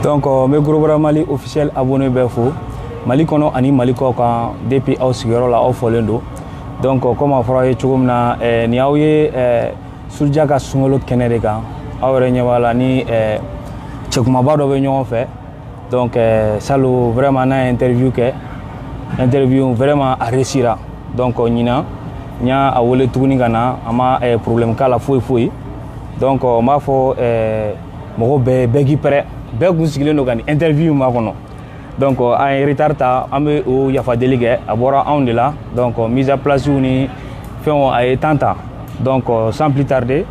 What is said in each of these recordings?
Donc me Gorobara Mali officiel abonné bɛ fo Mali kɔnɔ ani Mali kɔ kan depuis aw sigiyɔrɔ la aw fɔlen don. Donc comme a fɔra ye cogo min na ni aw ye Souldia ka sunkalo kɛnɛ de kan aw yɛrɛ ɲɛ b'a la ni cɛkumaba dɔ bɛ ɲɔgɔn fɛ. Donc Salo vraiment n'a ye interview kɛ interview vraiment a réussira. Donc ɲina n y'a wele tuguni ka na a ma problème k'a la foyi foyi. Donc n b'a fɔ mɔgɔ bɛɛ k'i pɛrɛ bɛɛ kun sigilen don ka ni interview ma kɔnɔ. Donc an ye retard ta an bɛ o yafadeli kɛ a bɔra anw de la. Donc mise à place ni fɛnw a ye temps ta. Donc sans plus tarder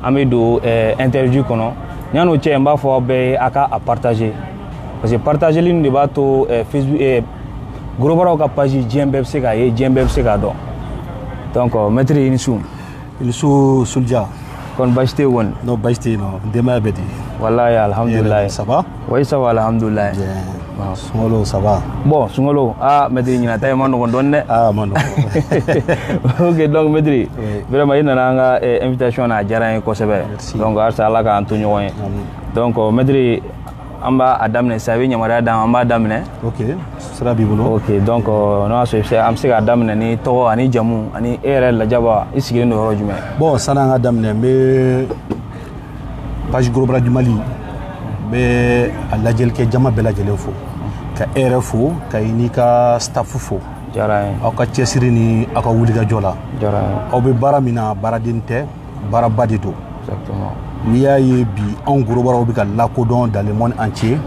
an bɛ don interview kɔnɔ. Yan'o cɛ n b'a fɔ aw bɛɛ a ka a partager parce que partageli de b'a to Facebook Gorobaraw ka page diɲɛ bɛɛ bɛ se k'a ye diɲɛ bɛɛ bɛ se k'a dɔn. Donc maître i ni su. I ni su Souldia. Kon baasi tɛ yen kɔni. Non baasi tɛ yen nɔ denbaya bɛ di. Wallahi alhamdulillah. Ça va? Oui ça va alhamdulillah. Sunkalo ça va? Bon sunkalo maître ɲinata ye ma nɔgɔn dɔɔni dɛ. Ma nɔgɔn. Ok donc maître vraiment i nana an ka invitation na a diyara n ye kosɛbɛ. Donc halisa Ala k'an to ɲɔgɔn ye. Donc maître an b'a daminɛ sisan i bɛ yamaruya d'an ma an b'a daminɛ. Ok sira b'i bolo. Ok donc n'o y'a sɔrɔ an bɛ se k'a daminɛ ni tɔgɔ ani jamu ani e yɛrɛ lajaba i sigilen don yɔrɔ jumɛn. Bon sanni an ka daminɛ n bɛ page Gorobara du Mali n bɛ a lajɛlikɛ jama bɛɛ lajɛlen fo ka e yɛrɛ fo ka i n'i ka staff fo. Diyara n ye. Aw ka cɛsiri ni aw ka wulikajɔ la. Diyara n ye. Aw bɛ baara min na baaraden tɛ baaraba de don. Exactement. N'i y'a ye bi anw Gorobaraw bɛ ka lakodɔn dans le monde entier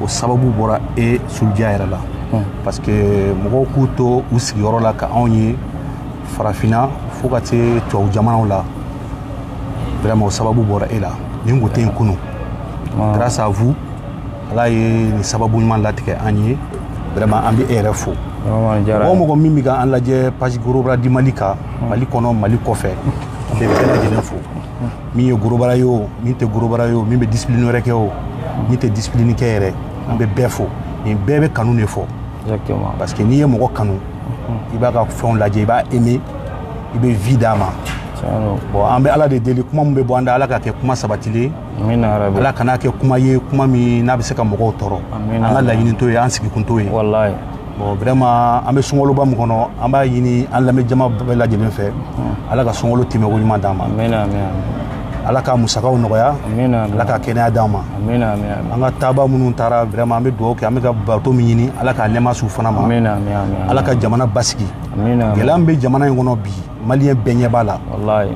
o sababu bɔra Souldia yɛrɛ la parce que mɔgɔw k'u to u sigiyɔrɔ la ka anw ye farafinna fo ka se tubabu jamanaw la vraiment o sababu bɔra e la nin kun tɛ yen kunun grâce à vous Ala ye nin sababu ɲuman latigɛ an ye vraiment an bɛ e yɛrɛ fo mɔgɔ mɔgɔ min bɛ ka an lajɛ page Gorobara du Mali kan Mali kɔnɔ Mali kɔfɛ an bɛ bɛɛ lajɛlen fo min ye Gorobara ye o min tɛ Gorobara ye o min bɛ discipline wɛrɛ kɛ o min tɛ discipline kɛ yɛrɛ an bɛ bɛɛ fo nin bɛɛ bɛ kanu de fɔ exactement parce que n'i ye mɔgɔ kanu i b'a ka fɛnw lajɛ i b'a aimer i bɛ vie d'a ma bon an bɛ Ala de deli kuma min bɛ bɔ an da Ala ka kɛ kuma sabatilen Ala kana kɛ kuma ye kuma min n'a bɛ se ka mɔgɔw tɔɔrɔ an ka laɲini t'o ye an sigikun t'o ye wallahi bon vraiment an bɛ sunkaloba min kɔnɔ an b'a ɲini an lamɛn jama bɛɛ lajɛlen fɛ Ala ka sunkalo tɛmɛko ɲuman d'an ma Ala ka musakaw nɔgɔya Ala ka kɛnɛya d'an ma an ka taaba minnu taara vraiment an bɛ dugawu kɛ an bɛ ka bato min ɲini Ala ka nɛɛma s'u fana ma Ala ka jamana basigi gɛlɛya min bɛ jamana in kɔnɔ bi maliyɛn bɛɛ ɲɛ b'a la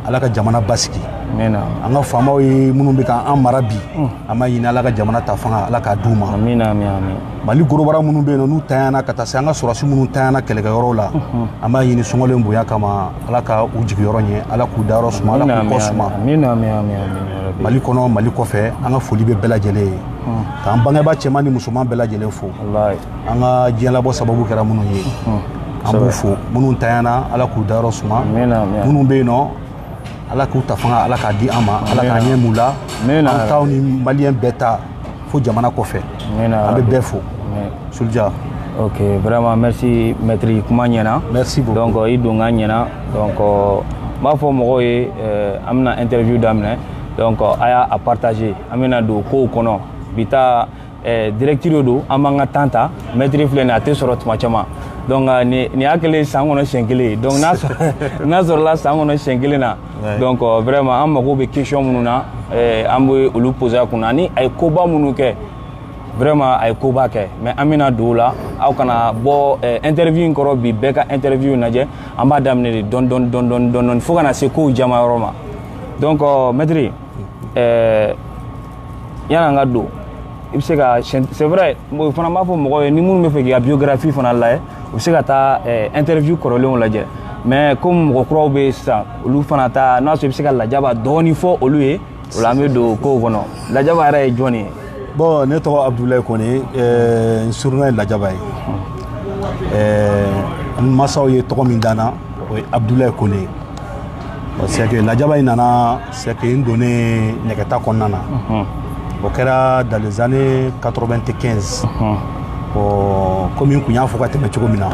Ala ka jamana basigi an ka faamaw ye minnu bɛ k'an mara bi an b'a ɲini Ala ka jamana ta fanga Ala k'a d'u ma Mali Gorobara minnu bɛ yen nɔ n'u tanyana ka taa se an ka sɔrɔdasi minnu tanyana kɛlɛkɛyɔrɔw la an b'a ɲini sunkalo in bonya kama Ala ka u jigiyɔrɔ ɲɛ Ala k'u dayɔrɔ suma Ala k'u kɔ suma Mali kɔnɔ Mali kɔfɛ an ka foli bɛ bɛɛ lajɛlen ye k'an bangebaa cɛman ni musoman bɛɛ lajɛlen fo an ka diɲɛlabɔ sababu kɛra minnu ye an b'u fo minnu tanyana Ala k'u dayɔrɔ suma minnu bɛ yen nɔ Ala k'u ta fanga Ala k'a di an ma Ala k'a ɲɛ m'u la an taw ni maliyɛn bɛɛ ta fo jamana kɔfɛ an bɛ bɛɛ fo Souldia. Ok vraiment merci maître kuma ɲɛna. Merci beaucoup. Donc i donkan ɲɛna donc n b'a fɔ mɔgɔw ye an bɛna interview daminɛ donc a y'a partager an bɛna don kow kɔnɔ bi ta directeur don an b'an ka temps ta maître filɛ nin a tɛ sɔrɔ tuma caman donc nin y'a kɛlen san kɔnɔ siɲɛ kelen donc n'a sɔrɔla san kɔnɔ siɲɛ kelen na donc vraiment an mago bɛ question minnu na an bɛ olu poser a kunna ani a ye koba minnu kɛ vraiment a ye koba kɛ mais an bɛna don o la aw kana bɔ interview in kɔrɔ bi bɛɛ ka interview lajɛ an b'a daminɛ de dɔɔni fo kana se kow jama yɔrɔ ma donc maître yan'an ka don i bɛ se ka c'est vrai o fana b'a fɔ mɔgɔw ye ni minnu bɛ fɛ k'i ka biographie fana lajɛ u bɛ se ka taa interview kɔrɔlenw lajɛ mais comme mɔgɔ kuraw bɛ yen sisan olu fana ta n'a sɔrɔ i bɛ se ka lajaba dɔɔni fɔ olu ye o la an bɛ don kow kɔnɔ lajaba yɛrɛ ye jɔn ye. Bon ne tɔgɔ Abdoulaye Kone n surnom ye lajaba ye n masaw ye tɔgɔ min da n na o ye Abdoulaye Kone c'est que lajaba in nana c'est que n donnen nɛgɛta kɔnɔna na o kɛra dans les années 95 comme n kun y'a fɔ ka tɛmɛ cogo min na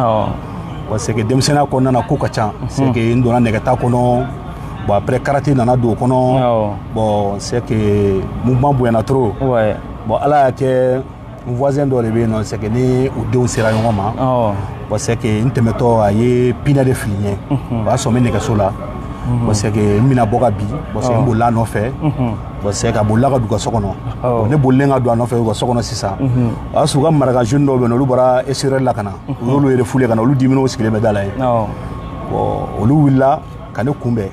c'est que denmisɛnniya kɔnɔna na ko ka ca c'est que n donna nɛgɛta kɔnɔ bon après karaté nana don o kɔnɔ bon c'est que mouvement bonyana trop bon ala y'a kɛ n voisin dɔ de bɛ yen nɔ c'est que ni u denw sera ɲɔgɔn ma bon c'est que n tɛmɛtɔ a ye pinɛ de fili n ye o y'a sɔrɔ n bɛ nɛgɛso la bon c'est que n bɛna bɔ ka bin bon c'est que n bolila a nɔfɛ bon c'est que a bolila ka don u ka so kɔnɔ bon ne bolilen ka don a nɔfɛ u ka so kɔnɔ sisan o y'a sɔrɔ u ka maraka jeune dɔw bɛ yen olu bɔra SRL la ka na u y'olu refoulé ka na olu 10 minutes sigilen bɛ da la yen bon olu wulila ka ne kunbɛn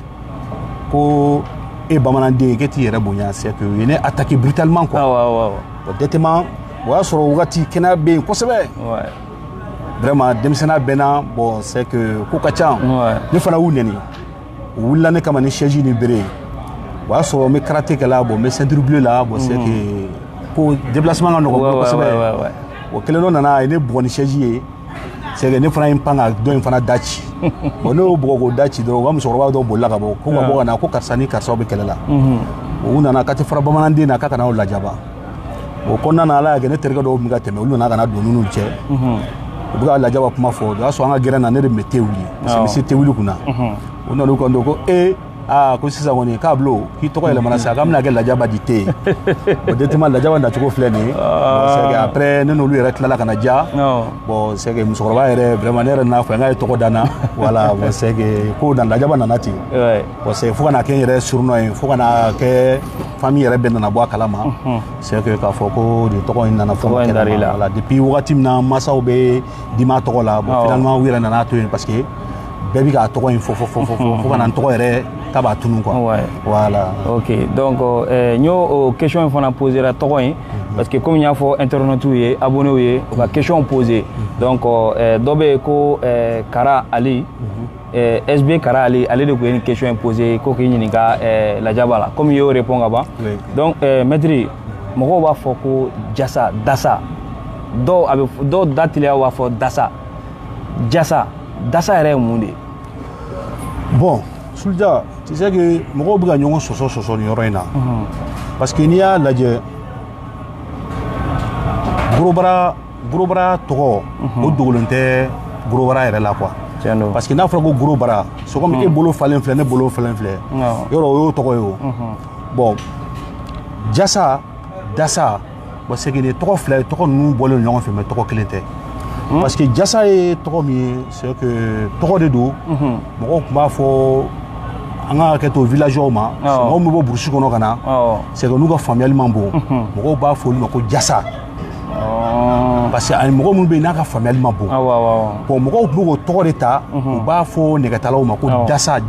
ko e bamananden k'e t'i yɛrɛ bonya c'est que u ye ne attaqué brutalement quoi bon directement o y'a sɔrɔ wagati kɛnɛya bɛ yen kosɛbɛ vraiment denmisɛnninya bɛ n na bon c'est que ko ka ca ne fana y'u nɛni u wulila ne kama ni chaise ni bere o y'a sɔrɔ n bɛ karaté kɛla bon n bɛ ceinture bleue la bon c'est que ko déplacement ka nɔgɔ kosɛbɛ o kelen dɔ nana a ye ne bugɔ ni chaise ye c'est que ne fana ye n pan ka dɔ in fana da ci bon ne y'o bugɔ k'o da ci dɔrɔn u ka musokɔrɔba dɔ bolila ka bɔ ko ka bɔ ka na ko karisa ni karisaw bɛ kɛlɛ la u nana k'a tɛ fara bamananden na k'a kana o lajaba o kɔnɔna na ala y'a kɛ ne terikɛ dɔw min ka tɛmɛ olu nana ka na don n'u cɛ u bɛ ka lajaba kuma fɔ o y'a sɔrɔ an ka gɛrɛn na ne de tun bɛ te wuli parce que n bɛ se te wuli kunna u nana u kan don ko ko sisan kɔni k'a bilo k'i tɔgɔ yɛlɛmana sisan k'an bɛna kɛ lajaba di te ye o directement lajaba nacogo filɛ nin ye bon c'est que après ne n'olu yɛrɛ tilala ka na diya bon c'est que musokɔrɔba yɛrɛ vraiment ne yɛrɛ nana fɔ n k'a ye tɔgɔ da n na voilà bon c'est que ko lajaba nana ten bon c'est fo ka na kɛ n yɛrɛ surnom ye fo ka na kɛ famille yɛrɛ bɛɛ nana bɔ a kalama c'est que k'a fɔ ko nin tɔgɔ in nana fɔ kɛnɛma voilà depuis wagati min na mansaw bɛ di ma tɔgɔ la bon finalement u yɛrɛ nana to yen parce que bɛɛ bɛ ka tɔgɔ in fɔ fo ka na n tɔgɔ yɛrɛ k'a b'a tunu quoi voilà ok donc n y'o question in fana poser la tɔgɔ in parce que comme n y'a fɔ internautes ye abonnés ye u ka question poser donc dɔ bɛ yen ko Kara Ali SB Kara Ali ale de tun ye nin question in poser ko k'i ɲininka lajaba la comme i y'o répond ka ban donc maître mɔgɔw b'a fɔ ko jasa dasa dɔw da teliya b'a fɔ dasa dasa yɛrɛ ye mun de ye bon Soulja tu sais que mɔgɔw bɛ ka ɲɔgɔn sɔsɔ nin yɔrɔ in na parce que n'i y'a lajɛ Gorobara tɔgɔ o dogolen tɛ Gorobara yɛrɛ la quoi parce que n'a fɔra ko Gorobara c'est comme e bolo falen filɛ ne bolo falen filɛ yɔrɔ o y'o tɔgɔ ye o bon jasa dasa bon c'est que nin tɔgɔ fila tɔgɔ ninnu bɔlen ɲɔgɔn fɛ mais tɔgɔ kelen tɛ parce que jasa ye tɔgɔ min ye c'est que tɔgɔ de don mɔgɔw tun b'a fɔ an ka hakɛ to villageois ma mɔgɔw min bɔ burusi kɔnɔ ka na c'est que n'u ka faamuyali man bon mɔgɔw b'a fɔ olu ma ko jasa parce que ani mɔgɔ minnu bɛ yen n'a ka faamuyali man bon bon mɔgɔw tun bɛ k'o tɔgɔ de ta u b'a fɔ nɛgɛtalaw ma ko jasa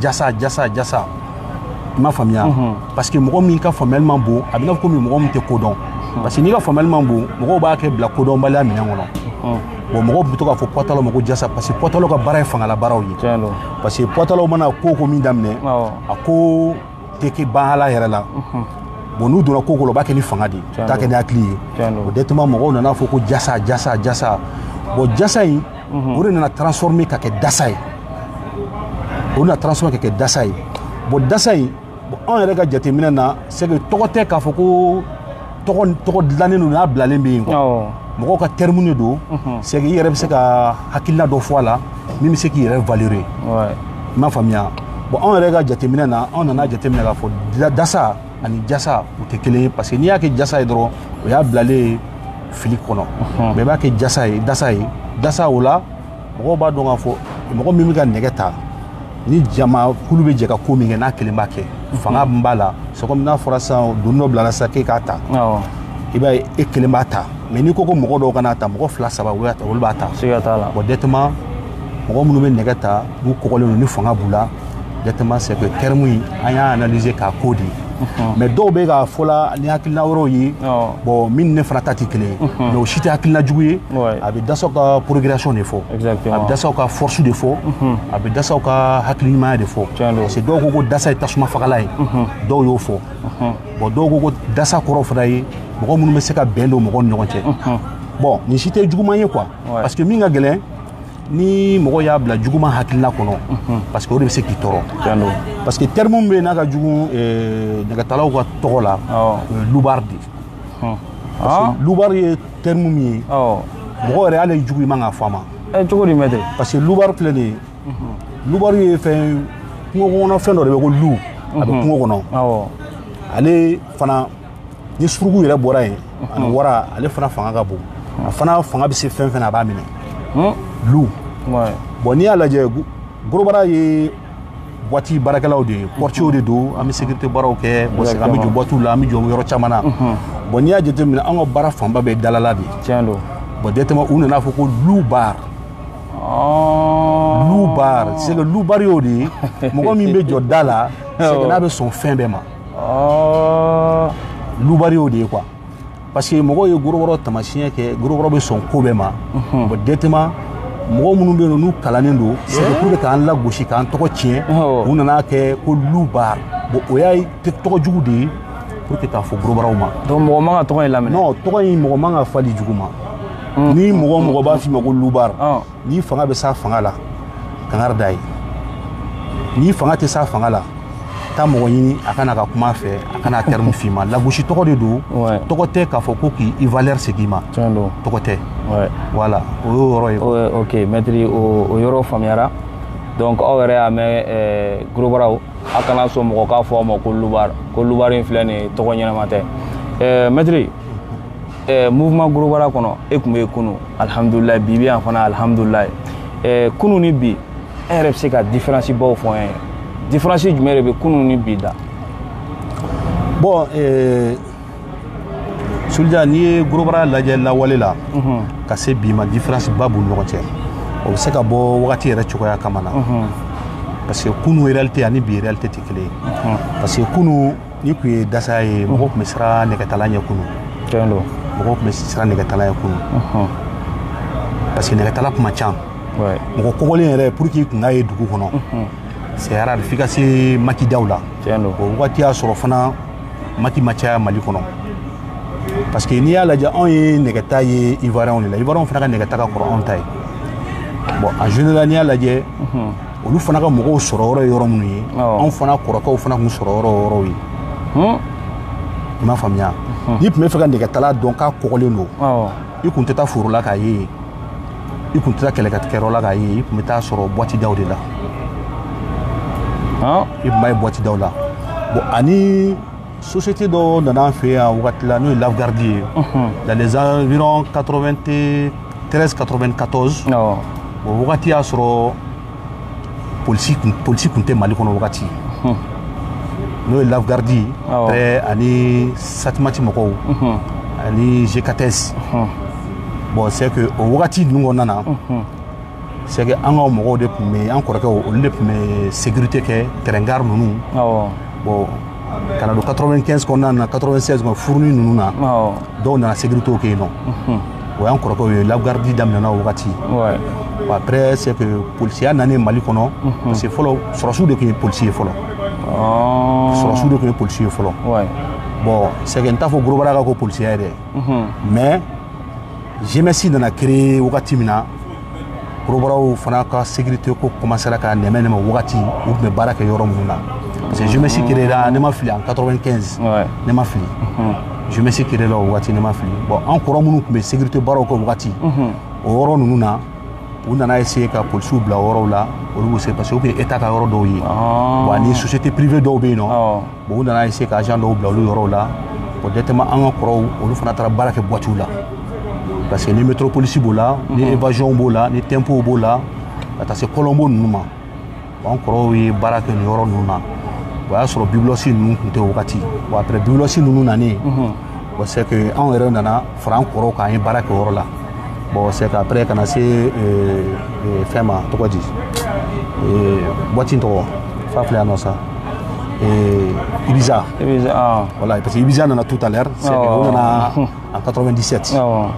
i m'a faamuya parce que mɔgɔ min ka faamuyali man bon a bɛ n'a fɔ komi mɔgɔ min tɛ ko dɔn parce que n'i ka faamuyali man bon mɔgɔw b'a kɛ bila kodɔnbaliya minɛn kɔnɔ bon mɔgɔw bɛ to k'a fɔ pɔtalaw ma ko jasa parce que pɔtalaw ka baara ye fangala baaraw ye parce que pɔtalaw mana ko min daminɛ a ko tɛ kɛ ban hala yɛrɛ la bon n'u donna ko o b'a kɛ ni fanga de ye u t'a kɛ ni hakili ye o directement mɔgɔw nana fɔ ko jasa bon jasa in o de nana transformer ka kɛ dasa ye bon dasa in bon an yɛrɛ ka jateminɛ na c'est que tɔgɔ tɛ k'a fɔ ko tɔgɔ dilannen don n'a bilalen bɛ yen quoi mɔgɔw ka terme de don c'est que i yɛrɛ bɛ se ka hakilina dɔ fɔ a la min bɛ se k'i yɛrɛ valorer i m'a faamuya bon an yɛrɛ ka jateminɛ na an nana jateminɛ k'a fɔ dasa ani jasa u tɛ kelen ye parce que n'i y'a kɛ jasa ye dɔrɔn o y'a bilalen fili kɔnɔ mais i b'a kɛ dasa o la mɔgɔw b'a dɔn k'a fɔ mɔgɔ min bɛ ka nɛgɛ ta ni jama kulu bɛ jɛ ka ko min kɛ n'a kelen b'a kɛ fanga min b'a la c'est comme n'a fɔra sisan don dɔ bilala sisan k'e k'a ta i b'a ye e kelen b'a ta mais n'i ko ko mɔgɔ dɔw kana ta mɔgɔ 2 3 olu b'a ta bon directement mɔgɔ minnu bɛ nɛgɛ ta n'u kɔgɔlen don ni fanga b'u la directement c'est que terme in an y'a analyser k'a ko de mais dɔw bɛ k'a fɔ la ni hakilina wɛrɛw ye bon min ne fana ta tɛ kelen ye mais o si tɛ hakilina jugu ye a bɛ dasaw ka progression de fɔ a bɛ dasaw ka force de fɔ a bɛ dasaw ka hakiliɲumanya de fɔ parce que dɔw ko ko dasa ye tasuma fagala ye dɔw y'o fɔ bon dɔw ko ko dasa kɔrɔ fana ye mɔgɔ minnu bɛ se ka bɛn don mɔgɔw ni ɲɔgɔn cɛ bon nin si tɛ juguman ye quoi parce que min ka gɛlɛn ni mɔgɔ y'a bila juguman hakilina kɔnɔ parce que o de bɛ se k'i tɔɔrɔ parce que terme min bɛ yen n'a ka jugu nɛgɛtalaw ka tɔgɔ la o ye lubar de parce que lubar ye terme min ye mɔgɔ yɛrɛ y'ale jugu i man k'a fɔ a ma cogo di maître parce que lubar filɛ nin ye lubar ye fɛn kungo kɔnɔ fɛn dɔ de bɛ ko lu a bɛ kungo kɔnɔ ale fana ni surugu yɛrɛ bɔra yen ani wara ale fana fanga ka bon a fana fanga bɛ se fɛn fɛn na a b'a minɛ lu bon n'i y'a lajɛ Gorobara ye boîte baarakɛlaw de ye portier de don an bɛ sécurité baaraw kɛ bon c'est an bɛ jɔ boîte la an bɛ jɔ yɔrɔ caman na bon n'i y'a jateminɛ an ka baara fanba bɛ dalala de tiɲɛ don bon directement u nana fɔ ko lu bar lu bar c'est que lu bar y'o de ye mɔgɔ min bɛ jɔ da la c'est que n'a bɛ sɔn fɛn bɛɛ ma lu bar y'o de ye quoi parce que mɔgɔw ye Gorobara taamasiyɛn kɛ Gorobara bɛ sɔn ko bɛɛ ma bon directement mɔgɔ minnu bɛ yen n'u kalannen don c'est pour que k'an lagosi k'an tɔgɔ tiɲɛ u nana kɛ ko lu bar bon o y'a tɔgɔ jugu de ye pour que k'a fɔ Gorobaraw ma donc mɔgɔ man ka tɔgɔ in lamɛn non tɔgɔ in mɔgɔ man ka fali jugu ma ni mɔgɔ b'a f'i ma ko lu bar ni fanga bɛ s'a fanga la kangari da ye ni fanga tɛ s'a fanga la taa mɔgɔ ɲini a kana ka kuma fɛ a kana terme f'i ma lagosi tɔgɔ de don tɔgɔ tɛ k'a fɔ ko k'i valeur segin i ma tɔgɔ tɛ voilà o y'o yɔrɔ ye ok maître o yɔrɔ faamuyara donc aw yɛrɛ y'a mɛn Gorobaraw a kana sɔn mɔgɔ k'a fɔ aw ma ko lu bar in filɛ nin ye tɔgɔ ɲɛnama tɛ maître mouvement Gorobara kɔnɔ e tun bɛ yen kunun alhamdulilayi bi yan fana alhamdulilayi kunun ni bi e yɛrɛ bɛ se ka différence baw fɔ an ye différence jumɛn de bɛ kunun ni bi da bon Souldia n'i ye Gorobara lajɛ lawale la ka se bi ma différence ba b'u ni ɲɔgɔn cɛ o bɛ se ka bɔ wagati yɛrɛ cogoya kama na parce que kunun réalité ani bi réalité tɛ kelen ye parce que kunun ni tun ye dasa ye mɔgɔw tun bɛ siran nɛgɛtala ɲɛ kunun mɔgɔw tun bɛ siran nɛgɛtala ɲɛ kunun parce que nɛgɛtala tun man ca mɔgɔ kɔgɔlen yɛrɛ pour que kun ka ye dugu kɔnɔ c'est rare f'i ka se makidaw la o wagati y'a sɔrɔ fana maki ma caya Mali kɔnɔ parce que n'i y'a lajɛ anw ye nɛgɛta ye Ivoirien de la Ivoirien fana ka nɛgɛta ka kɔrɔ anw ta ye bon en général n'i y'a lajɛ olu fana ka mɔgɔw sɔrɔ yɔrɔ ye yɔrɔ minnu ye anw fana kɔrɔkɛw fana tun sɔrɔ yɔrɔ ye i m'a faamuya n'i tun bɛ fɛ ka nɛgɛtala dɔn k'a kɔgɔlen don i tun tɛ taa foro la k'a ye i tun tɛ taa kɛlɛkɛyɔrɔ la k'a ye i tun bɛ taa sɔrɔ boîte daw de la i tun b'a ye boîte daw la bon ani société dɔ nana an fɛ yan wagati la n'o ye Lafgardi ye dans les environs 93-94 bon wagati y'a sɔrɔ polisi kun tɛ Mali kɔnɔ wagati n'o ye Lafgardi après ani Satimati mɔgɔw ani G4S bon c'est que o wagati ninnu kɔnɔna na c'est que an ka mɔgɔw de tun bɛ an kɔrɔkɛw olu de tun bɛ sécurité kɛ terrain gare ninnu bon kana don 95 kɔnɔna na 96 kɔnɔ furuni ninnu na dɔw nana sécurité kɛ yen nɔ o y'an kɔrɔkɛw ye Lafgardi daminɛna o wagati après c'est que policiya nanen Mali kɔnɔ parce que fɔlɔ sɔrɔsiw de tun ye polisi ye fɔlɔ sɔrɔsiw de tun ye polisi ye fɔlɔ bon c'est que n t'a fɔ Gorobara ka ko polisiya ye dɛ mais GMS nana créer wagati min na Gorobaraw fana ka sécurité ko commencera ka nɛmɛ wagati u tun bɛ baara kɛ yɔrɔ minnu na parce que GMS créera ne ma fili en 95 ne ma fili GMS créera o wagati ne ma fili bon an kɔrɔ minnu tun bɛ sécurité baaraw kɛ wagati o yɔrɔ ninnu na u nana essayer ka polisiw bila yɔrɔw la olu bɛ se parce que u tun ye état ka yɔrɔ dɔw ye bon ani société privée dɔw bɛ yen nɔ bon u nana essayer ka agent dɔw bila olu yɔrɔw la bon directement an ka kɔrɔw olu fana taara baara kɛ boîtew la parce que ni métropolis b'o la ni évasion b'o la ni tempo b'o la ka taa se Colombo ninnu ma bon an kɔrɔw ye baara kɛ nin yɔrɔ ninnu na o y'a sɔrɔ bibulɔsi ninnu tun tɛ o wagati bon après bibulɔsi ninnu nanen bon c'est que anw yɛrɛ nana fara an kɔrɔw kan an ye baara kɛ o yɔrɔ la bon c'est qu'après kana se fɛn ma tɔgɔ di boîte in tɔgɔ fa filɛ yan nɔ sa Ibiza voilà parce que Ibiza nana tout à l'heure c'est que o nana en 97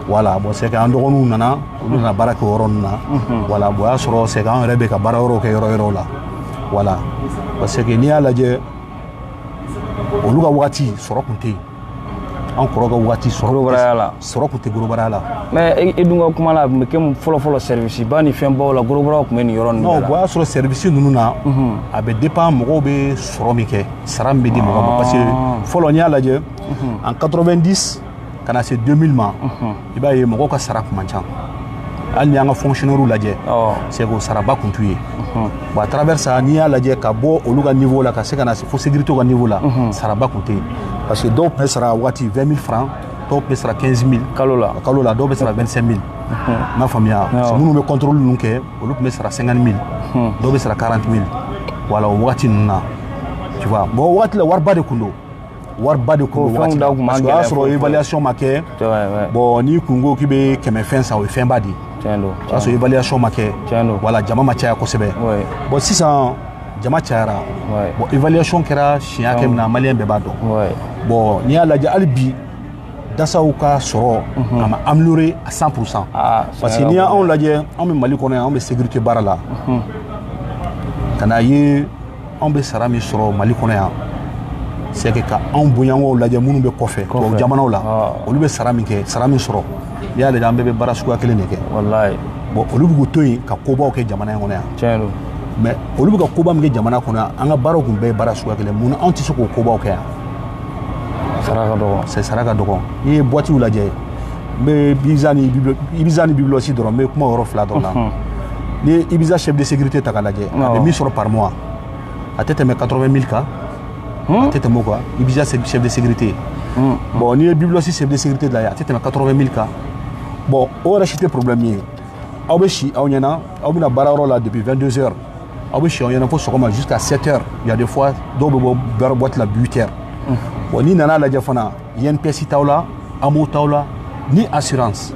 voilà bon c'est que an dɔgɔninw nana olu nana baara kɛ o yɔrɔ ninnu na voilà bon o y'a sɔrɔ c'est que an yɛrɛ bɛ ka baara yɔrɔw kɛ yɔrɔ la voilà parce que n'i y'a lajɛ olu ka wagati sɔrɔ tun tɛ yen an kɔrɔ ka wagati sɔrɔ tun tɛ Gorobara la mais e dun ka kuma la a tun bɛ kɛ fɔlɔ service ba ni fɛn baw la Gorobara tun bɛ nin yɔrɔ ninnu non bon o y'a sɔrɔ service ninnu na a bɛ dépend mɔgɔw bɛ sɔrɔ min kɛ sara min bɛ di mɔgɔ ma parce que fɔlɔ n'i y'a lajɛ en 90 ka na se 2000 ma i b'a ye mɔgɔw ka sara tun man ca hali ni an ka fonctionnaire lajɛ c'est que saraba kun t'u ye bon à travers ça n'i y'a lajɛ ka bɔ olu ka niveau la ka se ka na fo sécurité ka niveau la saraba kun tɛ yen parce que dɔw tun bɛ sara waati 20 000 francs dɔw tun bɛ sara 15 000 kalo la dɔw bɛ sara 25 000 n'a faamuya parce que minnu bɛ contrôle ninnu kɛ olu tun bɛ sara 50 000 dɔw bɛ sara 40 000 voilà o waati ninnu na tu vois bon o waati la wariba de kun don wariba de kun don waati la parce que o y'a sɔrɔ évaluation ma kɛ bon n'i kun ko k'i bɛ kɛmɛ fɛn san o ye fɛnba de ye o y'a sɔrɔ évaluation ma kɛ voilà jama ma caya kosɛbɛ bon sisan jama cayara bon évaluation kɛra siɲɛ kɛ min na maliyɛn bɛɛ b'a dɔn bon n'i y'a lajɛ hali bi dasaw ka sɔrɔ a ma améliorer à 100% parce que n'i y'anw lajɛ anw bɛ Mali kɔnɔ yan anw bɛ sécurité baara la ka n'a ye anw bɛ sara min sɔrɔ Mali kɔnɔ yan c'est que ka anw bonyanko lajɛ minnu bɛ kɔfɛ tubabu jamanaw la olu bɛ sara min kɛ sara min sɔrɔ n'i y'a lajɛ an bɛɛ bɛ baara suguya kelen de kɛ wallahi bon olu bɛ k'u to yen ka kobaw kɛ jamana in kɔnɔ yan tiɲɛ don mais olu bɛ ka koba min kɛ jamana kɔnɔ yan an ka baaraw kun bɛɛ ye baara suguya kelen mun anw tɛ se k'o kobaw kɛ yan sara ka dɔgɔ c'est sara ka dɔgɔ n'i ye boîtiw lajɛ n bɛ Ibiza ni Biblos dɔrɔn n bɛ kuma o yɔrɔ fila dɔrɔn la n'i ye Ibiza chef de sécurité ta k'a lajɛ a bɛ min sɔrɔ par mois a tɛ tɛmɛ 80 000 kan a tɛ tɛmɛ o kan Ibiza chef de sécurité bon n'i ye Biblos chef de sécurité lajɛ a tɛ tɛmɛ 80 000 kan bon o yɛrɛ si tɛ problème ye aw bɛ si aw ɲɛna aw bɛna baarayɔrɔ la depuis 22 heures aw bɛ si aw ɲɛna fo sɔgɔma jusqu'à 7 heures il y a des fois dɔw bɛ bɔ boîte la 8 heures bon n'i nana lajɛ fana INPS t'aw la AMO t'aw la ni assurance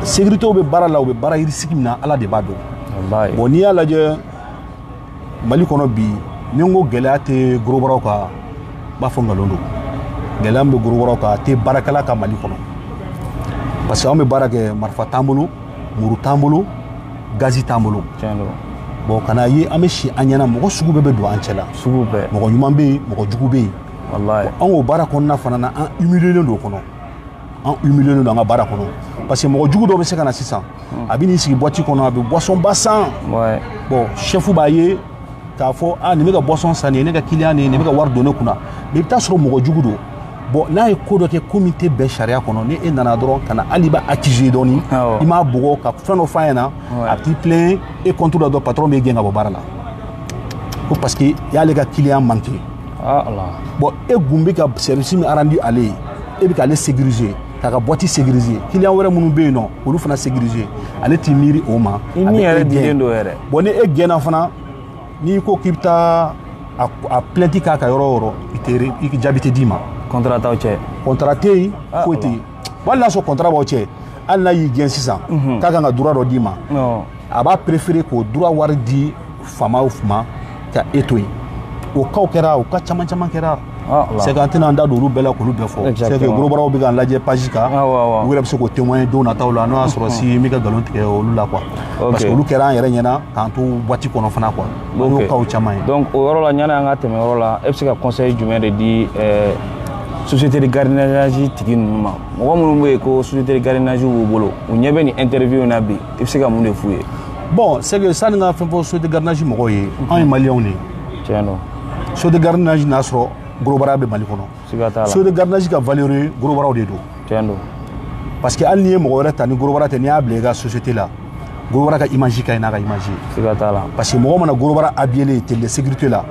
sécurité bɛ baara la u bɛ baara yirisigi min na Ala de b'a dɔn bon n'i y'a lajɛ Mali kɔnɔ bi ni n ko gɛlɛya tɛ gorobaraw kan n b'a fɔ nkalon don gɛlɛya min bɛ gorobaraw kan a tɛ baarakɛla ka Mali kɔnɔ parce que anw bɛ baara kɛ marifa t'an bolo muru t'an bolo gazi t'an bolo bon ka n'a ye an bɛ si an ɲɛna mɔgɔ sugu bɛɛ bɛ don an cɛ la mɔgɔ ɲuman bɛ yen mɔgɔ jugu bɛ yen an k'o baara kɔnɔna fana na an humilielen don o kɔnɔ an humilielen don an ka baara kɔnɔ parce que mɔgɔ jugu dɔw bɛ se ka na sisan a bɛ n'i sigi boîte kɔnɔ a bɛ boisson ba san bon chef b'a ye k'a fɔ nin bɛ ka boisson san nin ye ne ka client nin bɛ ka wari don ne kunna mais i bɛ taa sɔrɔ mɔgɔ jugu don bon n'a ye ko dɔ kɛ ko min tɛ bɛn sariya kɔnɔ ni e nana dɔrɔn ka na hali b'a accuser dɔɔni i m'a bugɔ ka fɛn dɔ f'a ɲɛna a t'i plaint e compte la dɔrɔn patron bɛ gɛn ka bɔ baara la ko parce que i y'ale ka client manqué bon e gun bɛ ka service min rendu ale ye e bɛ k'ale sécuriser k'a ka boîte sécuriser client wɛrɛ minnu bɛ yen nɔ olu fana sécuriser ale t'i miiri o ma a bɛ e gɛn bon ni e gɛnna fana n'i ko k'i bɛ taa a plainte k'a ka yɔrɔ o yɔrɔ i jaabi tɛ d'i ma contrat t'aw cɛ contrat tɛ yen foyi tɛ yen wali n'a sɔrɔ contrat b'aw cɛ hali n'a y'i gɛn sisan k'a kan ka droit dɔ d'i ma a b'a préférer k'o droit wari di famaw ma ka e to yen o cas kɛra o cas caman kɛra c'est que an tɛna an da don olu bɛɛ la k'olu bɛɛ fɔ c'est que gorobaraw bɛ k'an lajɛ page kan u yɛrɛ bɛ se k'o témoigner don nataw la n'o y'a sɔrɔ si n bɛ ka nkalon tigɛ olu la quoi parce que olu kɛra an yɛrɛ ɲɛna k'an to boîte kɔnɔ fana quoi o y'o cas caman ye donc o yɔrɔ la yanni an ka tɛmɛ yɔrɔ la e bɛ se ka conseil jumɛn de di société de gardiennage tigi ninnu ma mɔgɔ minnu bɛ yen ko société de gardiennage b'u bolo u ɲɛ bɛ nin interview in na bi i bɛ se ka mun de f'u ye bon c'est que sanni ka fɛn fɔ société de gardiennage mɔgɔw ye anw ye maliyɛnw de ye tiɲɛ don société de gardiennage n'a sɔrɔ gorobara bɛ Mali kɔnɔ siga t'a la société de gardiennage ka valeur ye gorobaraw de don tiɲɛ don parce que hali n'i ye mɔgɔ wɛrɛ ta ni gorobara tɛ n'i y'a bila i ka société la gorobara ka image ka ɲi n'a ka image ye siga t'a la parce que mɔgɔ mana gorobara habillé télé sécurité la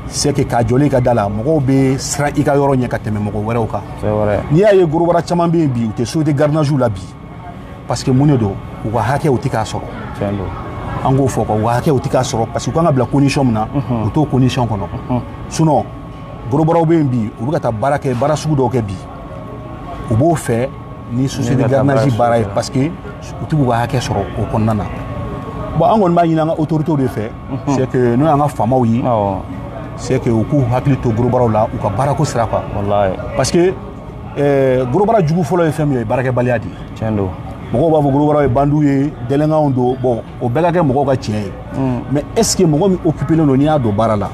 c'est que k'a jɔlen ka da la mɔgɔw bɛ siran i ka yɔrɔ ɲɛ ka tɛmɛ mɔgɔ wɛrɛw kan c'est vrai n'i y'a ye gorobara caman bɛ yen bi u tɛ société de gardiennage la bi parce que mun de don u ka hakɛ u tɛ k'a sɔrɔ tiɲɛ don an k'o fɔ quoi u ka hakɛ u tɛ k'a sɔrɔ parce que u kan ka bila condition min na u t'o condition kɔnɔ sinon gorobaraw bɛ yen bi u bɛ ka taa baara kɛ baara sugu dɔw kɛ bi u b'o fɛ ni société de gardiennage baara ye parce que u t'u ka hakɛ sɔrɔ o kɔnɔna na bon an kɔni b'a ɲini an ka autorités de fɛ c'est que n'o y'an ka faamaw ye c'est que u k'u hakili to gorobaraw la u ka baarako sira kan wallahi parce que gorobara jugu fɔlɔ ye fɛn min ye baarakɛbaliya de ye tiɲɛ don mɔgɔw b'a fɔ gorobaraw ye bandiw ye dɛlɛnkanw don bon o bɛɛ ka kɛ mɔgɔw ka tiɲɛ ye mais est ce que mɔgɔ min occupélen don n'i y'a don baara la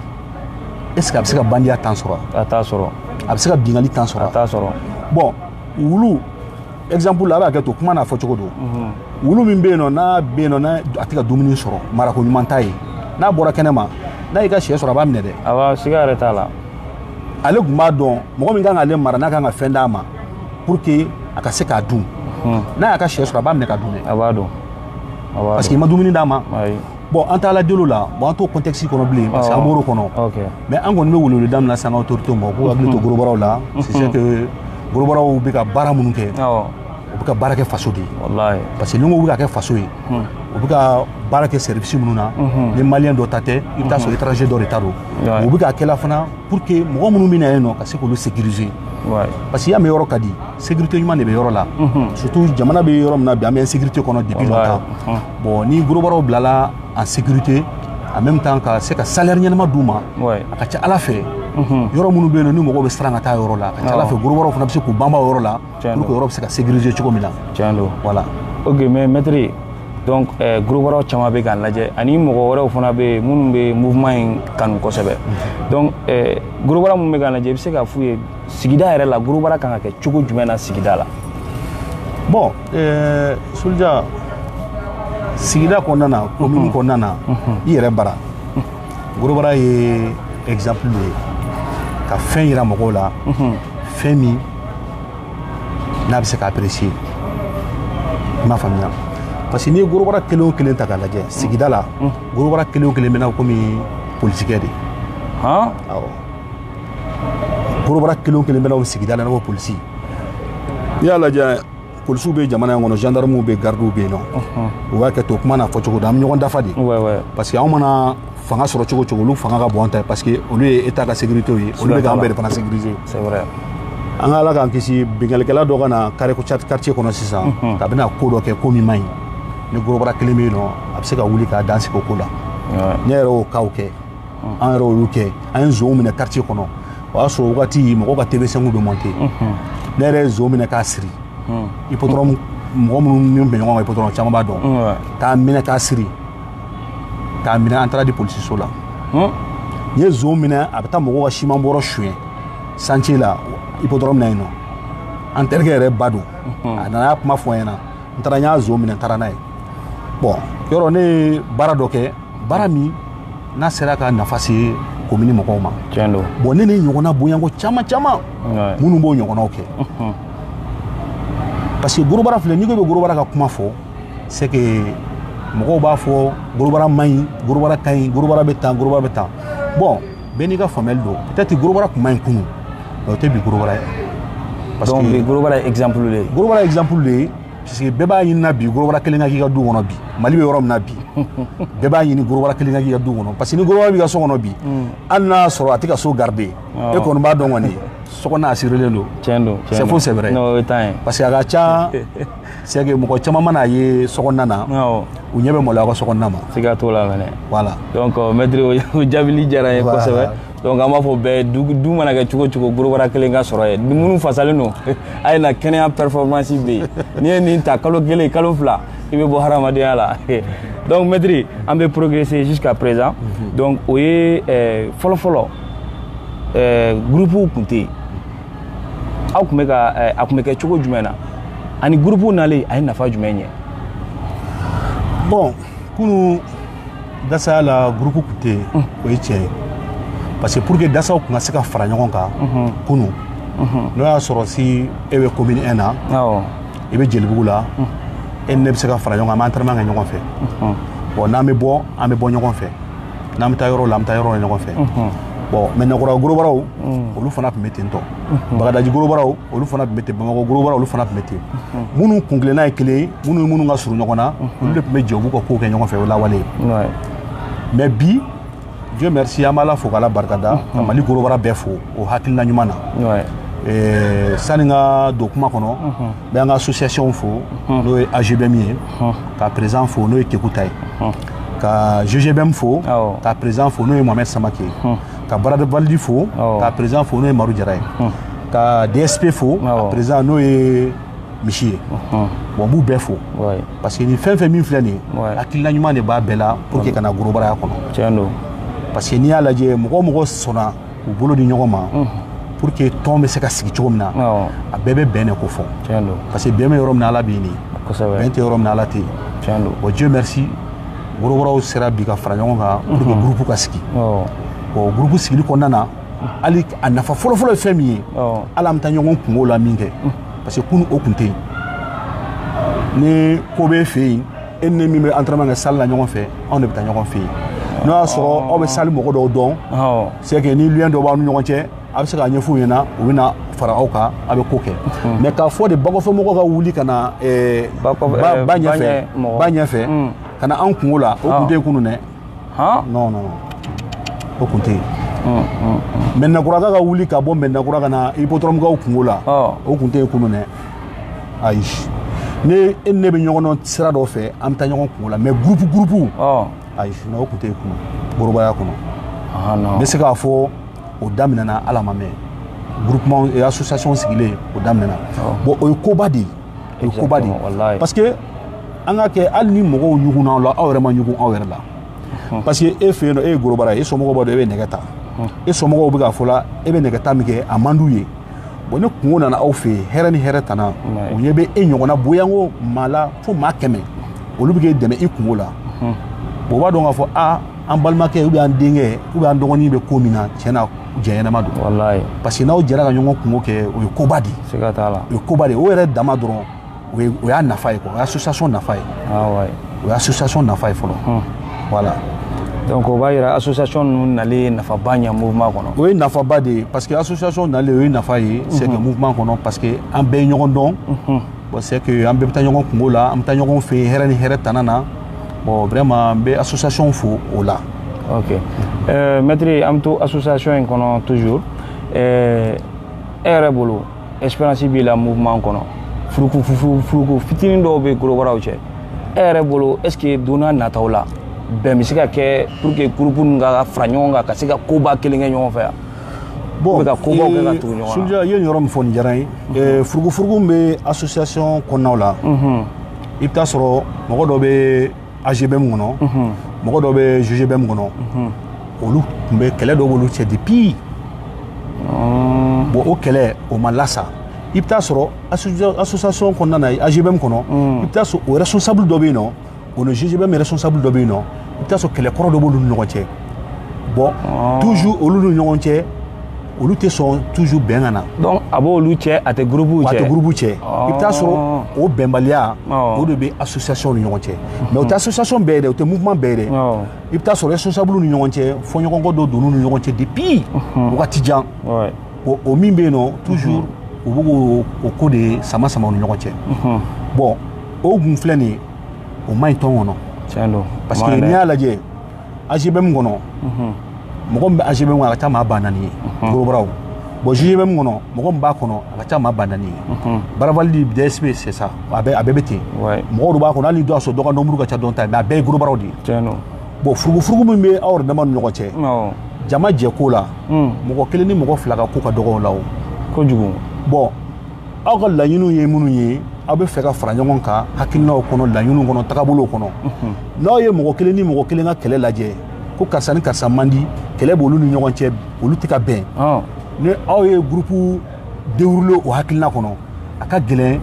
est ce que a bɛ se ka bandiya temps sɔrɔ a t'a sɔrɔ a bɛ se ka bingali temps sɔrɔ a t'a sɔrɔ bon wulu exemple la a b'a kɛ to kuma n'a fɔ cogo don wulu min bɛ yen nɔ n'a bɛ yen nɔ n'a a tɛ ka dumuni sɔrɔ marako ɲuman t'a ye n'a bɔra kɛnɛma n'a y'i ka sɛ sɔrɔ a b'a minɛ dɛ a b'a siga yɛrɛ t'a la ale tun b'a dɔn mɔgɔ min kan k'ale mara n'a kan ka fɛn d'a ma pour que a ka se k'a dun n'a y'a ka sɛ sɔrɔ a b'a minɛ ka dun dɛ. A b'a dɔn. Parce que i ma dumuni d'a ma. Bon an taala delo la bon an t'o contexte kɔnɔ bilen parce que an bɔr'o kɔnɔ. Mais an kɔni bɛ weleweleda min na sisan autorité ma u k'u hakili to gorobaraw la. C'est que gorobaraw bɛ ka baara minnu kɛ. U bɛ ka baara kɛ faso de ye. Parce que ni ko u bɛ ka kɛ faso ye. U bɛ ka baara kɛ service minnu na. Ni malien dɔ ta tɛ i bɛ taa sɔrɔ étranger dɔ de ta don. U bɛ ka kɛla fana pour que mɔgɔ minnu bɛ na yen nɔ ka se k'olu sécuriser. Parce que y'a mɛn yɔrɔ ka di sécurité ɲuman de bɛ yɔrɔ la. Surtout jamana bɛ yɔrɔ min na bi an bɛ insécurité kɔnɔ depuis longtemps. Bon ni gorobaraw bilala en sécurité en même temps ka se ka salaire ɲɛnama d'u ma. A ka ca Ala fɛ yɔrɔ minnu bɛ yen nɔ ni mɔgɔw bɛ siran ka taa yɔrɔ la a ka ca Ala fɛ gorobaraw fana bɛ se k'u banban yɔrɔ la pour que yɔrɔ bɛ se ka sécuriser cogo min na. Tiɲɛ don. Voilà. Ok mais maître donc gorobaraw caman bɛ k'an lajɛ ani mɔgɔ wɛrɛw fana bɛ yen minnu bɛ mouvement in kanu kosɛbɛ. Donc gorobara minnu bɛ k'an lajɛ i bɛ se k'a f'u ye sigida yɛrɛ la gorobara kan ka kɛ cogo jumɛn na sigida la. Bon Soulja sigida kɔnɔna na commune kɔnɔna na i yɛrɛ bara gorobara ye exemple de ye ka fɛn yira mɔgɔw la fɛn min n'a bɛ se ka apprécier i m'a faamuya parce que n'i ye gorobara kelen o kelen ta k'a lajɛ sigida la gorobara kelen o kelen bɛ na komi polisikɛ de. Awɔ gorobara kelen o kelen bɛ na o sigida la i n'a fɔ polisi n'i y'a lajɛ polisiw bɛ jamana in kɔnɔ gendarmew bɛ gardiw bɛ yen nɔ u b'a kɛ to kuma n'a fɔ cogo don an bɛ ɲɔgɔn dafa de parce que anw mana fanga sɔrɔ cogo cogo olu fanga ka bon an ta ye parce que olu ye état ka sécurité ye olu bɛ k'an bɛɛ de fana sécuriser. C'est vrai. An ka Ala k'an kisi bingalikɛla dɔ ka na quartier kɔnɔ sisan k'a bɛna ko dɔ kɛ ko min man ɲi ni gorobara kelen bɛ yen nɔ a bɛ se ka wuli k'a dan sigi o ko la ne yɛrɛ y'o cas kɛ an yɛrɛ y'olu kɛ an ye nson minɛ quartier kɔnɔ o y'a sɔrɔ wagati mɔgɔw ka TV5 bɛ monter ne yɛrɛ ye nson minɛ k'a siri hippodrome mɔgɔ minnu bɛ ɲɔgɔn kan hippodrome caman b'a dɔn k'a minɛ k'a siri k'a minɛ an taara di polisiso la n ye nson minɛ a bɛ taa mɔgɔw ka siman bɔrɔ suɲɛ chantier la hippodrome na yen nɔ an terikɛ yɛrɛ ba don a nana y'a kuma fɔ n ɲɛna n taara n y'a nson minɛ n taara n'a ye bon yɔrɔ ne ye baara dɔ kɛ baara min n'a sera ka nafa se commune mɔgɔw ma bon ne ni ɲɔgɔnna bonyanko caman caman minnu b'o ɲɔgɔnnaw kɛ parce que gorobara filɛ n'i ko i bɛ gorobara ka kuma fɔ c'est que mɔgɔw b'a fɔ gorobara man ɲi gorobara ka ɲi gorobara bɛ tan gorobara bɛ tan bon bɛɛ n'i ka faamuyali don peut-être gorobara kun man ɲi kunun mais o tɛ bi gorobara ye. Parce donc que gorobara ye exemple de ye. Gorobara ye exemple de ye parce que bɛɛ b'a ɲini na bi gorobara kelen ka k'i ka du kɔnɔ bi Mali bɛ yɔrɔ min na bi bɛɛ b'a ɲini gorobara kelen ka k'i ka du kɔnɔ parce que ni gorobara b'i ka so kɔnɔ bi hali n'a sɔrɔ a tɛ ka so garder e kɔni b'a dɔn kɔni so kɔnɔ assuré don. Tiɲɛ don c'est faux c'est vrai. Non o t'an ye. Parce que a ka ca c'est que mɔgɔ caman mana ye so kɔnɔna na u ɲɛ bɛ maloya a ka so kɔnɔna ma. Siga t'o la fɛnɛ. Voilà. Donc maître o jaabili diyara n ye kosɛbɛ. Donc an b'a fɔ bɛɛ du mana kɛ cogo cogo gorobara kelen ka sɔrɔ ye minnu fasalen don a ye na kɛnɛya performance bɛ yen n'i ye nin ta kalo kelen kalo fila i bɛ bɔ hadamadenya la donc maître an bɛ progresser jusqu'à présent donc o ye fɔlɔ fɔlɔ groupe tun tɛ yen aw tun bɛ ka a tun bɛ kɛ cogo jumɛn na ani groupe nalen a ye nafa jumɛn ɲɛ. Bon kunun dasaya la groupe tun tɛ yen o ye tiɲɛ ye. Parce que pour que dasaw kun ka se ka fara ɲɔgɔn kan kunun n'o y'a sɔrɔ si e bɛ commune 1 na i bɛ Jelibugu la e ni ne bɛ se ka fara ɲɔgɔn kan an bɛ entraînement kɛ ɲɔgɔn fɛ bon n'an bɛ bɔ an bɛ bɔ ɲɔgɔn fɛ n'an bɛ taa yɔrɔ la an bɛ taa yɔrɔ la ɲɔgɔn fɛ bon maintenant gorobaraw olu fana tun bɛ ten tɔ Bagadaji gorobaraw olu fana tun bɛ ten Bamakɔ gorobaraw olu fana tun bɛ ten minnu kun kelenna ye kelen ye minnu ka surun ɲɔgɔn na olu de tun bɛ jɛ u b'u ka kow kɛ ɲɔgɔn fɛ o lawale mais bi Dieu merci an b'Ala fo k'Ala barikada ka Mali gorobara bɛɛ fo o hakilina ɲuman na sani n ka don kuma kɔnɔ n bɛ an ka association fo n'o ye AGBM ye ka président fo n'o ye Kekuta ye ka GGBM fo ka président fo n'o ye Mohamed Samake ka Barada Valdi fo ka président fo n'o ye Maru Jara ye ka DSP fo ka président n'o ye Misi ye bon n b'u bɛɛ fo parce que ni fɛn fɛn min filɛ nin ye hakilina ɲuman de b'a bɛɛ la pour que kana gorobaraya kɔnɔ. Tiɲɛ don. Parce que n'i y'a lajɛ mɔgɔ mɔgɔ sɔnna u bolo di ɲɔgɔn ma pour que tɔn bɛ se ka sigi cogo min na a bɛɛ bɛ bɛn de ko fɔ parce que bɛn bɛ yɔrɔ min na Ala bɛ yen bɛn tɛ yɔrɔ min na Ala tɛ yen bon Dieu merci gorobaraw sera bi ka fara ɲɔgɔn kan pour que groupe ka sigi bon groupe sigili kɔnɔna na hali a nafa fɔlɔfɔlɔ ye fɛn min ye hali an bɛ taa ɲɔgɔn kungo la min kɛ parce que kunun o kun tɛ yen ni ko bɛ fɛ yen e ni min bɛ entraînement kɛ salle la ɲɔgɔn fɛ anw de bɛ taa ɲɔgɔn fɛ yen n'o y'a sɔrɔ aw bɛ salle mɔgɔ dɔw dɔn c'est que ni lien dɔ b'aw ni ɲɔgɔn cɛ a bɛ se k'a ɲɛf'u ɲɛna u bɛ na fara aw kan a bɛ ko kɛ mais k'a fɔ de bakɔfɛ mɔgɔ ka wuli ka na ba ɲɛfɛ ka na an kungo la o tun tɛ yen kunun dɛ non o tun tɛ yen mɛnɛkuraga ka wuli ka bɔ mɛnɛkura ka na hippodromegaw kungo la o tun tɛ yen kunun dɛ ayi ne e ne bɛ ɲɔgɔn dɔn sira dɔ fɛ an bɛ taa ɲɔgɔn kungo la mais groupe ayi non o tun tɛ yen kunun Gorobaya kɔnɔ n bɛ se k'a fɔ o daminɛna ala ma mɛn groupement et association sigilen o daminɛna bon o ye koba de ye o ye koba de ye parce que an ka kɛ hali ni mɔgɔw ɲugun aw la aw yɛrɛ ma ɲugun aw yɛrɛ la parce que e fɛ yen nɔ e ye Gorobara ye e somɔgɔw b'a dɔn e bɛ nɛgɛ ta e somɔgɔw bɛ k'a fɔ la e bɛ nɛgɛ ta min kɛ a man d'u ye bon ni kungo nana aw fɛ yen hɛrɛ ni hɛrɛ tana o ɲɛ bɛ e ɲɔgɔnna boyanko maa la fo maa 100 olu bɛ k'e dɛmɛ i kungo la bon o b'a dɔn k'a fɔ an balimakɛ ou bien an denkɛ ou bien an dɔgɔnin bɛ ko min na tiɲɛna jɛɲɛnama don wallahi parce que n'aw jɛra ka ɲɔgɔn kungo kɛ o ye koba de ye siga t'a la o ye koba de ye o yɛrɛ dama dɔrɔn o y'a nafa ye quoi o ye association nafa ye o ye association nafa ye fɔlɔ voilà donc o b'a yira association ninnu nalen nafaba ɲɛ mouvement kɔnɔ o ye nafaba de ye parce que association nalen o ye nafa ye c'est que mouvement kɔnɔ parce que an bɛɛ ye ɲɔgɔn dɔn bon c'est que an bɛɛ bɛ taa ɲɔgɔn kungo la an bɛ taa ɲɔgɔn fɛ yen hɛrɛ ni hɛrɛ tana na bon vraiment n bɛ association fo o la ok maître an bɛ to association in kɔnɔ toujours e yɛrɛ bolo expérience b'i la mouvement kɔnɔ furuku fitinin dɔw bɛ Gorobaraw cɛ e yɛrɛ bolo est ce que donna nataw la bɛn bɛ se ka kɛ pour que groupe ninnu ka fara ɲɔgɔn kan ka se ka koba kelen kɛ ɲɔgɔn fɛ yan bon ka kobaw kɛ ka tugu ɲɔgɔn na Sunja i ye nin yɔrɔ min fɔ nin diyara n ye furuku bɛ association kɔnɔnaw la i bɛ taa sɔrɔ mɔgɔ dɔ bɛ AGBM kɔnɔ mɔgɔ dɔ bɛ GGBM kɔnɔ olu tun bɛ kɛlɛ dɔ b'olu cɛ depuis bon o kɛlɛ o ma lasa i bɛ taa sɔrɔ association kɔnɔna na AGBM kɔnɔ i bɛ taa sɔrɔ o responsable dɔ bɛ yen nɔ o ni GGBM responsable dɔ bɛ yen nɔ i bɛ taa sɔrɔ kɛlɛ kɔrɔ dɔ b'olu ni ɲɔgɔn cɛ bon toujours olu ni ɲɔgɔn cɛ olu tɛ sɔn toujours bɛn ka na donc a b'olu cɛ a tɛ groupe cɛ a tɛ groupe cɛ i bɛ taa sɔrɔ o bɛnbaliya o de bɛ association ni ɲɔgɔn cɛ mais o tɛ association bɛɛ ye dɛ o tɛ mouvement bɛɛ ye dɛ i bɛ taa sɔrɔ responsable ni ɲɔgɔn cɛ fɔɲɔgɔnkɔ dɔ donn'u ni ɲɔgɔn cɛ depuis wagati jan o min bɛ yen nɔ toujours u b'o o ko de sama u ni ɲɔgɔn cɛ bon o gun filɛ nin ye o man ɲi tɔn kɔnɔ tiɲɛ don parce que n'i y'a lajɛ AGBM kɔnɔ mɔgɔ min bɛ AGBM kɔnɔ a ka ca maa 4000 ye Gorobaraw bon GGBM kɔnɔ mɔgɔ min b'a kɔnɔ a ka ca maa 4000 ye Barawali DSP c'est ça a bɛɛ bɛ ten mɔgɔw de b'a kɔnɔ hali ni dɔ y'a sɔrɔ dɔ ka nombre ka ca dɔn ta mais a bɛɛ ye Gorobaraw de ye tiɲɛ don bon furuku min bɛ aw yɛrɛ dama ni ɲɔgɔn cɛ jama jɛko la mɔgɔ kelen ni mɔgɔ 2 ka ko ka dɔgɔ o la o kojugu bon aw ka laɲiniw ye minnu ye aw bɛ fɛ ka fara ɲɔgɔn kan hakilinaw kɔnɔ laɲiniw kɔnɔ tagabolow kɔnɔ n'aw ye mɔgɔ kelen ni mɔgɔ kelen ka kɛlɛ lajɛ ko karisa ni karisa man di kɛlɛ b'olu ni ɲɔgɔn cɛ olu tɛ ka bɛn ni aw ye groupe déroulé o hakilina kɔnɔ a ka gɛlɛn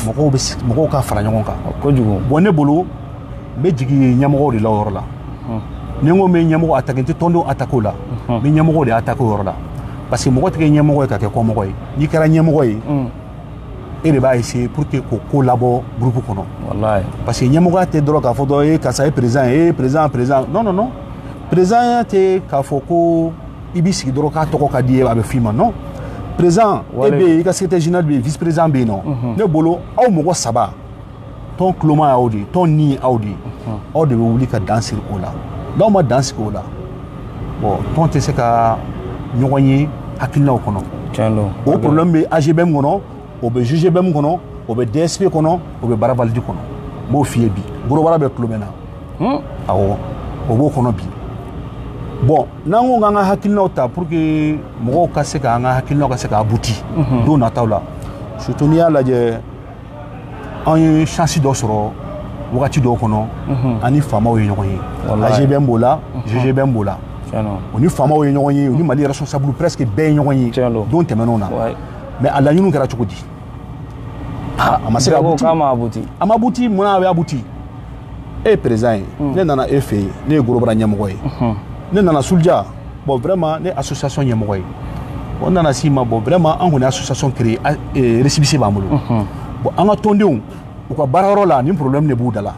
mɔgɔw ka fara ɲɔgɔn kan kojugu bon ne bolo n bɛ jigin ɲɛmɔgɔw de la o yɔrɔ la ni n ko n bɛ ɲɛmɔgɔ attaquer n tɛ tɔndenw attaquer o la n bɛ ɲɛmɔgɔw de attaquer o yɔrɔ la parce que mɔgɔ tɛ kɛ ɲɛmɔgɔ ye ka kɛ kɔmɔgɔ ye n'i kɛra ɲɛmɔgɔ ye e de b'a essayer pour que k'o ko labɔ groupe kɔnɔ wallahi parce que ɲɛmɔgɔya tɛ dɔrɔn k'a fɔ dɔrɔn karisa ye président ye président non président tɛ k'a fɔ ko i b'i sigi dɔrɔn k'a tɔgɔ ka di ye a bɛ f'i ma non président e bɛ yen i ka secrétaire général bɛ yen vice président bɛ yen nɔ ne bolo aw mɔgɔ 3 tɔn tuloma y'aw de ye tɔn ni ye aw de ye aw de bɛ wuli ka dan siri o la n'aw ma dan sigi o la bon tɔn tɛ se ka ɲɔgɔn ye hakilinaw kɔnɔ tiɲɛ don o problème bɛ AGBM kɔnɔ o bɛ GGBM kɔnɔ o bɛ DSP kɔnɔ o bɛ Barawalidi kɔnɔ n b'o f'i ye bi Gorobara bɛ tulo bɛ na awɔ o b'o kɔnɔ bi bon n'an ko k'an ka hakilinaw ta pour que mɔgɔw ka se k'an ka hakilinaw ka se k'a buti don nataw la surtout n'i y'a lajɛ an ye chance dɔ sɔrɔ wagati dɔw kɔnɔ an ni faamaw ye ɲɔgɔn ye AGBM b'o la GGBM b'o la o ni faamaw ye ɲɔgɔn ye o ni Mali responsable presque bɛɛ ye ɲɔgɔn ye don tɛmɛnenw na mais a laɲiniw kɛra cogo di a ma se ka buti a ma buti munna a bɛ buti e ye président ye ne nana e fɛ yen ne ye Gorobara ɲɛmɔgɔ ye ne nana Sulja bon vraiment ne association ɲɛmɔgɔ ye o nana s'i ma bon vraiment an kɔni association créé récépissé b'an bolo bon an ka tɔndenw u ka baarayɔrɔ la ni problème de b'u da la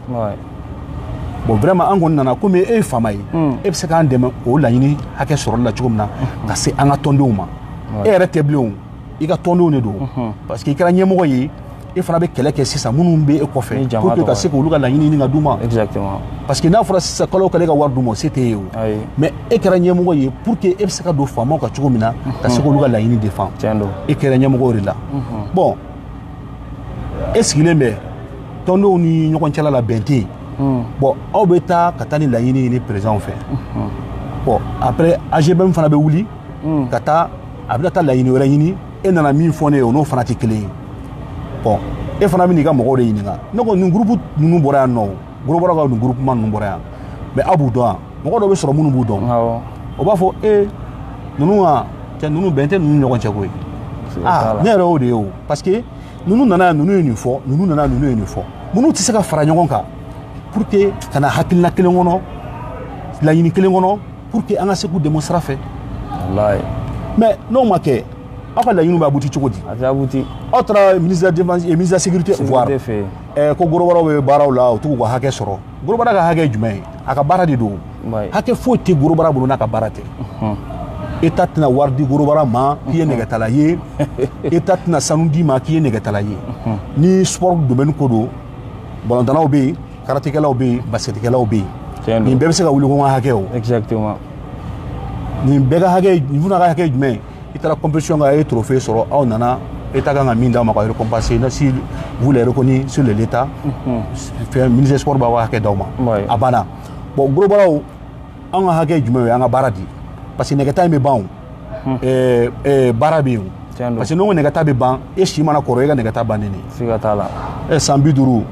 bon vraiment an kɔni nana komi e ye faama ye e bɛ se k'an dɛmɛ o laɲini hakɛ sɔrɔli la cogo min na ka se an ka tɔndenw ma e yɛrɛ tɛ bilen o i ka tɔndenw de don parce que i kɛra ɲɛmɔgɔ ye e fana bɛ kɛlɛ kɛ sisan minnu bɛ e kɔfɛ pour que ka se k'olu ka laɲini ɲini ka d'u ma parce que n'a fɔra sisan kalo o kalo e ka wari d'u ma se t'e ye o mais e kɛra ɲɛmɔgɔ ye pour que e bɛ se ka don faamaw kan cogo min na ka se k'olu ka laɲini défend e kɛra ɲɛmɔgɔ de la bon e sigilen bɛ tɔndenw ni ɲɔgɔn cɛla la bɛn tɛ yen bon aw bɛ taa ka taa ni laɲini ɲini président fɛ bon après AGBM fana bɛ wuli ka taa a bɛna taa laɲini wɛrɛ ɲini e nana min fɔ ne ye o n'o fana tɛ kelen ye bon e fana bɛ n'i ka mɔgɔw de ɲininka ne ko nin groupe ninnu bɔra yan nɔ groupe ka nin groupement ninnu bɔra yan mais aw b'u dɔn wa mɔgɔ dɔw bɛ sɔrɔ minnu b'u dɔn o b'a fɔ ninnu wa cɛ ninnu bɛn tɛ ninnu ɲɔgɔn cɛ koyi ne yɛrɛ y'o de ye o parce que ninnu nana yan ninnu ye nin fɔ ninnu nana ninnu ye nin fɔ ninnu tɛ se ka fara ɲɔgɔn kan pour que ka na hakilina kelen kɔnɔ laɲini kelen kɔnɔ pour que an ka se k'u dɛmɛ sira fɛ mais n'o ma kɛ aw ka laɲiniw bɛ abouti cogo di aw taara ministre de la défense et ministre de la sécurité voir ko gorobaraw bɛ baaraw la u t'u ka hakɛ sɔrɔ gorobara ka hakɛ ye jumɛn ye a ka baara de don hakɛ foyi tɛ gorobara bolo n'a ka baara tɛ État tɛna wari di gorobara ma k'i ye nɛgɛtala ye État tɛna sanu d'i ma k'i ye nɛgɛtala ye ni sport domaine ko don balontannaw bɛ yen karatekɛlaw bɛ yen basketkɛlaw bɛ yen nin bɛɛ bɛ se ka wuli ko n ka hakɛ o nin bɛɛ ka hakɛ nin fana ka hakɛ ye jumɛn ye i taara compétition kan a ye trophée sɔrɔ aw nana État kan ka min d'aw ma ka récompenser si vous les reconnus sur l'État ministre des sports b'a ka hakɛ d'aw ma a banna bon gorobaraw an ka hakɛ ye jumɛn ye an ka baara di parce que nɛgɛta in bɛ ban o baara bɛ yen o parce que n'o nɛgɛta bɛ ban e si mana kɔrɔ e ka nɛgɛta bannen de san 50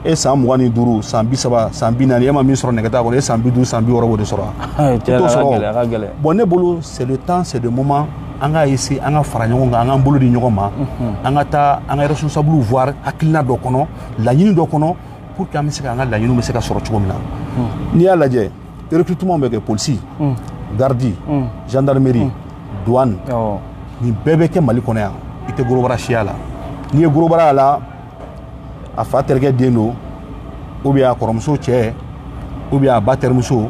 e san 25 san 30 san 40 e ma min sɔrɔ nɛgɛta kɔnɔ e san 50 san 60 b'o de sɔrɔ bon ne bolo c'est le temps c'est le moment an ka essayer an ka fara ɲɔgɔn kan an k'an bolo di ɲɔgɔn ma an ka taa an ka responsable voir hakilina dɔ kɔnɔ laɲini dɔ kɔnɔ pour que an bɛ se ka an ka laɲiniw bɛ se ka sɔrɔ cogo min na n'i y'a lajɛ recrutement bɛ kɛ polisi gardi gendarmerie douane nin bɛɛ bɛ kɛ Mali kɔnɔ yan i tɛ gorobara siya la n'i ye gorobara la a fa terikɛ den don ou bien a kɔrɔmuso cɛ ou bien a ba terimuso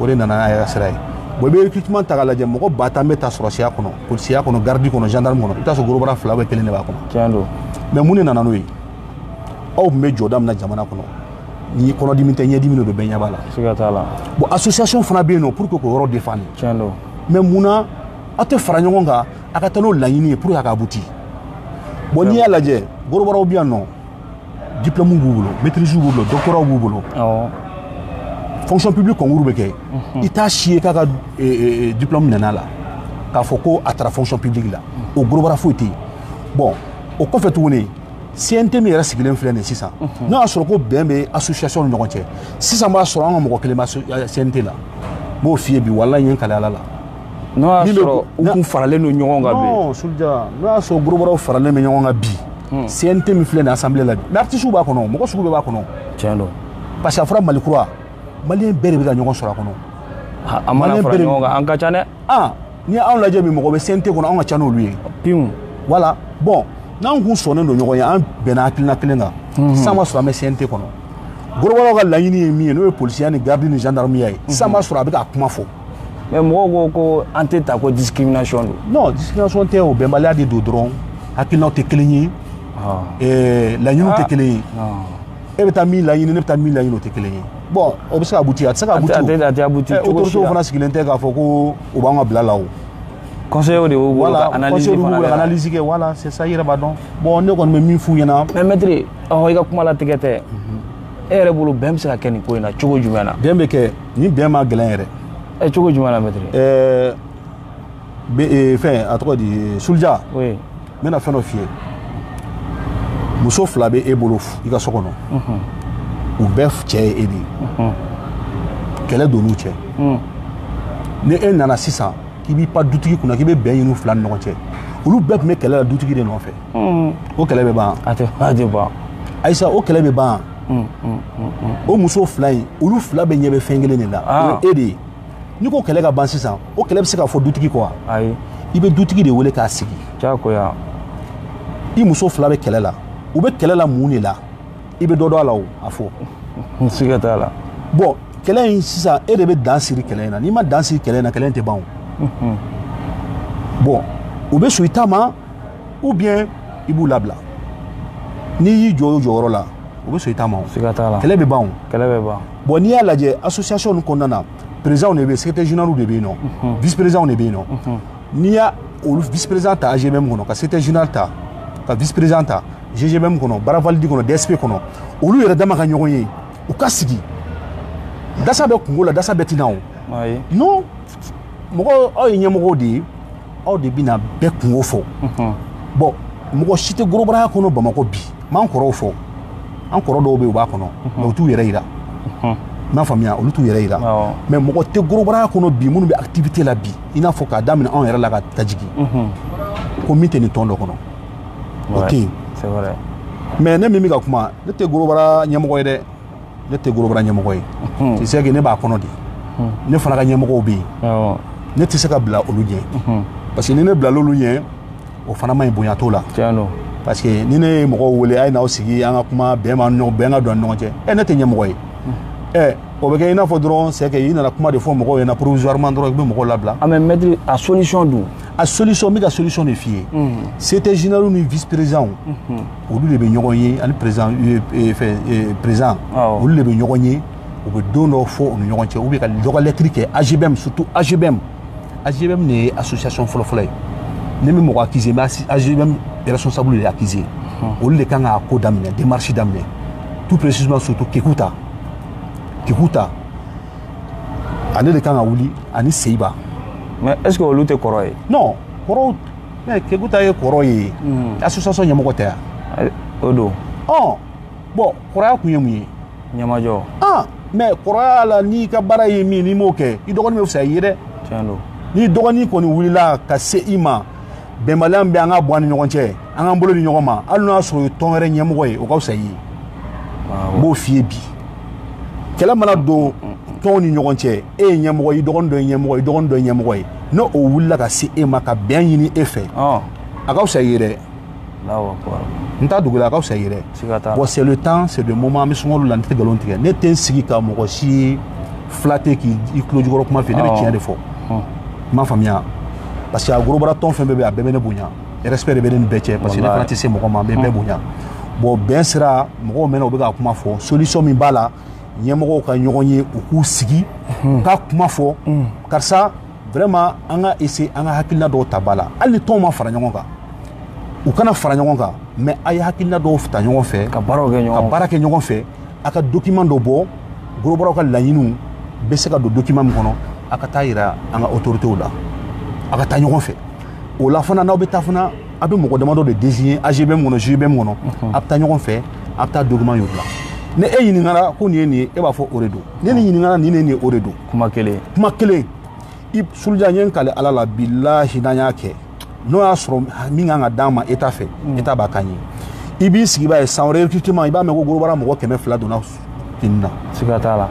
o de nana n'a yɛrɛ sira ye bon i bɛ recrutement ta k'a lajɛ mɔgɔ 1000 bɛ ta sɔrɔsiya kɔnɔ polisiya kɔnɔ gardi kɔnɔ gendarme kɔnɔ i bɛ taa sɔrɔ gorobara 2 bɛ 1 de b'a kɔnɔ mais mun de nana n'o ye aw tun bɛ jɔda min na jamana kɔnɔ ni kɔnɔdimi tɛ ɲɛdimi de don bɛɛ ɲɛ b'a la bon association fana bɛ yen nɔ pour que k'o yɔrɔ défendre mais munna aw tɛ fara ɲɔgɔn kan a ka taa n'o laɲini ye pour que a ka abouti bon n'i y'a lajɛ gorobaraw bɛ yan nɔ diplôme b'u bolo maîtrise b'u bolo doctorat b'u bolo fonction publique concours bɛ kɛ i t'a si ye k'a ka diplôme minɛn'a la k'a fɔ ko a taara fonction publique la o gorobara foyi tɛ yen bon o kɔfɛ tuguni CNT min yɛrɛ sigilen filɛ nin sisan n'a y'a sɔrɔ ko bɛn bɛ association ni ɲɔgɔn cɛ sisan b'a sɔrɔ an ka mɔgɔ kelen bɛ CNT la n b'o f'i ye bi walahi n ye n kale Ala la n'o y'a sɔrɔ u kun faralen don ɲɔgɔn kan bi non Sunja n'o y'a sɔrɔ gorobaraw faralen bɛ ɲɔgɔn kan bi CNT min filɛ nin assemblée la bi mais artistes b'a kɔnɔ mɔgɔ sugu bɛɛ b'a kɔnɔ tiɲɛ don parce que a fɔra Mali kura maliyɛn bɛɛ de bɛ ka ɲɔgɔn sɔrɔ a kɔnɔ a mana fara ɲɔgɔn kan an ka ca dɛ ni anw lajɛ bi mɔgɔ bɛ CNT kɔnɔ anw ka ca n'olu ye piwu voilà bon n'an kun sɔnnen don ɲɔgɔn ye an bɛnna hakilina kelen kan sisan b'a sɔrɔ an bɛ CNT kɔnɔ gorobaraw ka laɲini ye min ye n'o ye polisiya ni gardi ni gendarmerie ye sisan b'a sɔrɔ a bɛ ka kuma fɔ mais mɔgɔw ko an tɛ ta ko discrimination don non discrimination tɛ o bɛnbaliya de don dɔrɔn hakilinaw tɛ kelen ye laɲiniw tɛ kelen ye e bɛ taa min laɲini ne bɛ taa min laɲini o tɛ kelen ye bon o bɛ se ka aboutir a tɛ se ka aboutir a tɛ aboutir cogo si la autorités fana sigilen tɛ k'a fɔ ko u b'an ka bila la o conseillers de b'u bolo ka analyse fana kɛ analyse kɛ voilà c'est ça i yɛrɛ b'a dɔn bon ne kɔni bɛ min f'u ɲɛna mais maître i ka kuma latigɛ tɛ e yɛrɛ bolo bɛn bɛ se ka kɛ nin ko in na cogo jumɛn na bɛn bɛ kɛ ni bɛn ma gɛlɛn yɛrɛ cogo jumɛn na maître fɛn a tɔgɔ di Sulja oui n bɛna fɛn dɔ f'i ye muso 2 bɛ e bolo i ka so kɔnɔ u bɛɛ cɛ ye e de ye kɛlɛ donn'u cɛ ni e nana sisan k'i b'i pan dutigi kunna k'i bɛ bɛn ɲini u 2 ni ɲɔgɔn cɛ olu bɛɛ tun bɛ kɛlɛ la dutigi de nɔfɛ o kɛlɛ bɛ ban a tɛ ban ayisa o kɛlɛ bɛ ban o muso 2 in olu 2 bɛ ɲɛ bɛ fɛn kelen de la o ye e de ye n'i ko kɛlɛ ka ban sisan o kɛlɛ bɛ se ka fɔ dutigi kɔ wa ayi i bɛ dutigi de wele k'a sigi diyagoya i muso 2 bɛ kɛlɛ la u bɛ kɛlɛ la mun de la i bɛ dɔ dɔn a la o a fɔ siga t'a la bon kɛlɛ in sisan e de bɛ dan siri kɛlɛ in na n'i ma dan siri kɛlɛ in na kɛlɛ in tɛ ban bon u bɛ sɔn i ta ma ou bien i b'u labila n'i y'i jɔ o jɔyɔrɔ la u bɛ sɔn i ta ma o siga t'a la kɛlɛ bɛ ban o kɛlɛ bɛ ban bon n'i y'a lajɛ association nin kɔnɔna na président de bɛ yen secrétaire général de bɛ yen nɔ vice président de bɛ yen nɔ n'i y'a olu vice président ta AGBM kɔnɔ ka secrétaire général ta ka vice président ta GGBM kɔnɔ baara valide kɔnɔ DSP kɔnɔ olu yɛrɛ dama ka ɲɔgɔn ye u ka sigi dasa bɛ kungo la dasa bɛ tina o non mɔgɔ aw ye ɲɛmɔgɔw de ye aw de bɛna bɛɛ kungo fɔ bon mɔgɔ si tɛ gorobaraya kɔnɔ Bamakɔ bi m'an kɔrɔw fɔ an kɔrɔ dɔw bɛ yen u b'a kɔnɔ mais u t'u yɛrɛ yira n'a faamuya olu t'u yɛrɛ yira mais mɔgɔ tɛ gorobaraya kɔnɔ bi minnu bɛ activité la bi i n'a fɔ k'a daminɛ anw yɛrɛ la ka jigin ko min tɛ nin tɔn dɔ kɔnɔ o tɛ yen mais ne min bɛ ka kuma ne tɛ gorobara ɲɛmɔgɔ ye dɛ ne tɛ gorobara ɲɛmɔgɔ ye c'est sûr que ne b'a kɔnɔ de ne fana ka ɲɛmɔgɔw bɛ yen ne tɛ se ka bila olu ɲɛ parce que ni ne bila l'olu ɲɛ o fana ma ɲi bonya t'o la parce que ni ne ye mɔgɔw wele a ye n'aw sigi an ka kuma bɛn ka don an ni ɲɔgɔn cɛ ne tɛ ɲɛmɔgɔ ye o bɛ kɛ i n'a fɔ dɔrɔn c'est que i nana kuma de fɔ mɔgɔw ɲɛna provisoirement dɔrɔn i bɛ mɔgɔw labila mais maître a solution dun a solution n bɛ ka solution de f'i ye secrétaire général ni vice président olu de bɛ ɲɔgɔn ye ani président olu de bɛ ɲɔgɔn ye u bɛ don dɔ fɔ u ni ɲɔgɔn cɛ ou bien ka dɔ ka lettre kɛ AGBM surtout AGBM de ye association fɔlɔfɔlɔ ye ne bɛ mɔgɔ accuser mais AGBM responsable de accuser olu de kan k'a ko daminɛ démarche daminɛ tout précisément surtout Kekuta ale de kan ka wuli ani Seiba mais est-ce que olu tɛ kɔrɔ ye non kɔrɔw mais Kekuta ye kɔrɔ ye association ɲɛmɔgɔ tɛ yan o don bon kɔrɔya kun ye mun ye ɲɛmajɔ mais kɔrɔya la n'i ka baara ye min n'i m'o kɛ i dɔgɔnin bɛ fisaya i ye dɛ tiɲɛ don ni dɔgɔnin kɔni wulila ka se i ma bɛnbaliya bɛ an ka bɔ an ni ɲɔgɔn cɛ an k'an bolo ni ɲɔgɔn ma hali n'o y'a sɔrɔ o ye tɔn wɛrɛ ɲɛmɔgɔ ye o ka fisa i ye n b'o f'i ye bi kɛlɛ mana don tɔnw ni ɲɔgɔn cɛ e ye ɲɛmɔgɔ i dɔgɔnin dɔ ye ɲɛmɔgɔ i dɔgɔnin dɔ ye ɲɛmɔgɔ ye n'o wulila ka se e ma ka bɛn ɲini e fɛ a ka fisa i ye dɛ n t'a dogo la a ka fisa i ye dɛ bon c'est le temps c'est le moment an bɛ sunkalo la n tɛ nkalon tigɛ ne tɛ n sigi ka mɔgɔ si flatter k'i tulo jukɔrɔ kuma fɛ ne bɛ tiɲɛ de fɔ n m'a faamuya parce que a gorobara tɔn fɛn bɛɛ bɛ a bɛɛ bɛ ne bonya respect de bɛ ne ni bɛɛ cɛ parce que ne fana tɛ se mɔgɔ ma n bɛ bɛɛ bonya bon bɛn sira mɔgɔw mɛnna u bɛ ka kuma fɔ solution min b'a la ɲɛmɔgɔw ka ɲɔgɔn ye u k'u sigi ka kuma fɔ karisa vraiment an ka essayer an ka hakilina dɔw ta ba la hali ni tɔnw ma fara ɲɔgɔn kan u kana fara ɲɔgɔn kan mais a ye hakilina dɔw ta ɲɔgɔn fɛ ka baara kɛ ɲɔgɔn fɛ a ka document dɔ bɔ gorobaraw ka laɲiniw bɛ se ka don document min kɔnɔ a ka taa yira an ka autoritéw la a ka taa ɲɔgɔn fɛ o la fana n'aw bɛ taa fana a bɛ mɔgɔ damadɔ de désigner AGBM kɔnɔ GBM kɔnɔ a bɛ taa ɲɔgɔn fɛ a bɛ taa document y'u la ni e ɲininkara ko nin ye nin ye e b'a fɔ o de don ni ne ɲininkara nin ye o de don kuma kelen i Sulja n ye n kale ala la bilahi n'an y'a kɛ n'o y'a sɔrɔ min kan ka d'an ma État fɛ État b'a kan ye i b'i sigi b'a ye san wɛrɛ recrutement i b'a mɛn ko gorobara mɔgɔ 200 donna kin na siga t'a la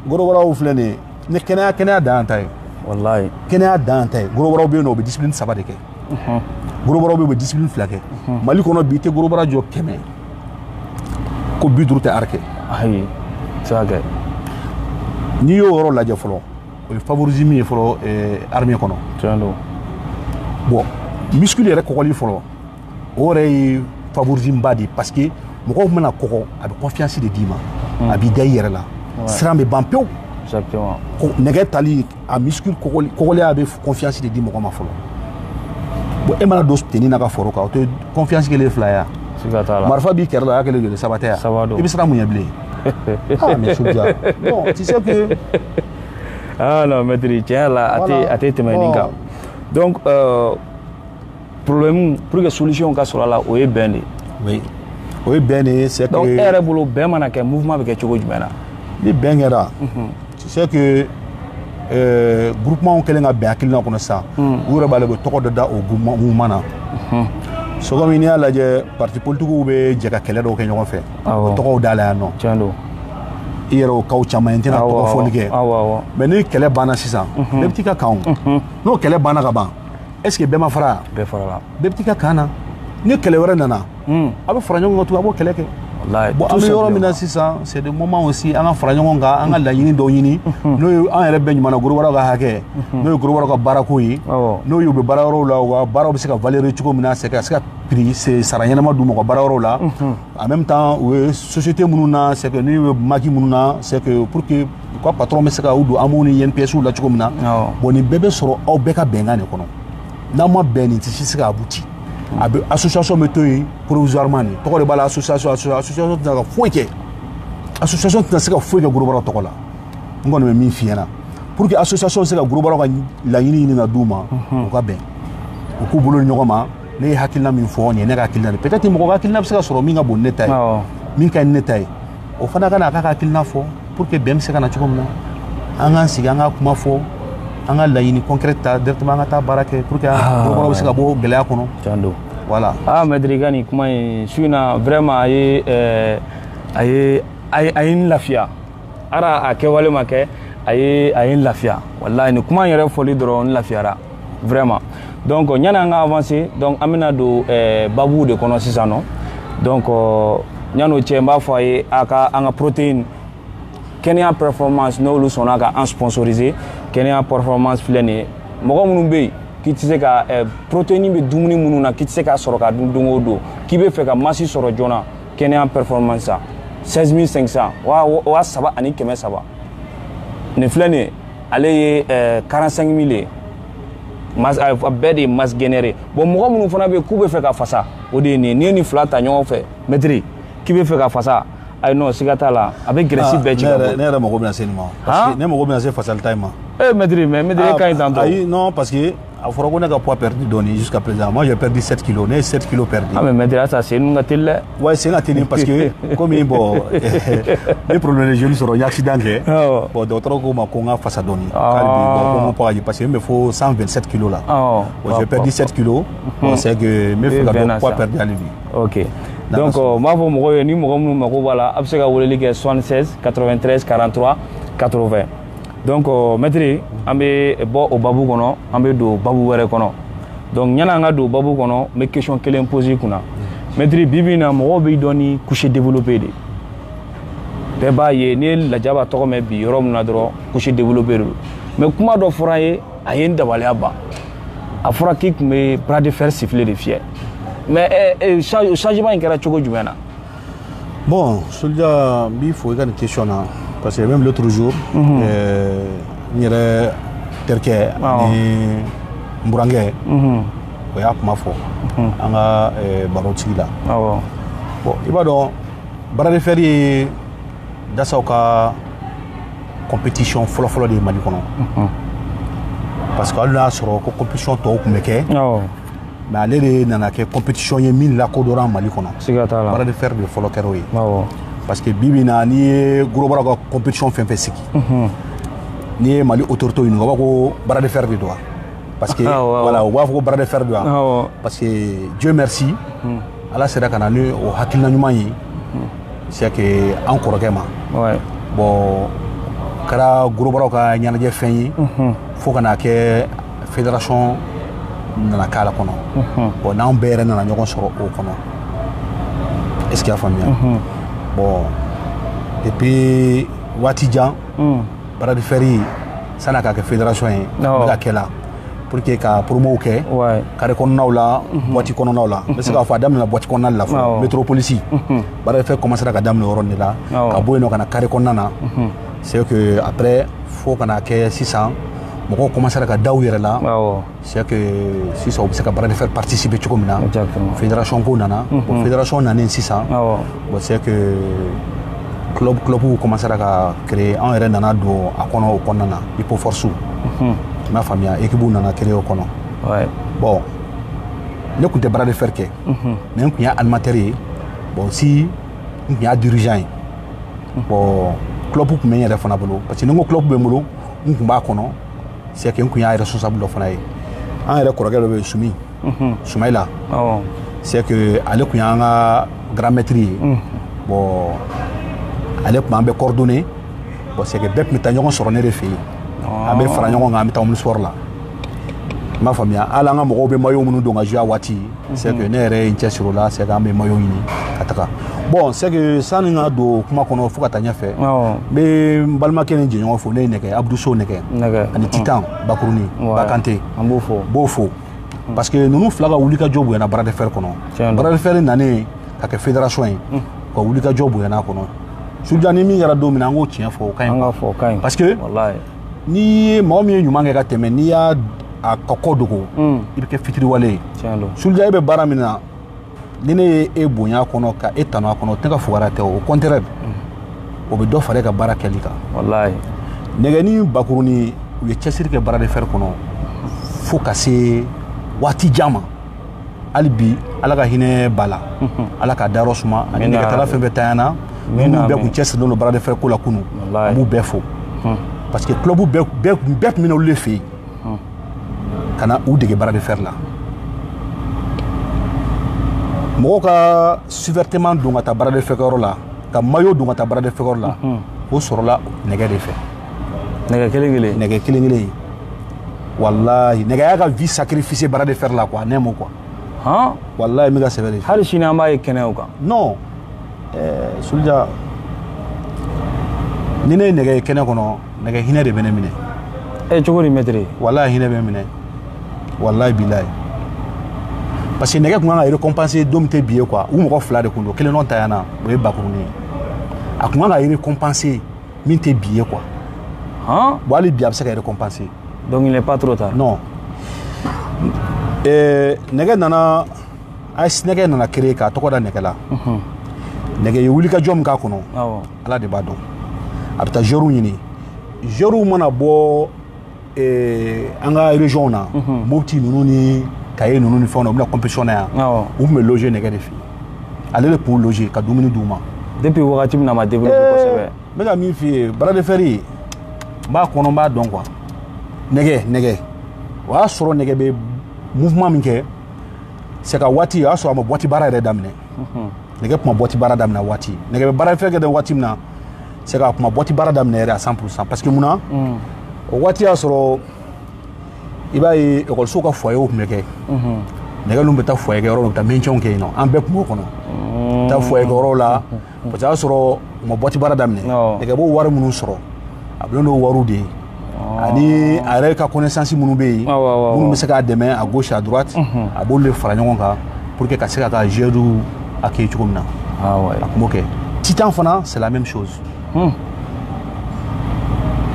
gorobaraw filɛ nin ye ni kɛnɛya dan ta ye wallahi kɛnɛya dan ta ye gorobaraw bɛ yen nɔ u bɛ discipline 3 de kɛ gorobaraw bɛ yen u bɛ discipline 2 kɛ Mali kɔnɔ bi i tɛ gorobara jɔ 100 ko 50 tɛ arrêté ayi se ka kɛ n'i y'o yɔrɔ lajɛ fɔlɔ o ye favorisme ye fɔlɔ armée kɔnɔ tiɲɛ don bon muscle yɛrɛ kɔgɔli fɔlɔ o yɛrɛ ye favorisme ba de parce que mɔgɔw mana kɔgɔ a bɛ confiance de d'i ma a b'i da i yɛrɛ la siran bɛ ban pewu exactement nɛgɛ tali a muscle kɔgɔli a bɛ confiance de di mɔgɔ ma fɔlɔ bon e mana don tenni na ka foro kan o tɛ confiance kelen fila ya marifa b'i kɛrɛ la o y'a kelen joli saba tɛ yan i bɛ siran mun ɲɛ bilen mais Sulja bon tu sais que non maître tiɲɛ la a tɛ tɛmɛ nin kan donc problème pour que solution ka sɔrɔ a la o ye bɛn de oui o ye bɛn de ye c'est que donc e yɛrɛ bolo bɛn mana kɛ mouvement bɛ kɛ cogo jumɛn na ni bɛn kɛra tu sais que groupement kɛlen ka bɛn hakilina kɔnɔ sisan u yɛrɛ b'ale bɛ tɔgɔ dɔ da o mouvement na c'est comme n'i y'a lajɛ parti politiques bɛ jɛ ka kɛlɛ dɔw kɛ ɲɔgɔn fɛ o tɔgɔw da la yan nɔ tiɲɛ don i yɛrɛ o kaw caman n tɛna tɔgɔ fɔli kɛ mais ni kɛlɛ banna sisan bɛɛ bɛ t'i ka kan n'o kɛlɛ banna ka ban est ce que bɛɛ ma fara bɛɛ farala bɛɛ bɛ t'i ka kan na ni kɛlɛ wɛrɛ nana a bɛ fara ɲɔgɔn kan tugun a b'o kɛlɛ kɛ. Bon an bɛ yɔrɔ min na sisan c'est des moments aussi an ka fara ɲɔgɔn kan an ka laɲini dɔw ɲini n'o ye an yɛrɛ bɛɛ ɲuman na gorobaraw ka hakɛ n'o ye gorobaraw ka baarako ye n'o ye u bɛ baara yɔrɔw la u ka baaraw bɛ se ka valorer cogo min na c'est ka se ka prix sara ɲɛnama d'u ma u ka baara yɔrɔw la en même temps u ye société minnu na c'est que n'u ye maki minnu na c'est que pour que u ka patron bɛ se ka u don AMO ni INPS la cogo min na bon nin bɛɛ bɛ sɔrɔ aw bɛɛ ka bɛnkan de kɔnɔ n'aw ma bɛn nin tɛ se ka aboutir. A bɛ association bɛ to yen provisoirement ni tɔgɔ de b'a la association tɛna ka foyi kɛ association tɛna se ka foyi kɛ gorobaraw tɔgɔ la n kɔni bɛ min f'i ɲɛna pour que association se ka gorobaraw ka laɲini ɲini ka d'u ma u ka bɛn u k'u bolo ni ɲɔgɔn ma ne ye hakilina min fɔ nin ye ne ka hakilina de peut-être mɔgɔ ka hakilina bɛ se ka sɔrɔ min ka bon ne ta ye min ka ɲi ne ta ye o fana ka na a k'a ka hakilina fɔ pour que bɛn bɛ se ka na cogo min na an k'an sigi an ka kuma fɔ an ka laɲini concrète ta directement an ka taa baara kɛ pour que gorobaraw bɛ se ka bɔ gɛlɛya kɔnɔ. Tiɲɛ don. Voilà. Maître i ka nin kuma in su in na vraiment a ye n lafiya ara a kɛwale ma kɛ a ye n lafiya wallahi nin kuma in yɛrɛ fɔli dɔrɔn n lafiyara vraiment donc yanni an ka avancer donc an bɛna don babu de kɔnɔ sisan nɔ donc yan'o cɛ n b'a fɔ a ye an ka protéine kɛnɛya performance n'olu sɔnna ka an sponsoriser kɛnɛya performance filɛ nin ye mɔgɔ minnu bɛ yen k'i tɛ se ka protéine bɛ dumuni minnu na k'i tɛ se k'a sɔrɔ ka dun don o don k'i bɛ fɛ ka masse sɔrɔ joona kɛnɛya performance sa 16500 wa 3700 nin filɛ nin ye ale ye 45000 ye a bɛɛ de ye masse générée bon mɔgɔ minnu fana bɛ yen k'u bɛ fɛ ka fasa o de ye nin ye n'i ye nin fila ta ɲɔgɔn fɛ maître k'i bɛ fɛ ka fasa ayi non siga t'a la a bɛ graisse bɛɛ jigin ka bɔ ne yɛrɛ mago bɛna se nin ma parce que ne mago bɛna se fasali ta in ma maître mais maître ka ɲi tantôt ayi non parce que a fɔra ko ne ka poids perdu dɔɔni jusqu'à présent moi j'ai perdu 7 kilos ne ye 7 kilos perdu mais maître ça c'est nun ka teli dɛ ouais c'est ka teli parce que comme bon ne problème de jeune sɔrɔ n ye accident kɛ bon dɔgɔtɔrɔ ko ma ko n ka fasa dɔɔni k'ale bi bon ko n poids ka jigin parce que n bɛ fo 127 kilos la bon j'ai perdu 7 kilos bon c'est que n bɛ fɛ ka dɔn poids perdu hali bi ok donc n b'a fɔ mɔgɔw ye ni mɔgɔ minnu mako b'a la a bɛ se ka weleli kɛ 76 93 43 80 donc maître an bɛ bɔ o babu kɔnɔ an bɛ don babu wɛrɛ kɔnɔ donc yanni an ka don babu kɔnɔ n bɛ question kelen poser kunna maître bi bi in na mɔgɔw b'i dɔn ni couche développée de bɛɛ b'a ye ni lajɛ b'a tɔgɔ mɛn bi yɔrɔ min na dɔrɔn couche développée de don mais kuma dɔ fɔra ye a ye n dabaliya ban a fɔra k'i tun bɛ bras de fer siffler de fiyɛ mais changement in kɛra cogo jumɛn na. Bon, Souldia, il faut regarder une question là. Parce que même l'autre jour, il y a Terke, Mbourangue, il y a ma foi, on a Baroti là. Bon, il va donc, bras de fer, dans sa compétition, follow de Malikono. Parce qu'on a sur la compétition, mais aller dans la compétition il mille la Kodora Mali kono bara de faire de follow kero yi parce que bibina ni gros bara ko compétition fin siki ni Mali autorité ni ko bara de faire de droit parce que voilà on va ko bara de faire de droit parce que Dieu merci ala sera kana ni o hakilna nyuma yi c'est que encore kema bon kara gros bara ka nyana je fin yi faut kana ke fédération nana kala kono bon n'an bɛɛ yɛrɛ nana ɲɔgɔn sɔrɔ o kɔnɔ est-ce qu'il y a faamuya bon depuis waati jan bara de fer san'a ka kɛ fédération ye n bɛ ka kɛ la pour que ka promow kɛ carré kɔnɔnaw la boîte kɔnɔnaw la n bɛ se k'a fɔ a daminɛna boîte kɔnɔna la fɔlɔ métropolisi bara de fer commencera ka daminɛ yɔrɔ de la ka bɔ yen nɔ ka na carré kɔnɔna na c'est que après fo kana kɛ sisan mɔgɔw commencera ka daw yɛrɛ la c'est que sisan u bɛ se ka bara de fer participer cogo min na fédération ko nana bon fédération nanen sisan bon c'est que club commencera ka créer an yɛrɛ nana don a kɔnɔ o kɔnɔna na ipo force i m'a faamuya équipe nana créer o kɔnɔ bon ne tun tɛ bara de fer kɛ mais n tun y'a animateur ye bon si n tun y'a dirigeant ye bon club tun bɛ n yɛrɛ fana bolo parce que ni n ko club bɛ n bolo n tun b'a kɔnɔ c'est que n tun y'a responsable dɔ fana ye an yɛrɛ kɔrɔkɛ dɔ bɛ yen Sumayila c'est que ale tun y'an ka grand maître ye bon ale tun b'an bɛ coordonner bon c'est que bɛɛ tun bɛ taa ɲɔgɔn sɔrɔ ne de fɛ yen an bɛ fara ɲɔgɔn kan an bɛ taa omnisport la m'a faamuya ala nga mɔgɔw bɛ maillot minnu don ka jouer a waati c'est que ne yɛrɛ ye n cɛsir'o la c'est que an bɛ maillot ɲini ka taga bon c'est que sani ka don kuma kɔnɔ fo ka taa ɲɛfɛ n bɛ n balimakɛ ni jɛɲɔgɔn fo ne ye nɛgɛ Abdou Sow nɛgɛ ani Titan Bakuruni Bakante b'o fo parce que ninnu fila ka wulikajɔ bonyana bras de fer kɔnɔ bras de fer nanen ka kɛ fédération ye ka wulikajɔ bonyana kɔnɔ Souldia ni min kɛra don min na an k'o tiɲɛ fɔ o ka ɲi parce que n'i ye mɔgɔ min ye ɲuman kɛ ka tɛmɛ n'i y'a a ka kɔ dogo i bɛ kɛ fitiriwale ye Souldia e bɛ baara min na ni ne ye e bonya kɔnɔ ka e tanu a kɔnɔ o tɛ ka fugara tɛ o contraire o bɛ dɔ fara e ka baara kɛli kan nɛgɛni Bakuruni u ye cɛsiri kɛ bras de fer kɔnɔ fo ka se waati jan ma hali bi ala ka hinɛ b'a la ala ka dayɔrɔ suma ani nɛgɛtala fɛn fɛn tanyana minnu bɛɛ kun cɛsirilen don bras de fer ko la kunu an b'u bɛɛ fo parce que club bɛɛ tun bɛ na olu de fɛ yen ka na u dege bras de fer la mɔgɔw ka suvertement don ka taa bras de fer yɔrɔ la ka maillot don ka taa bras de fer yɔrɔ la o sɔrɔla nɛgɛ de fɛ nɛgɛ kelen kelen wallahi nɛgɛ y'a ka vie sacrifice bras de fer la quoi ne mo quoi wallahi mi ka sɛbɛ de hali sini an b'a ye kɛnɛw kan non Souldia ni ne ye nɛgɛ ye kɛnɛ kɔnɔ nɛgɛ hinɛ de bɛ ne minɛ cogo di maître wallahi hinɛ bɛ minɛ wallahi bilahi parce que nɛgɛ kun kan ka récompenser don min tɛ bi ye quoi u mɔgɔ fila de kun don kelen nɔ tayana o ye Bakuruni ye a kun kan ka récompenser min tɛ bi ye quoi bon hali bi a bɛ se ka récompenser donc il n'est pas trop tard non nɛgɛ nana AS nɛgɛ nana créer k'a tɔgɔ da nɛgɛ la nɛgɛ ye wulikajɔ min k'a kɔnɔ ala de b'a dɔn a bɛ taa joueurs ɲini joueurs mana bɔ an ka région na Mopti ninnu ni Kaye ninnu ni fɛnw na u bɛna compétition na yan u tun bɛ loger nɛgɛ de fɛ ale de tun loger ka dumuni d'u ma depuis wagati min na ma développer kosɛbɛ n bɛ ka min f'i ye bras de fer n b'a kɔnɔ n b'a dɔn quoi nɛgɛ o y'a sɔrɔ nɛgɛ bɛ mouvement min kɛ c'est ka waati o y'a sɔrɔ a ma boîte baara yɛrɛ daminɛ nɛgɛ tun ma boîte baara daminɛ waati nɛgɛ bɛ baara fɛn kɛ waati min na c'est ka kuma boîte baara daminɛ yɛrɛ à 100% parce que mun na o waati y'a sɔrɔ i b'a ye école ka foyer tun bɛ kɛ nɛgɛ ninnu bɛ taa foyer kɛ yɔrɔ la u bɛ taa maintien kɛ yen nɔ an bɛɛ tun b'o kɔnɔ taa foyer kɛ yɔrɔ la parce que a y'a sɔrɔ u ma boîte baara daminɛ nɛgɛ b'o wari minnu sɔrɔ a bilen n'o wariw de ye ani a yɛrɛ ka connaissance minnu bɛ yen minnu bɛ se k'a dɛmɛ à gauche à droite a b'olu de fara ɲɔgɔn kan pour que ka se ka joueurs accueillir cogo min na a tun b'o kɛ Titan fana c'est la même chose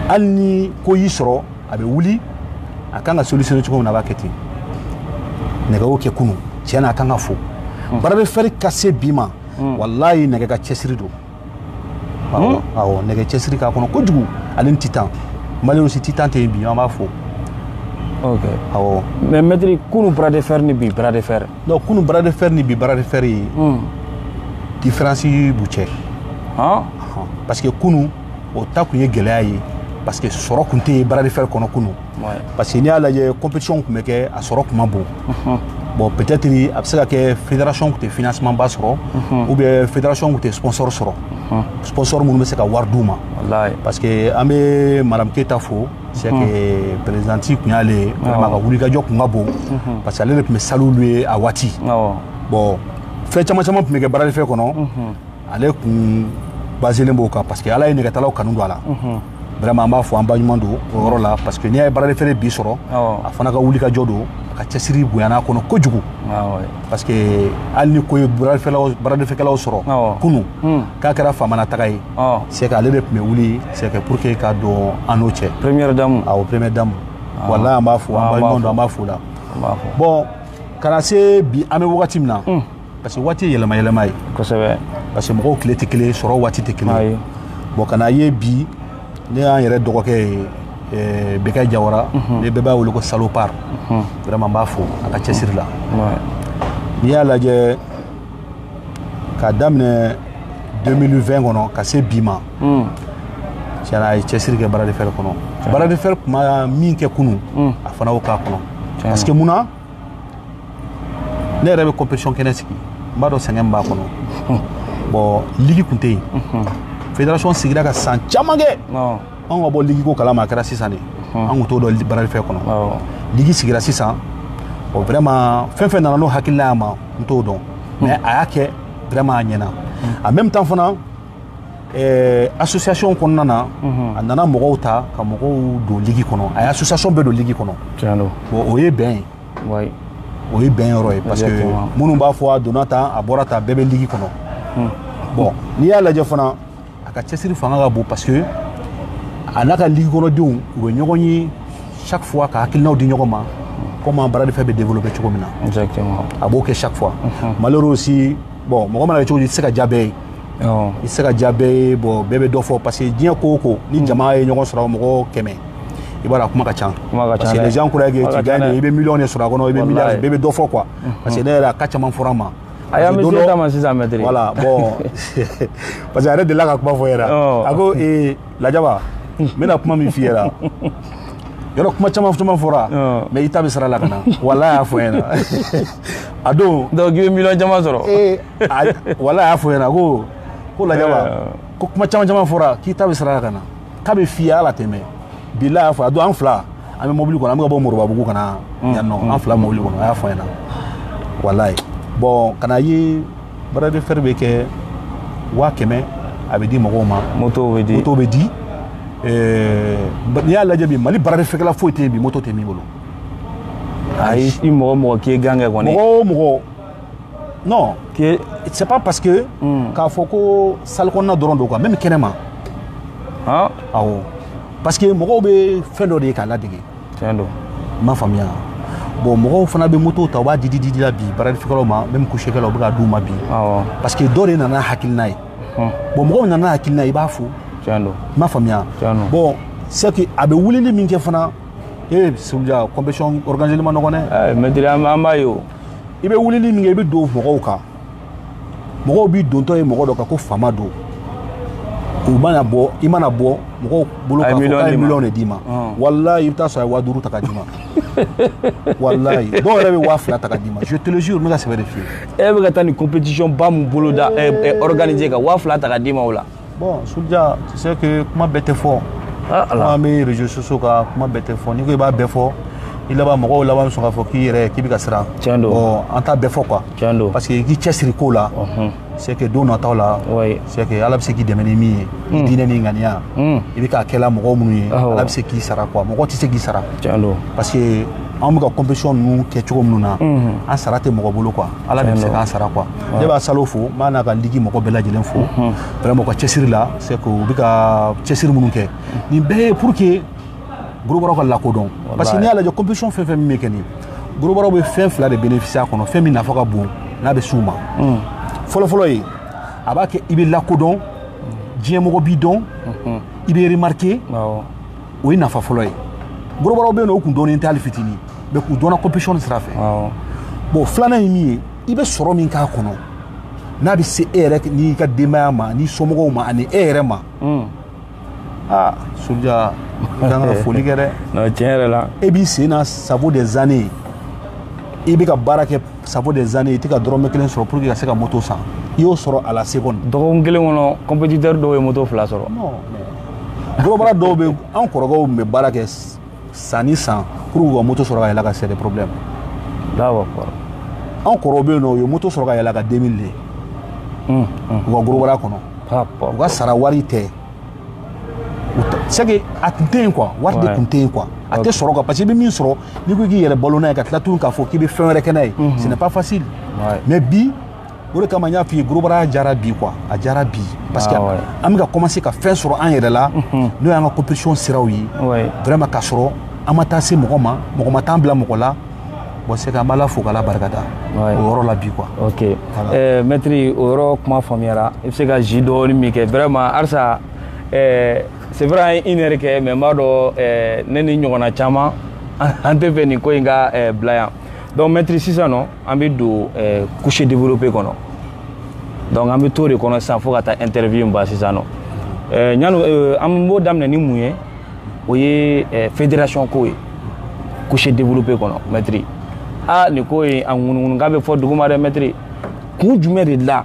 hali ni ko y'i sɔrɔ a bɛ wuli a kan ka solutionner cogo min na a b'a kɛ ten nɛgɛ y'o kɛ kunun tiɲɛ na a kan ka fo bras de fer ka se bi ma wallahi nɛgɛ ka cɛsiri don awɔ nɛgɛ cɛsiri k'a kɔnɔ kojugu ale ni Titan Mali aussi Titan tɛ yen bi an b'a fo ok awɔ mais maître kunu bras de fer ni bi bras de fer non kunu bras de fer ni bi bras de fer ye différence b'u cɛ parce que kunu o ta kun ye gɛlɛya ye parce que sɔrɔ kun tɛ bras de fer kɔnɔ kunu parce que n'i y'a lajɛ compétition kun bɛ kɛ a sɔrɔ kun ma bon bon peut-être a bɛ se ka kɛ fédération kun tɛ financement ba sɔrɔ ou bien fédération kun tɛ sponsor sɔrɔ sponsor minnu bɛ se ka wari d'u ma parce que an bɛ madame Keita fo c'est que présidente kun y'ale ye vraiment ka wulikajɔ kun ka bon parce que ale de tun bɛ saluw ye a waati bon fɛn caman caman tun bɛ kɛ bras de fer kɔnɔ ale kun basé len b'o kan parce que ala ye nɛgɛtalaw kanu don a la vraiment an b'a fɔ an ba ɲuman don o yɔrɔ la parce que n'i y'a ye bras de fer bi sɔrɔ a fana ka wulikajɔ don a ka cɛsiri bonyana kɔnɔ kojugu parce que hali ni ko ye bras de fer kɛlaw sɔrɔ kunu k'a kɛra famana taga ye c'est que ale de tun bɛ wuli c'est que pour que ka don an n'o cɛ première dame awɔ première dame wallahi an b'a fɔ an ba ɲuman don an b'a fɔ la bon kana se bi an bɛ wagati min na parce que waati ye yɛlɛma yɛlɛma ye kosɛbɛ parce que mɔgɔw tile tɛ kelen sɔrɔ waati tɛ kelen bon kana ye bi ne y'an yɛrɛ dɔgɔkɛ ye Bekayi Jawara ne bɛɛ b'a wele ko salopard vraiment n b'a fo a ka cɛsiri la n'i y'a lajɛ k'a daminɛ 2020 kɔnɔ ka se bi ma tiɲɛna a ye cɛsiri kɛ bras de fer kɔnɔ bras de fer tun ma min kɛ kunun a fana y'o k'a kɔnɔ parce que mun na ne yɛrɛ bɛ compétition kɛnɛ sigi n b'a dɔn sɛgɛn b'a kɔnɔ bon ligi tun tɛ yen fédération sigira ka san caman kɛ an ka bɔ ligi ko kalama a kɛra sisan de an tun t'o dɔn bras de fer kɔnɔ ligi sigira sisan bon vraiment fɛn nana no hakilina ma n t'o dɔn mais a y'a kɛ vraiment a ɲɛna en même temps fana association kɔnɔna na a nana mɔgɔw ta ka mɔgɔw don ligi kɔnɔ a ye association bɛɛ don ligi kɔnɔ bon o ye bɛn ye o ye bɛn yɔrɔ ye parce que minnu b'a fɔ a donna tan a bɔra tan bɛɛ bɛ ligi kɔnɔ bon n'i y'a lajɛ fana a ka cɛsiri fanga ka bon parce que a n'a ka ligi kɔnɔdenw u bɛ ɲɔgɔn ye chaque fois ka hakilinaw di ɲɔgɔn ma comment bara de fɛn bɛ développer cogo min na exactement a b'o kɛ chaque fois malheureux aussi bon mɔgɔ mana kɛ cogo di i tɛ se ka diya bɛɛ ye i tɛ se ka diya bɛɛ ye bon bɛɛ bɛ dɔ fɔ parce que diɲɛ ko o ko ni jama ye ɲɔgɔn sɔrɔ mɔgɔ 100 i b'a dɔn a kuma ka ca parce que les gens croient que tu gagnes i bɛ million de sɔrɔ a kɔnɔ i bɛ milliard bɛɛ bɛ dɔ fɔ quoi parce que ne yɛrɛ a ka caman fɔra n ma a y'a misi ta ma sisan mɛtiri voilà bon parce que a yɛrɛ delila ka kuma fɔ yɛrɛ a ko Lajaba n bɛna kuma min f'i yɛrɛ yɔrɔ kuma caman fɔra mais i ta bɛ sira la ka na walahi y'a fɔ n ɲɛna a don donc i bɛ million caman sɔrɔ walahi y'a fɔ n ɲɛna ko Lajaba ko kuma caman fɔra k'i ta bɛ sira la ka na k'a bɛ f'i ye ala tɛmɛ bilahi y'a fɔ a don an fila an bɛ mobili kɔnɔ an bɛ ka bɔ Moribabugu ka na yan nɔ an fila mobili kɔnɔ a y'a fɔ n ɲɛna walahi bon kana ye bara de fer bɛ kɛ 100,000 a bɛ di mɔgɔw ma moto bɛ di n'i y'a lajɛ bi Mali bara de fɛkɛla foyi tɛ yen bi moto tɛ min bolo ayi i mɔgɔ k'i ye gan kɛ kɔni mɔgɔ non c'est pas parce que k'a fɔ ko salle kɔnɔna dɔrɔn don quoi même kɛnɛma awɔ parce que mɔgɔw bɛ fɛn dɔ de ye k'a ladege tiɲɛ don n m'a faamuya bon mɔgɔw fana bɛ moto ta u b'a di la bi bara de fɛkɛlaw ma même couchekɛlaw u bɛ k'a d'u ma bi parce que dɔ de nana hakilina ye bon mɔgɔw nana hakilina i b'a fo tiɲɛ don n m'a faamuya bon c'est que a bɛ wulili min kɛ fana Soulja compétition organisée ma nɔgɔn dɛ mɛtiri an b'a ye o i bɛ wulili min kɛ i bɛ don mɔgɔw kan mɔgɔw b'i dontɔ ye mɔgɔ dɔ kan ko fama don i mana bɔ mɔgɔw bolo k'a fɔ k'a ye million de d'i ma walahi i bɛ taa sɔrɔ a ye 5000 ta ka d'i ma walahi dɔw yɛrɛ bɛ 2000 ta ka d'i ma je te le jure n bɛ ka sɛbɛn de f'i ye e bɛ ka taa ni compétition ba mun bolo da organiser ka 2000 ta ka d'i ma o la bon Soulja tu sais que kuma bɛɛ tɛ fɔ kuma bɛ réseaux sociaux kan kuma bɛɛ tɛ fɔ n'i ko i b'a bɛɛ fɔ i laban mɔgɔw laban sɔn k'a fɔ k'i yɛrɛ k'i bɛ ka siran tiɲɛ don bon an t'a bɛɛ fɔ quoi tiɲɛ don parce que k'i cɛsiri ko la c'est que don nataw la c'est que ala bɛ se k'i dɛmɛ ni min ye diinɛ ni ŋaniya i bɛ k'a kɛla mɔgɔw minnu ye ala bɛ se k'i sara quoi mɔgɔ tɛ se k'i sara tiɲɛ don parce que an bɛ ka compétition ninnu kɛ cogo minnu na an sara tɛ mɔgɔ bolo quoi ala de bɛ se k'an sara quoi ne b'a salo fo n b'a n'a ka ligi mɔgɔ bɛɛ lajɛlen fo vraiment u ka cɛsiri la c'est que u bɛ ka cɛsiri minnu kɛ nin bɛɛ ye pour que gorobaraw ka lakodɔn parce que n'i y'a lajɛ compétition fɛn fɛn min bɛ kɛ nin gorobaraw bɛ fɛn fila de bénéficier a kɔnɔ fɛn min nafa ka bon n'a bɛ s'u ma fɔlɔfɔlɔ ye a b'a kɛ i bɛ lakodɔn diɲɛmɔgɔ b'i dɔn i bɛ remarquer o ye nafa fɔlɔ ye gorobaraw bɛ yen nɔ u kun dɔnnen tɛ hali fitinin mais k'u dɔnna compétition sira fɛ bon filanan ye min ye i bɛ sɔrɔ min k'a kɔnɔ n'a bɛ se e yɛrɛ n'i ka denbaya ma n'i somɔgɔw ma ani e yɛrɛ ma Soulja i kan ka foli kɛ dɛ tiɲɛ yɛrɛ la e b'i sen na ça vaut des années i bɛ ka baara kɛ ça vaut des années i tɛ ka dɔrɔmɛ 1 sɔrɔ pour que ka se ka moto san i y'o sɔrɔ à la seconde dɔgɔkun 1 kɔnɔ compétiteur dɔw ye moto 2 sɔrɔ non gorobara dɔw bɛ an kɔrɔkɛw tun bɛ baara kɛ san ni san pour que u ka moto sɔrɔ ka yɛlɛ ka c'est des problèmes an kɔrɔw bɛ yen nɔ u ye moto sɔrɔ ka yɛlɛ ka 2000 de u ka gorobara kɔnɔ u ka sara wari tɛ c'est que a tun tɛ yen quoi wari de tun tɛ yen quoi a tɛ sɔrɔ quoi parce que i bɛ min sɔrɔ n'i ko k'i yɛrɛ balo n'a ye ka tila tuguni k'a fɔ k'i bɛ fɛn wɛrɛ kɛ n'a ye ce n'est pas facile mais bi o de kama n y'a f'i ye gorobara jara bi quoi a jara bi parce que an bɛ ka commencer ka fɛn sɔrɔ an yɛrɛ la n'o y'an ka compétition siraw ye vraiment k'a sɔrɔ an ma taa se mɔgɔ ma mɔgɔ ma t'an bila mɔgɔ la bon c'est que an b'ala fo k'ala barikada o yɔrɔ la bi quoi ok maître o yɔrɔ kuma faamuyara i bɛ se ka ji dɔɔni min kɛ vraiment halisa c'est vrai an ye 1 heure kɛ mais n b'a dɔn ne ni ɲɔgɔnna caman an tɛ fɛ nin ko in ka bila yan donc maître sisan nɔ an bɛ don coucher développé kɔnɔ donc an bɛ to de kɔnɔ sisan fo ka taa interview in ban sisan nɔ ɲani an b'o daminɛ ni mun ye o ye fédération ko ye coucher développé kɔnɔ maître nin ko in a ŋunuŋunu k'a bɛ fɔ duguma dɛ maître kun jumɛn de la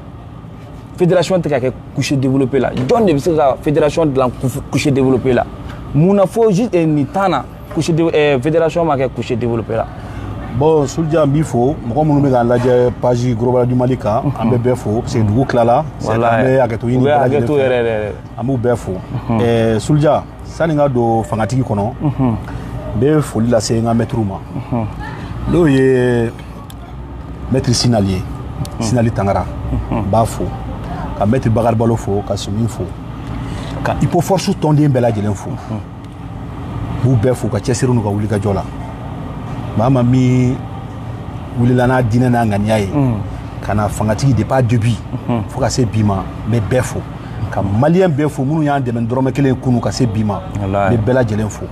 fédération tɛ ka kɛ coucher développé la jɔn de bɛ se ka fédération dilan coucher développé la mun na fo juste nin temps na couche de fédération ma ke couche développer là. Bon, Souldia n b'i fo mɔgɔ minnu bɛ k'an lajɛ page Global du Mali kan an bɛ bɛɛ fo parce que dugu tilala an bɛ hakɛto ɲini bɛɛ lajɛlen fɛ an b'u bɛɛ fo Souldia sani n ka don fangatigi kɔnɔ n bɛ foli lase n ka mɛtiriw ma n'o ye mɛtiri Sinali ye Sinali Tangara n b'a fo ka mɛtiri Bakari Balo fo ka Sumi fo ka Ipo Force tɔnden bɛɛ lajɛlen fo n b'u bɛɛ fo ka cɛsiri n'u ka wulikajɔ la Mama mi wulila n'a diinɛ n'a ŋaniya ye ka na fangatigi depuis a début fo ka se bi ma n bɛ bɛɛ fo ka maliyɛn bɛɛ fo minnu y'an dɛmɛ dɔrɔmɛ kelen kunu ka se bi ma n bɛ bɛɛ lajɛlen fo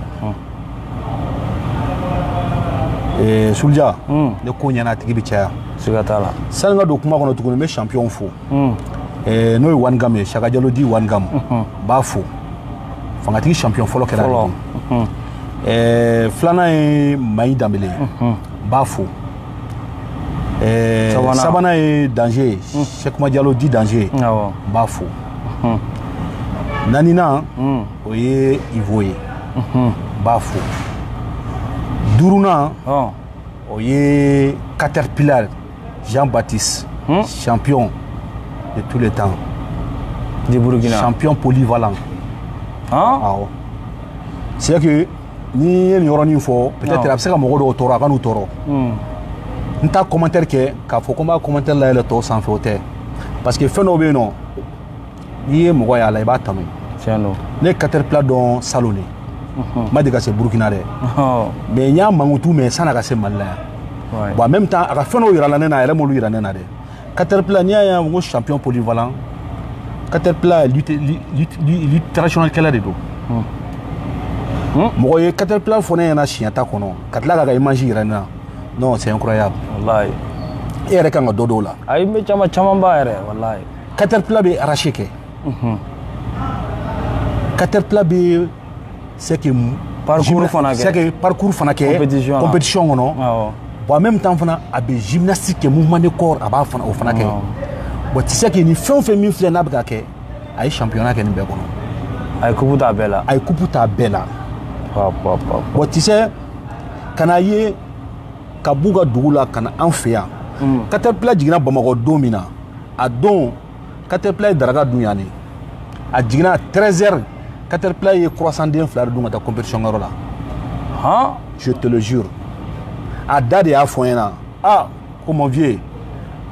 Souldia ne ko ɲɛna a tigi bɛ caya siga t'a la sani n ka don kuma kɔnɔ tuguni n bɛ champion fo n'o ye Wanigam ye Saka Jalodi Wanigam n b'a fo fangatigi champion fɔlɔ kɛra ale de filanan ye Mayi Dambele n b'a fo sabanan ye Danger ye Sekuma Diallo di Danger n b'a fo naaninan o ye Ivo ye n b'a fo duurunan o ye Caterpillar Jean-Baptiste champion de tous les temps de Burkina champion polyvalent awɔ c'est que ni ye nin yɔrɔnin fɔ peut-être a bɛ se ka mɔgɔ dɔw tɔɔrɔ a ka n'u tɔɔrɔ n t'a commentaire kɛ k'a fɔ ko n b'a commentaire layɛlɛ tɔw sanfɛ o tɛ parce que fɛn dɔw bɛ yen nɔ n'i ye mɔgɔ y'a la i b'a tanu ne ye Caterpillar dɔn Salon de n ma deli ka se Burkina dɛ mais n y'a mankutu mɛn san'a ka se Mali la yan bon en même temps a ka fɛn dɔw yira la ne na a yɛrɛ m'olu yira ne na dɛ Caterpillar n'i y'a ye n ko champion polyvalent Caterpillar lutte traditionnelle kɛlɛ de don mɔgɔ ye Caterpillar fɔ ne ɲɛna siɲɛ ta kɔnɔ ka tila k'a ka image yira ne na non c'est incroyable wallahi e yɛrɛ kan ka dɔ dɔw la ayi n bɛ caman ba yɛrɛ wallahi Caterpillar bɛ arraché kɛ Caterpillar bɛ c'est que parcours fana kɛ compétition kɔnɔ bon en même temps fana a bɛ gymnastique kɛ mouvement de corps a b'a o fana kɛ bon tu sais que ni fɛn o fɛn min filɛ n'a bɛ ka kɛ a ye championnat kɛ nin bɛɛ kɔnɔ a ye coupe t'a bɛɛ la a ye coupe t'a bɛɛ la bon tu sais ka na ye ka b'u ka dugu la ka na an fɛ yan Caterpillar jiginna Bamakɔ don min na a don Caterpillar ye daraka dun yan de a jiginna 13h Caterpillar ye croissant den 2 de dun ka taa compétition yɔrɔ la je te le jure a da de y'a fɔ n ɲɛna ko mon vieux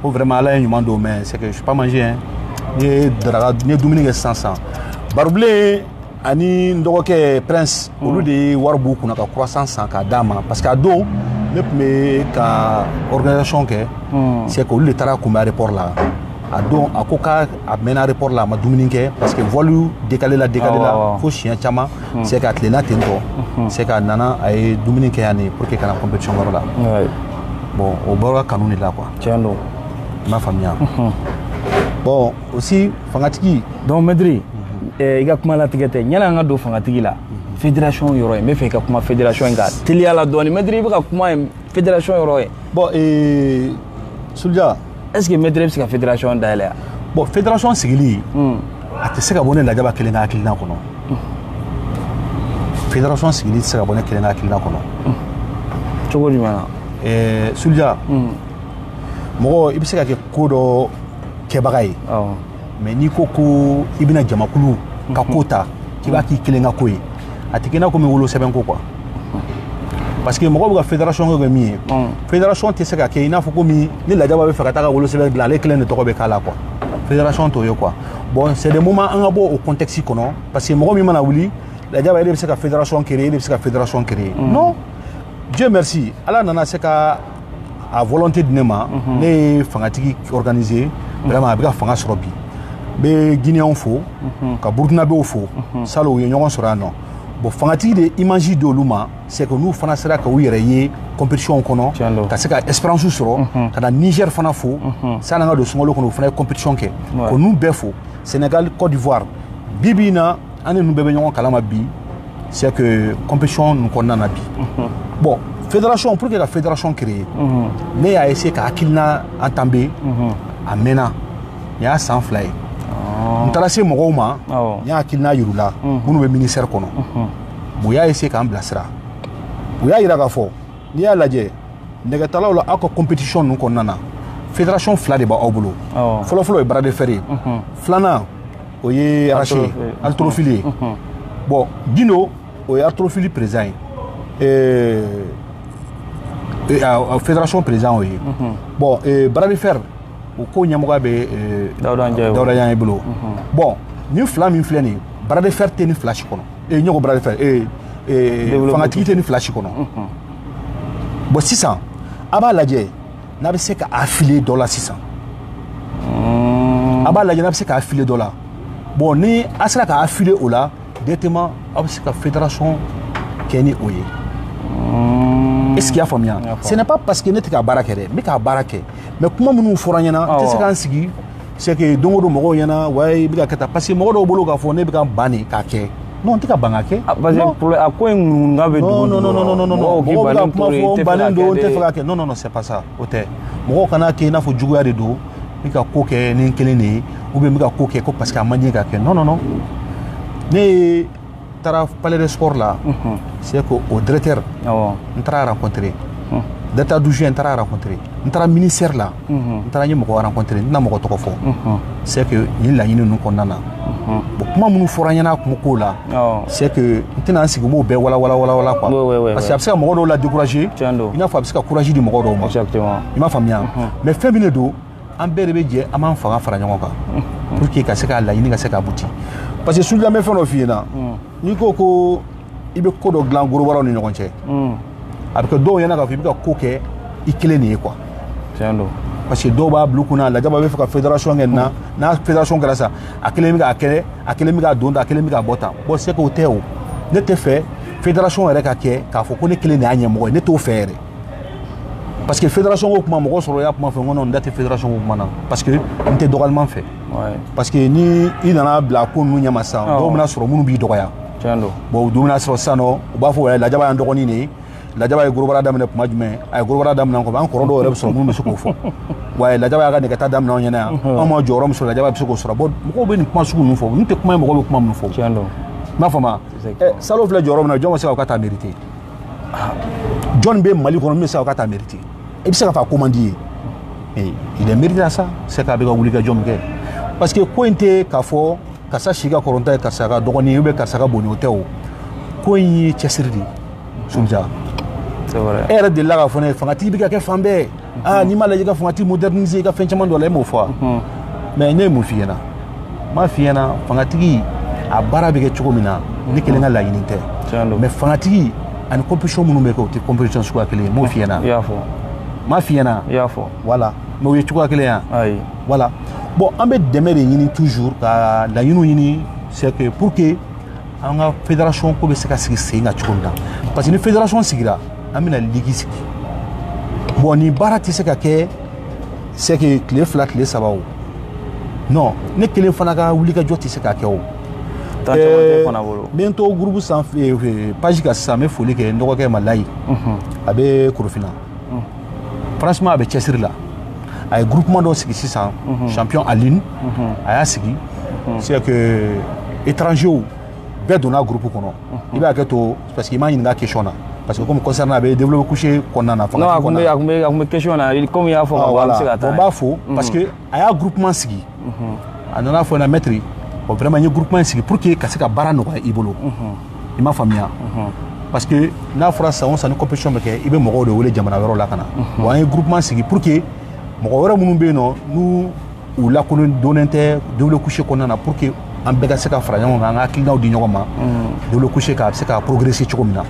ko vraiment ala ye ɲuman don mais c'est que je suis pas mangé hein n ye dumuni kɛ sisan Barobilen ani n dɔgɔkɛ Prince olu de ye wari b'u kunna ka croissant san k'a d'a ma parce que a don ne tun bɛ ka organisation kɛ c'est que olu de taara kunbɛn aéroport la a don a ko k'a mɛnna aéroport la a ma dumuni kɛ parce que vol décalé la fo siɲɛ caman c'est que a tilenna ten tɔ c'est que a nana a ye dumuni kɛ yan de pour que ka na compétition yɔrɔ la bon o bɔra kanu de la quoi tiɲɛ don i m'a faamuya bon aussi fangatigi donc maître i ka kuma latigɛ tɛ ɲɛna an ka don fangatigi la fédération yɔrɔ ye n bɛ fɛ i ka kuma fédération in kan teliya la dɔɔni maître i bɛ ka kuma ye fédération yɔrɔ ye bon Souldia est-ce que maître bɛ se ka fédération dayɛlɛ yan bon fédération sigili a tɛ se ka bɔ ne Lajaba kelen ka hakilina kɔnɔ fédération sigili tɛ se ka bɔ ne kelen ka hakilina kɔnɔ cogo jumɛn na Souldia mɔgɔ i bɛ se ka kɛ ko dɔ kɛbaga ye mais n'i ko ko i bɛna jamakulu ka ko ta k'i b'a k'i kelen ka ko ye a tɛ kɛ i n'a fɔ min wolo sɛbɛn ko quoi parce que mɔgɔw bɛ ka fédération kɛ min ye fédération tɛ se ka kɛ i n'a fɔ komi ni Lajaba bɛ fɛ ka taa ka wolo sɛbɛn dilan ale kelen de tɔgɔ bɛ k'a la quoi fédération t'o ye quoi bon c'est des moments an ka bɔ o contexte kɔnɔ parce que mɔgɔ min mana wuli Lajaba yɛrɛ bɛ se ka fédération créer e de bɛ se ka fédération créer non Dieu merci ala nana se ka a volonté di ne ma ne ye fangatigi organiser vraiment a bɛ ka fanga sɔrɔ bi n bɛ Guinéens fo ka Burkinabéw fo salon u ye ɲɔgɔn sɔrɔ yan nɔ bon fangatigi de image d'olu ma c'est que n'u fana sera ka u yɛrɛ ye compétition kɔnɔ ka se ka espérance sɔrɔ ka na Niger fana fo sanni an ka don sunkalo kɔnɔ u fana ye compétition kɛ ko n'u bɛɛ fo Sénégal Côte d'Ivoire bi bi in na an ni ninnu bɛɛ bɛ ɲɔgɔn kalama bi c'est que compétition ninnu kɔnɔna na bi bon fédération pour que ka fédération créer ne y'a essayer ka hakilina entamber a mɛnna nin y'a san 2 ye n taara se mɔgɔw ma n y'a hakilina yir'u la minnu bɛ ministère kɔnɔ bon u y'a essayer k'an bilasira u y'a yira k'a fɔ n'i y'a lajɛ nɛgɛtalaw la aw ka compétition ninnu kɔnɔna na fédération fila de b'aw bolo fɔlɔfɔlɔ ye bras de fer ye filanan o ye arraché haltérophilie ye bon Guindo o ye haltérophilie président ye fédération président o ye bon bras de fer o ko ɲɛmɔgɔya bɛ Dawuda Ɲaŋe bolo bon nin fila min filɛ nin ye bras de fer tɛ nin fila si kɔnɔ ɲɔgɔn bras de fer fangatigi tɛ nin fila si kɔnɔ bon sisan a b'a lajɛ n'a bɛ se ka affilier dɔ la sisan a b'a lajɛ n'a bɛ se ka affilier dɔ la bon ni a sera ka affilier o la directement a bɛ se ka fédération kɛ ni o ye est-ce qu'il y a faamuya ce n'est pas parce que ne tɛ ka baara kɛ dɛ n bɛ ka baara kɛ mais kuma minnu fɔra n ɲɛna n tɛ se k'an sigi c'est que don o don mɔgɔw ɲɛna wa i bɛ ka kɛ tan parce que mɔgɔ dɔw bolo k'a fɔ ne bɛ ka ban de k'a kɛ non n tɛ ka ban ka kɛ parce que a ko in ŋunuŋunuŋa bɛ dugu non mɔgɔw bɛ ka kuma fɔ n bannen don n tɛ fɛ ka kɛ non c'est pas ça o tɛ mɔgɔw kana kɛ i n'a fɔ juguya de don n bɛ ka ko kɛ ni n kelen de ye ou bien n bɛ ka ko kɛ ko parce que a man di ka kɛ non ne ye taara palais de sport la c'est que o directeur n taara rencontrer directeur du jeu n taara rencontrer n taara ministère la n taara n ye mɔgɔ rencontrer n tɛna mɔgɔ tɔgɔ fɔ c'est que nin laɲini ninnu kɔnɔna na bon kuma minnu fɔra n ɲɛna kun ko la c'est que n tɛna n sigi n b'o bɛɛ wala quoi parce que a bɛ se ka mɔgɔ dɔw la décourager i n'a fɔ a bɛ se ka courage di mɔgɔ dɔw ma i m'a faamuya mais fɛn min de don an bɛɛ de bɛ jɛ an b'an fanga fara ɲɔgɔn kan pour que ka se ka laɲini ka se ka buti parce que Sunjata bɛ fɛn dɔ f'i ɲɛna n'i ko i bɛ ko dɔ dilan gorobaraw ni ɲɔgɔn cɛ a bɛ kɛ dɔw ɲɛna k'a fɔ i bɛ ka ko kɛ i kelen de ye quoi parce que dɔw b'a bila u kunna Lajaba bɛ fɛ ka fédération kɛ nin na n'a fédération kɛra sa a kelen bɛ k'a kɛ a kelen bɛ k'a don tan a kelen bɛ k'a bɔ tan bon c'est que o tɛ o ne tɛ fɛ fédération yɛrɛ ka kɛ k'a fɔ ko ne kelen de y'a ɲɛmɔgɔ ye ne t'o fɛ yɛrɛ parce que fédération ko kuma mɔgɔ sɔrɔ y'a kuma fɛ n ko non n da tɛ fédération ko kuma na parce que n tɛ dɔgɔyaliman fɛ parce que ni i nana bila ko ninnu ɲɛma sisan dɔw bɛna sɔrɔ minnu b'i dɔgɔya bon dɔw bɛna sɔrɔ sisan nɔ u b'a fɔ Lajaba y'an dɔgɔnin de ye Lajaba ye gorobara daminɛ kuma jumɛn a ye gorobara daminɛ kɔfɛ an kɔrɔ dɔw yɛrɛ bɛ sɔrɔ minnu bɛ se k'o fɔ wa Lajaba y'a ka nɛgɛta daminɛ anw ɲɛna yan anw ma jɔyɔrɔ min sɔrɔ Lajaba bɛ se k'o sɔrɔ bon mɔgɔw bɛ nin kuma sugu ninnu fɔ n'u tɛ kuma ye mɔgɔw bɛ kuma minnu fɔ n m'a faamuya Salo filɛ jɔyɔrɔ min na jɔn ma se k'aw ka taa mériter jɔn bɛ Mali kɔnɔ min bɛ se k'aw ka taa mériter i bɛ se ka fɔ a ko man di ye mais il est mérité à ça c'est k'a bɛ ka wuli ka jɔn min kɛ parce que ko in tɛ k'a fɔ karisa si ka kɔrɔnta ye karisa ka dɔgɔnin ye ou bien karisa ka bonni o tɛ o ko in ye cɛsiri de ye Sunjata e yɛrɛ delila k'a fɔ ne ye fangatigi bɛ ka kɛ fan bɛɛ n'i m'a lajɛ i ka fangatigi moderniser i ka fɛn caman dɔ la e m'o fɔ mais ne ye mun f'i ɲɛna n m'a f'i ɲɛna fangatigi a baara bɛ kɛ cogo min na ne kelen ka laɲini tɛ mais fangatigi ani compétition minnu bɛ kɛ o tɛ compétition suguya kelen ye n m'o f'i ɲɛna m'a f'i ɲɛna voilà mais o ye cogoya kelen yan voilà bon an bɛ dɛmɛ de ɲini toujours ka laɲiniw ɲini c'est que pour que an ka fédération ko bɛ se ka sigi sen kan cogo min na parce que ni fédération sigira an bɛna ligue sigi bon ni baara tɛ se ka kɛ c'est que tile fila tile saba o non ne kelen fana ka wulikajɔ tɛ se ka kɛ o n bɛ n to groupe sanfɛ page kan sisan n bɛ foli kɛ n dɔgɔkɛ Malayi a bɛ Korofina franchement a bɛ cɛsiri la a ye groupement dɔ sigi sisan champion Aline a y'a sigi c'est que étrangers bɛɛ donna groupe kɔnɔ i b'a kɛ to parce que i m'a ɲininka question na parce que comme concernant a bɛ développé couché kɔnɔna na a kun bɛ question na comme i y'a fɔ ka bɔ an bɛ se ka taa n b'a fo parce que a y'a groupement sigi a nana fɔ n na maître bon vraiment n ye groupement sigi pour que ka se ka baara nɔgɔya i bolo i m'a faamuya parce que n'a fɔra san o san ni compétition bɛ kɛ i bɛ mɔgɔw de wele jamana wɛrɛw la ka na bon an ye groupement sigi pour que mɔgɔ wɛrɛ minnu bɛ yen nɔ n'u u lakodɔnnen tɛ développé couché kɔnɔna na pour que an bɛɛ ka se ka fara ɲɔgɔn kan an ka hakilinaw di ɲɔgɔn ma développé couché ka a bɛ se ka progresser cogo min na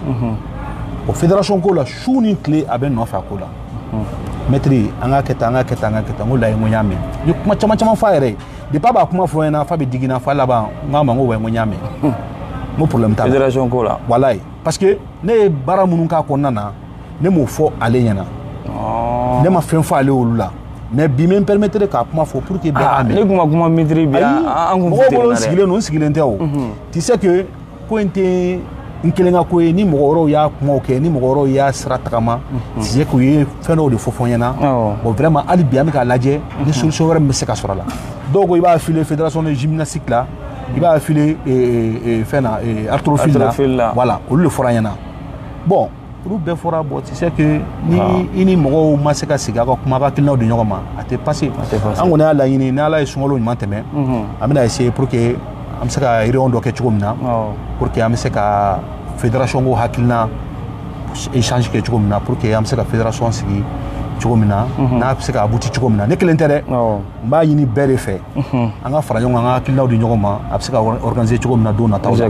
o fédération ko la su ni tile a bɛ nɔfɛ a ko la maître an ka kɛ tan an ka kɛ tan an ka kɛ tan n ko layi n ko n y'a mɛn n ye kuma caman caman f'a yɛrɛ ye depuis a b'a kuma fɔ n ɲɛna f'a bɛ digi n na f'a laban n k'a ma n ko ouais n ko n y'a mɛn n ko problème t'a la fédération ko la walayi parce que ne ye baara minnu k'a kɔnɔna na ne m'o fɔ ale ɲɛna ne ma fɛn fɔ ale olu la mais bi me permettre k'a kuma fɔ pour que bɛɛ k'a mɛn ne kun ma kuma maître bi an kun mɔgɔw bolo n sigilen don n sigilen tɛ o tu sais que ko in tɛ n kelen ka ko ye ni mɔgɔ wɛrɛw y'a kumaw kɛ ni mɔgɔ wɛrɛw y'a sira tagama c'est que u ye fɛn dɔw de fɔ fɔ n ɲɛna bon vraiment hali bi an bɛ k'a lajɛ ni solution wɛrɛ min bɛ se ka sɔrɔ a la dɔw ko i b'a affilier fédération de gymnastique la i b'a affilier fɛn na haltérophilie la voilà olu de fɔra n ɲɛna bon olu bɛɛ fɔra bon tu sais que ni i ni mɔgɔw ma se ka sigi a ka kuma ka hakilinaw di ɲɔgɔn ma a tɛ passer an kɔni y'a laɲini ni Ala ye sunkalo ɲuman tɛmɛ an bɛna essayer pour que an bɛ se ka réunion dɔ kɛ cogo min na pour que an bɛ se ka fédération ko hakilina échange kɛ cogo min na pour que an bɛ se ka fédération sigi cogo min na n'a bɛ se ka abouti cogo min na ne kelen tɛ dɛ n b'a ɲini bɛɛ de fɛ an ka fara ɲɔgɔn kan an ka hakilinaw di ɲɔgɔn ma a bɛ se ka organiser cogo min na don nataw la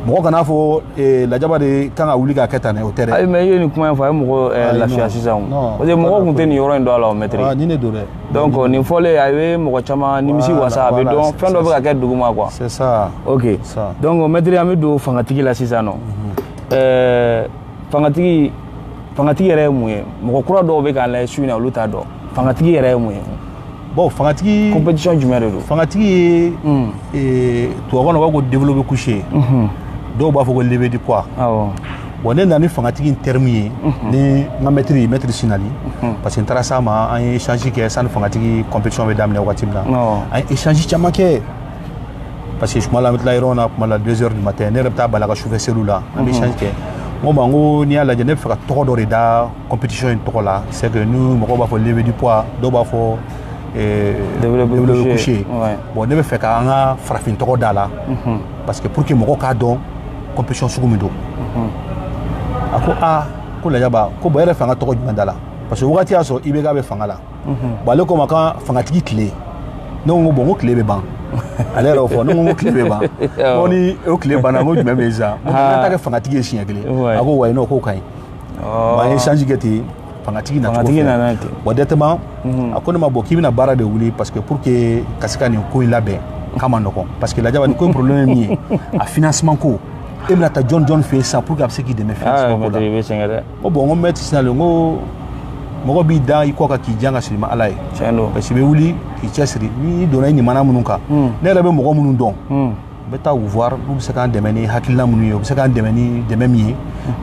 mɔgɔ kana fɔ lajaba de kan ka wuli k'a kɛ tan dɛ o tɛ dɛ ayi mais i ye nin kuma in fɔ a ye mɔgɔ lafiya sisan parce que mɔgɔw tun tɛ nin yɔrɔ in dɔn a la o mɛtiri ni ne don dɛ donc nin fɔlen a ye mɔgɔ caman nimisi wasa a bɛ dɔn fɛn dɔ bɛ ka kɛ duguma quoi c'est ça ok donc mɛtiri an bɛ don fangatigi la sisan nɔ fangatigi yɛrɛ ye mun ye mɔgɔ kura dɔw bɛ k'an layɛ su in na olu t'a dɔn fangatigi yɛrɛ ye mun ye bon fangatigi compétition jumɛn de don fangatigi ye tubabu kɔnɔ u b'a fɔ ko développé couché dɔw b'a fɔ ko levé du poids bon ne nana ni fangatigi terme ye ni n ka maître Sinali parce que n taara s'a ma an ye échange kɛ sani fangatigi compétition bɛ daminɛ wagati min na an ye échange caman kɛ parce que tuma la an bɛ tila yɔrɔ na tuma la 2 heures du matin ne yɛrɛ bɛ taa bala ka sufɛ seliw la an bɛ échange kɛ n ko n'i y'a lajɛ ne bɛ fɛ ka tɔgɔ dɔ de da compétition in tɔgɔ la c'est que ni mɔgɔw b'a fɔ levé du poids dɔw b'a fɔ développé couché bon ne bɛ fɛ ka an ka farafin tɔgɔ da la parce que pour que mɔgɔw k'a dɔn compétition sugu min don a ko ko lajaba ko bon e yɛrɛ fɛ an ka tɔgɔ jumɛn da la parce que wagati y'a sɔrɔ IBK bɛ fanga la bon ale ko ma kan fangatigi tile ne ko bon n ko tile bɛ ban ale yɛrɛ y'o fɔ ne ko tile bɛ ban ko ni o tile banna n ko jumɛn bɛ yen sisan n t'a kɛ fangatigi ye siɲɛ kelen a ko wa n'o k'o ka ɲi an ye échange kɛ ten fangatigi na cogo fɛ bon directement a ko ne ma bon k'i bɛna baara de wuli parce que pour que ka se ka nin ko in labɛn k'a ma nɔgɔn parce que lajaba nin ko in problème ye min ye a financement ko e bɛna taa jɔn fɛ yen sisan pour que a bɛ se k'i dɛmɛ financement ko la ko bon n ko maître Sinali n ko mɔgɔ b'i da i kɔ kan k'i jan ka siri ma Ala ye parce que i bɛ wuli k'i cɛsiri n'i donna i ɲamana minnu kan ne yɛrɛ bɛ mɔgɔ minnu dɔn n bɛ taa u voir n'u bɛ se k'an dɛmɛ ni hakilina minnu ye u bɛ se k'an dɛmɛ ni dɛmɛ min ye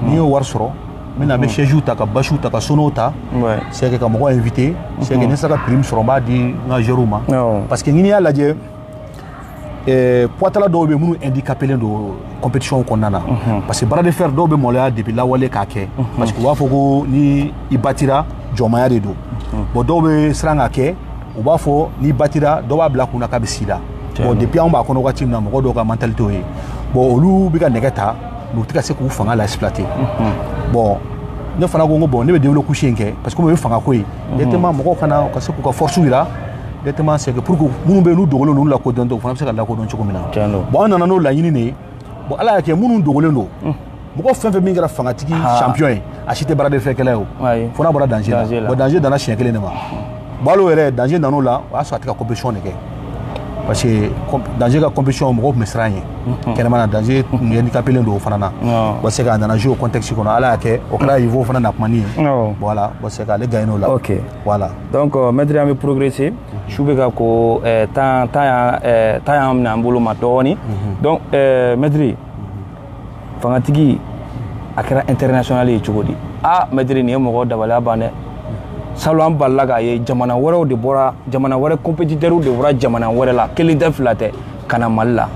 n'i y'o wari sɔrɔ n bɛna n bɛ chaise ta ka bâche ta ka sonow ta c'est que ka mɔgɔ invité c'est que ne sera ka prime sɔrɔ n b'a di n ka joueurs ma parce que n'i y'a lajɛ poitala dɔw bɛ minnu handicapé len don compétition kɔnɔna na parce que bras de fer dɔw bɛ maloya depuis lawale k'a kɛ parce que u b'a fɔ ko ni i batira jɔnmaya de don bon dɔw bɛ siran ka kɛ u b'a fɔ n'i batira dɔw b'a bila kunna k'a bɛ sida bon depuis anw b'a kɔnɔ wagati min na mɔgɔ dɔw ka mentalité o ye bon olu bɛ ka nɛgɛ ta mais u tɛ ka se k'u fanga la exploiter bon ne fana ko n ko bon ne bɛ développé couché in kɛ parce que o ye fanga ko ye directement mɔgɔw kana ka se k'u ka force yira directement c'est que pour que minnu bɛ yen n'u dogolen don n'u lakodɔn tɛ u fana bɛ se ka lakodɔn cogo min na bon an nana n'o laɲini de ye bon Ala y'a kɛ minnu dogolen don mɔgɔ fɛn fɛn min kɛra fangatigi champion ye a si tɛ baara de fɛ kɛlɛ ye o fo n'a bɔra danger la bon danger nana siɲɛ kelen de ma bon hali o yɛrɛ danger nan'o la o y'a sɔrɔ a tɛ ka compétition de kɛ parce que danger ka compétition mɔgɔw tun bɛ siran ye kɛnɛma na danger tun handicapé len don o fana na bon c'est que a nana jouer o contexte kɔnɔ Ala y'a kɛ o kɛra niveau fana nakumani ye voilà bon c'est que ale gagné o la ok voilà donc maître an bɛ progresser su bɛ ka ko temps y'an minɛ an bolo ma dɔɔnin donc maître fangatigi a kɛra international ye cogo di maître nin ye mɔgɔ dabaliya ban dɛ salon an balila k'a ye jamana wɛrɛw de bɔra jamana wɛrɛ compétiteurs de bɔra jamana wɛrɛ la kelen tɛ fila tɛ ka na Mali la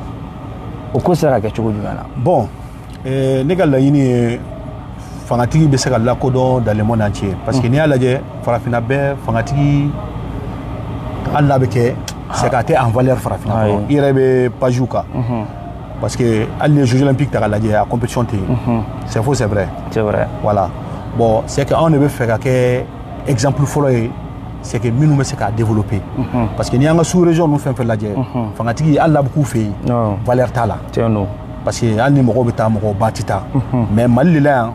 o ko sera ka kɛ cogo jumɛn na bon ne ka laɲini ye fangatigi bɛ se ka lakodɔn dans le monde entier parce que n'i y'a lajɛ farafinna bɛɛ fangatigi hali n'a bɛ kɛ c'est k'a tɛ en valeur farafinna kɔnɔ i yɛrɛ bɛ page kan parce que hali ni ye Jeux olympiques ta ka lajɛ a compétition tɛ yen c'est faux c'est vrai voilà bon c'est que anw de bɛ fɛ ka kɛ exemple fɔlɔ ye c'est que minnu bɛ se k'a développer parce que n'i y'an ka sous région ninnu fɛn fɛn lajɛ fangatigi hali n'a bɛ k'u fɛ yen valeur t'a la parce que hali ni mɔgɔw bɛ taa mɔgɔw ba tɛ taa mais Mali de la yan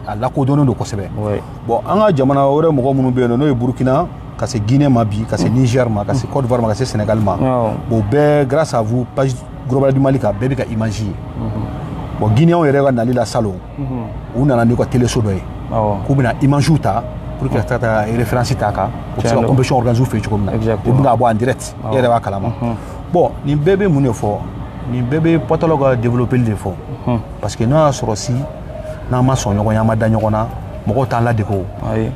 a lakodɔnnen don kosɛbɛ bon an ka jamana wɛrɛ mɔgɔ minnu bɛ yen n'o ye Burkina ka se Guinée ma bi ka se Niger ma ka se Côte d'Ivoire ma ka se Sénégal ma bon bɛɛ grâce à vous page globale du Mali kan bɛɛ bɛ ka image ye bon Guinéens yɛrɛ ka nali la salon u nana n'u ka téléso dɔ ye k'u bɛna image ta pour que ka taa référence ta kan u bɛ se ka compétition organiser u fɛ cogo min na u bɛ k'a bɔ en direct e yɛrɛ b'a kalama bon nin bɛɛ bɛ mun de fɔ nin bɛɛ bɛ poitalaw ka développeli de fɔ parce que n'o y'a sɔrɔ si n'an ma sɔn ɲɔgɔn ye an ma da ɲɔgɔn na mɔgɔw t'an ladege o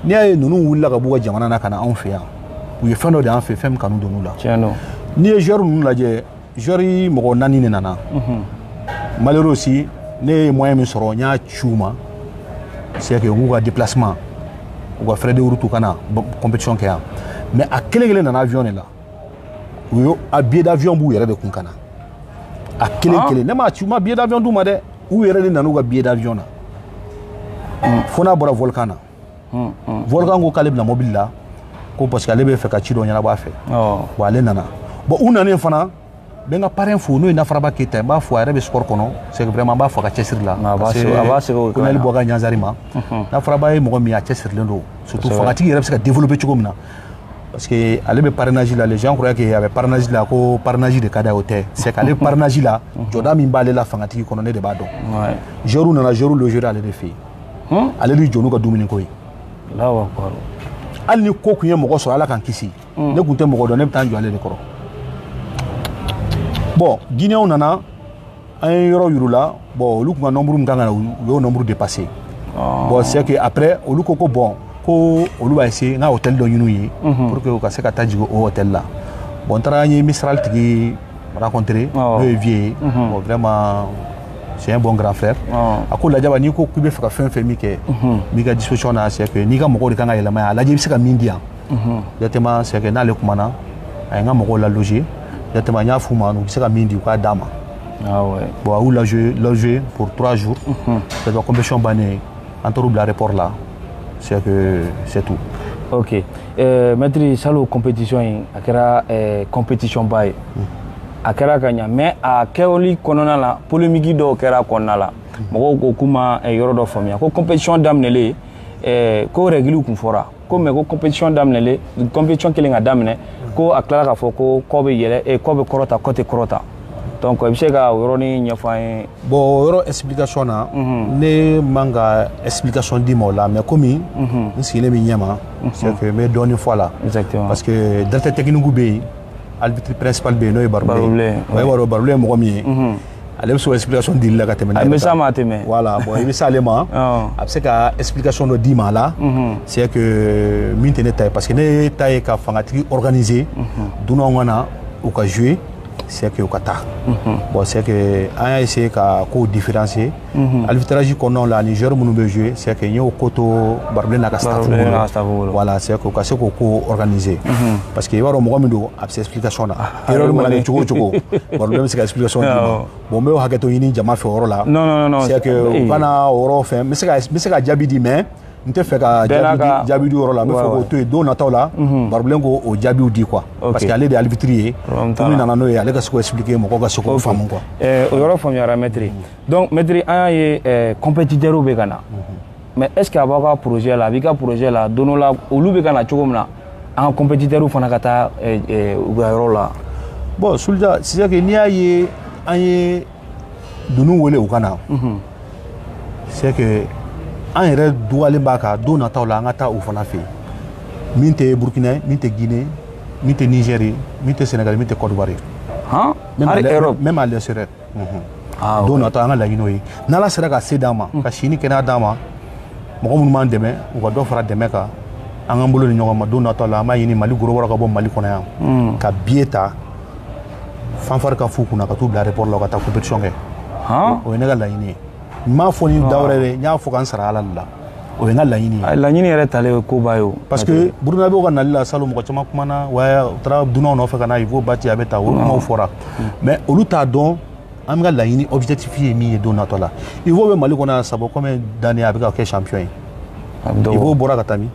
n'i y'a ye ninnu wulila ka b'u ka jamana na ka na anw fɛ yan u ye fɛn dɔ de y'an fɛ fɛn min kanu donn'u la n'i ye joueur ninnu lajɛ joueur mɔgɔ 4 de nana malheureux aussi ne ye moyen min sɔrɔ n y'a ci u ma c'est que on a déplacement on a frais de route kana compétition kaya mais à quel nana avion là ou a billet d'avion bu yere de kunkana a quel ne ma tu ma billet d'avion du ma de ou yere de nanu ga billet d'avion na fona bora volcan na volcan go kale bla mobile là ko parce que ale be fait ka ci do nyana ba fait wa ale nana bon una ne fana benga parrain fo no ina faraba keta ba fo yere be sport kono c'est vraiment ba fo ka chessir là parce que ko nali boga nyanzarima na faraba e mo mi a chessir lendo surtout fo ka ti yere be ka développer ci gomna parce que ale be parrainage là les gens croyaient qu'il y avait parrainage là ko parrainage de kada hôtel c'est qu'ale parrainage là joda mi balé la fangati kono ne de ba do ouais jeru nana jeru le jeru ale de fi ale lui jonu ka dumini koy la wa ko al ni ko kunye mo ko so ala kan kisi ne kunte mo ko do ne tan jo ale de koro bon Guinée on nana un euro yurula bon lu ko nombre nganga yo nombre dépassé bon c'est que après olu ko bon ko olu va essayer nga hôtel do yunu yi pour que ka se ka taji au hôtel là bon tara ni Mistral tigi rencontrer le vieux bon vraiment c'est un bon grand frère ako la jaba ni ko kube faka fin mi ke mi ga discussion na c'est que ni ga mo ko de kanga elama la jebi se ka mindia directement c'est que na le kumana ay nga mo ko la loger directement nya fuma no se ka mindi ko dama ouais bon ou la loger pour 3 jours c'est donc compétition bané entre l'aéroport là c'est que c'est tout. Ok. Maître Salo compétition akera compétition baye. Akera kanya mais a keoli konona la polémique do kera konala. Moko ko kuma yoro do famia. Ko compétition damnele ko réglu kun fora. Ko me ko compétition damnele compétition kelinga damne ko aklara ka fo ko be yele ko be korota côté korota. Donc il y a bon explication na ne manga explication di mola mais comme si les mignama c'est que me donne une fois là exactement parce que dans cette technique goubé arbitre principal be no e barblé ouais waro barblé mo komi ale so explication di la ka temena mais ça m'a temé voilà bon il ça lema après ka explication do di mala c'est que mintene tay parce que ne tay ka fangati organiser duna ngana ou ka jouer c'est que au Qatar bon c'est que a essayé ka ko différencier arbitrage qu'on là Niger mënu be jouer c'est que ñeu koto barblé na ka staff voilà c'est que ka se ko organiser parce que waro mo gomindo abse explication na erreur mo la chugo barblé c'est explication bon me hakato yini jama fe oro là non c'est que kana oro fe me se ka jabidi mais nte fait ka jabi du oro la me faut que to do na taw barblé ko o jabi di quoi parce que aller de arbitrier pour ni nana no ya le ka se ko expliquer mo ko ka se ko famu quoi o yoro fami ara maître donc maître an ye compétiteur be kana mais est ce que abaka projet la bika projet la dono la olu be kana chogomna en compétiteur fana kata yoro la bon sulja c'est que ni aye an ye dunu wele o kana c'est que an yɛrɛ duwalen b'a kan don nataw la an ka taa o fana fɛ yen min tɛ Burkina min tɛ Guinée min tɛ Niger min tɛ Sénégal min tɛ Côte d'Ivoire même à l'extérieur don nataw an ka laɲiniw ye n'Ala sera ka se d'an ma ka si ni kɛnɛya d'an ma mɔgɔ minnu b'an dɛmɛ u ka dɔ fara dɛmɛ kan an k'an bolo ni ɲɔgɔn ma don nataw la an b'a ɲini Mali gorobara ka bɔ Mali kɔnɔ yan ka billet ta fanfare ka f'u kunna ka t'u bila aéroport la ka taa compétition kɛ o ye ne ka laɲini ye ma fo ni dawrere nya fo kan sara ala la o nga laɲini yɛrɛ tale ko bayo parce que Burkina be ko nali la salo mo chama kuma na wa tra duna no fe kana ivo bati abeta o mo fora mais olu ta don am nga laɲini objectifier mi ye dona to la ivo be Mali kona sabo comme dani abika ke champion ivo bora katami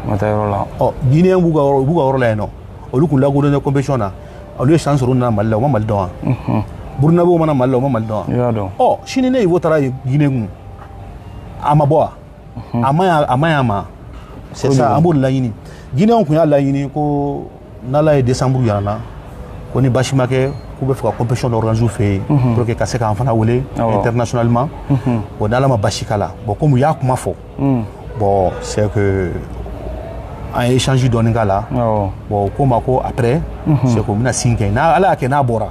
mata yoro la Guinée buga oro la no olu kun la go de compétition na olu chance ro na Mali la o Mali don Burkina be mana Mali la o Mali don ya don chine ne ivo tara Guinée ngun amaboa ama c'est ça ambo laɲini Guinée on kun ya laɲini ko nala ye décembre yana ko ni bashimake ko be fa compétition d'organiser fait pour que kase ka fana wele internationalement bon nala ma bashikala bon comme ya kuma fo bon c'est que un échange donné là bon comme ko après c'est comme na sinke na ala ke na bora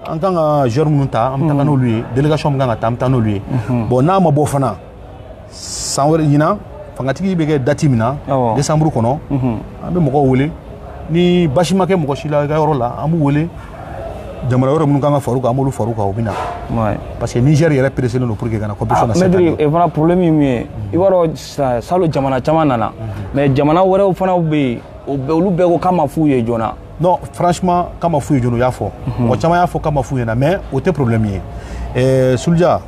en tant que joueur munta am tan no lui délégation nganga tam tan no lui bon na ma bo fana sans wele yina fangatigi be ke dati mina décembre kono ambe moko wele ni bashimake moko shila ga yoro la amu wele jamana wɛrɛ minnu kan ka far'u kan an b'olu far'u kan o bɛ na parce que Niger yɛrɛ pressé len don pour que ka na compétition na cette année. mais fana problème ye min ye i b'a dɔn salon jamana caman nana mais jamana wɛrɛw fana bɛ yen olu bɛɛ ko k'a ma f'u ye joona. Non, franchement, k'a ma f'u ye joona o y'a fɔ mɔgɔ caman y'a fɔ k'a ma f'u ɲɛna mais o tɛ problème ye Souldia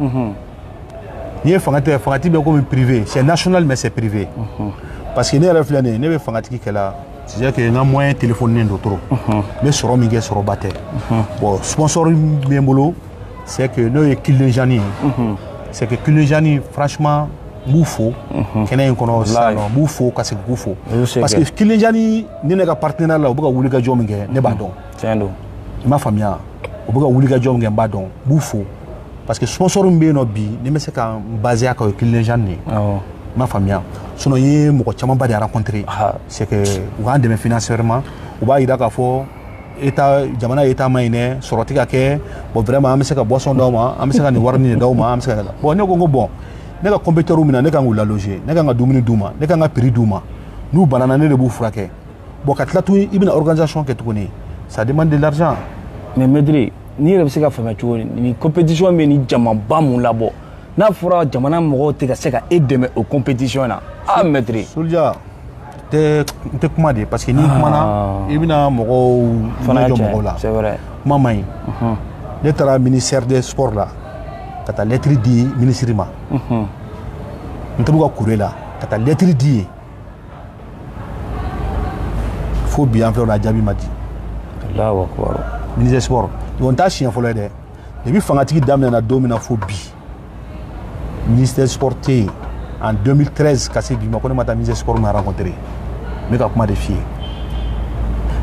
n'i ye fangati bɛ komi privé c'est national mais c'est privé parce que ne yɛrɛ filɛ nin ye ne bɛ fangatigi kɛla c'est-à-dire que n ka moyen téléphoninen don trop n bɛ sɔrɔ min kɛ sɔrɔba tɛ bon sponsor min bɛ n bolo c'est que n'o ye Kilenjani ye c'est que Kilenjani franchement n b'u fo kɛnɛ in kɔnɔ sisan nɔ n b'u fo ka segin k'u fo parce que Kilenjani ni ne ka partenaire la u bɛ ka wulikajɔ min kɛ ne b'a dɔn tiɲɛ don i m'a faamuya u bɛ ka wulikajɔ min kɛ n b'a dɔn n b'u fo parce que sponsor min bɛ yen nɔ bi ni n bɛ se ka n baser a kan o ye Kilenjani de ye m'a faamuya sinon n ye mɔgɔ camanba de rencontré c'est que u k'an dɛmɛ financièrement u b'a jira k'a fɔ jamana état ma ɲi dɛ sɔrɔ tɛ ka kɛ bon vraiment an bɛ se ka boisson d'aw ma an bɛ se ka nin wari nin d'aw ma an bɛ se ka bon ne ko n ko bon ne ka compétiteur min na ne kan k'u laloger ne kan ka dumuni d'u ma ne kan ka prix d'u ma n'u banana ne de b'u furakɛ bon ka tila tuguni i bɛna organisation kɛ tuguni ça demande de l'argent. mais Maître n'i yɛrɛ bɛ se ka faamuya cogo di ni compétition bɛ ni jamaba mun labɔ n'a fɔra jamana mɔgɔw tɛ ka se ka e dɛmɛ o compétition na Maître. Souldia n tɛ kuma de parce que n'i kumana i bɛna mɔgɔw fana jɔ mɔgɔw la c'est vrai kuma man ɲi ne taara ministère des sports la ka taa lettre di ministre ma n taara u ka courrier la ka taa lettre di ye fo bi an filɛ o la jaabi ma di. Allahu akbar. ministère des sports n t'a siɲɛ fɔlɔ ye dɛ depuis fangatigi daminɛna don min na fo bi ministère des sports tɛ yen en 2013 ka se bi ma ko ne ma taa ministère des sports ma rencontré n bɛ ka kuma de f'i ye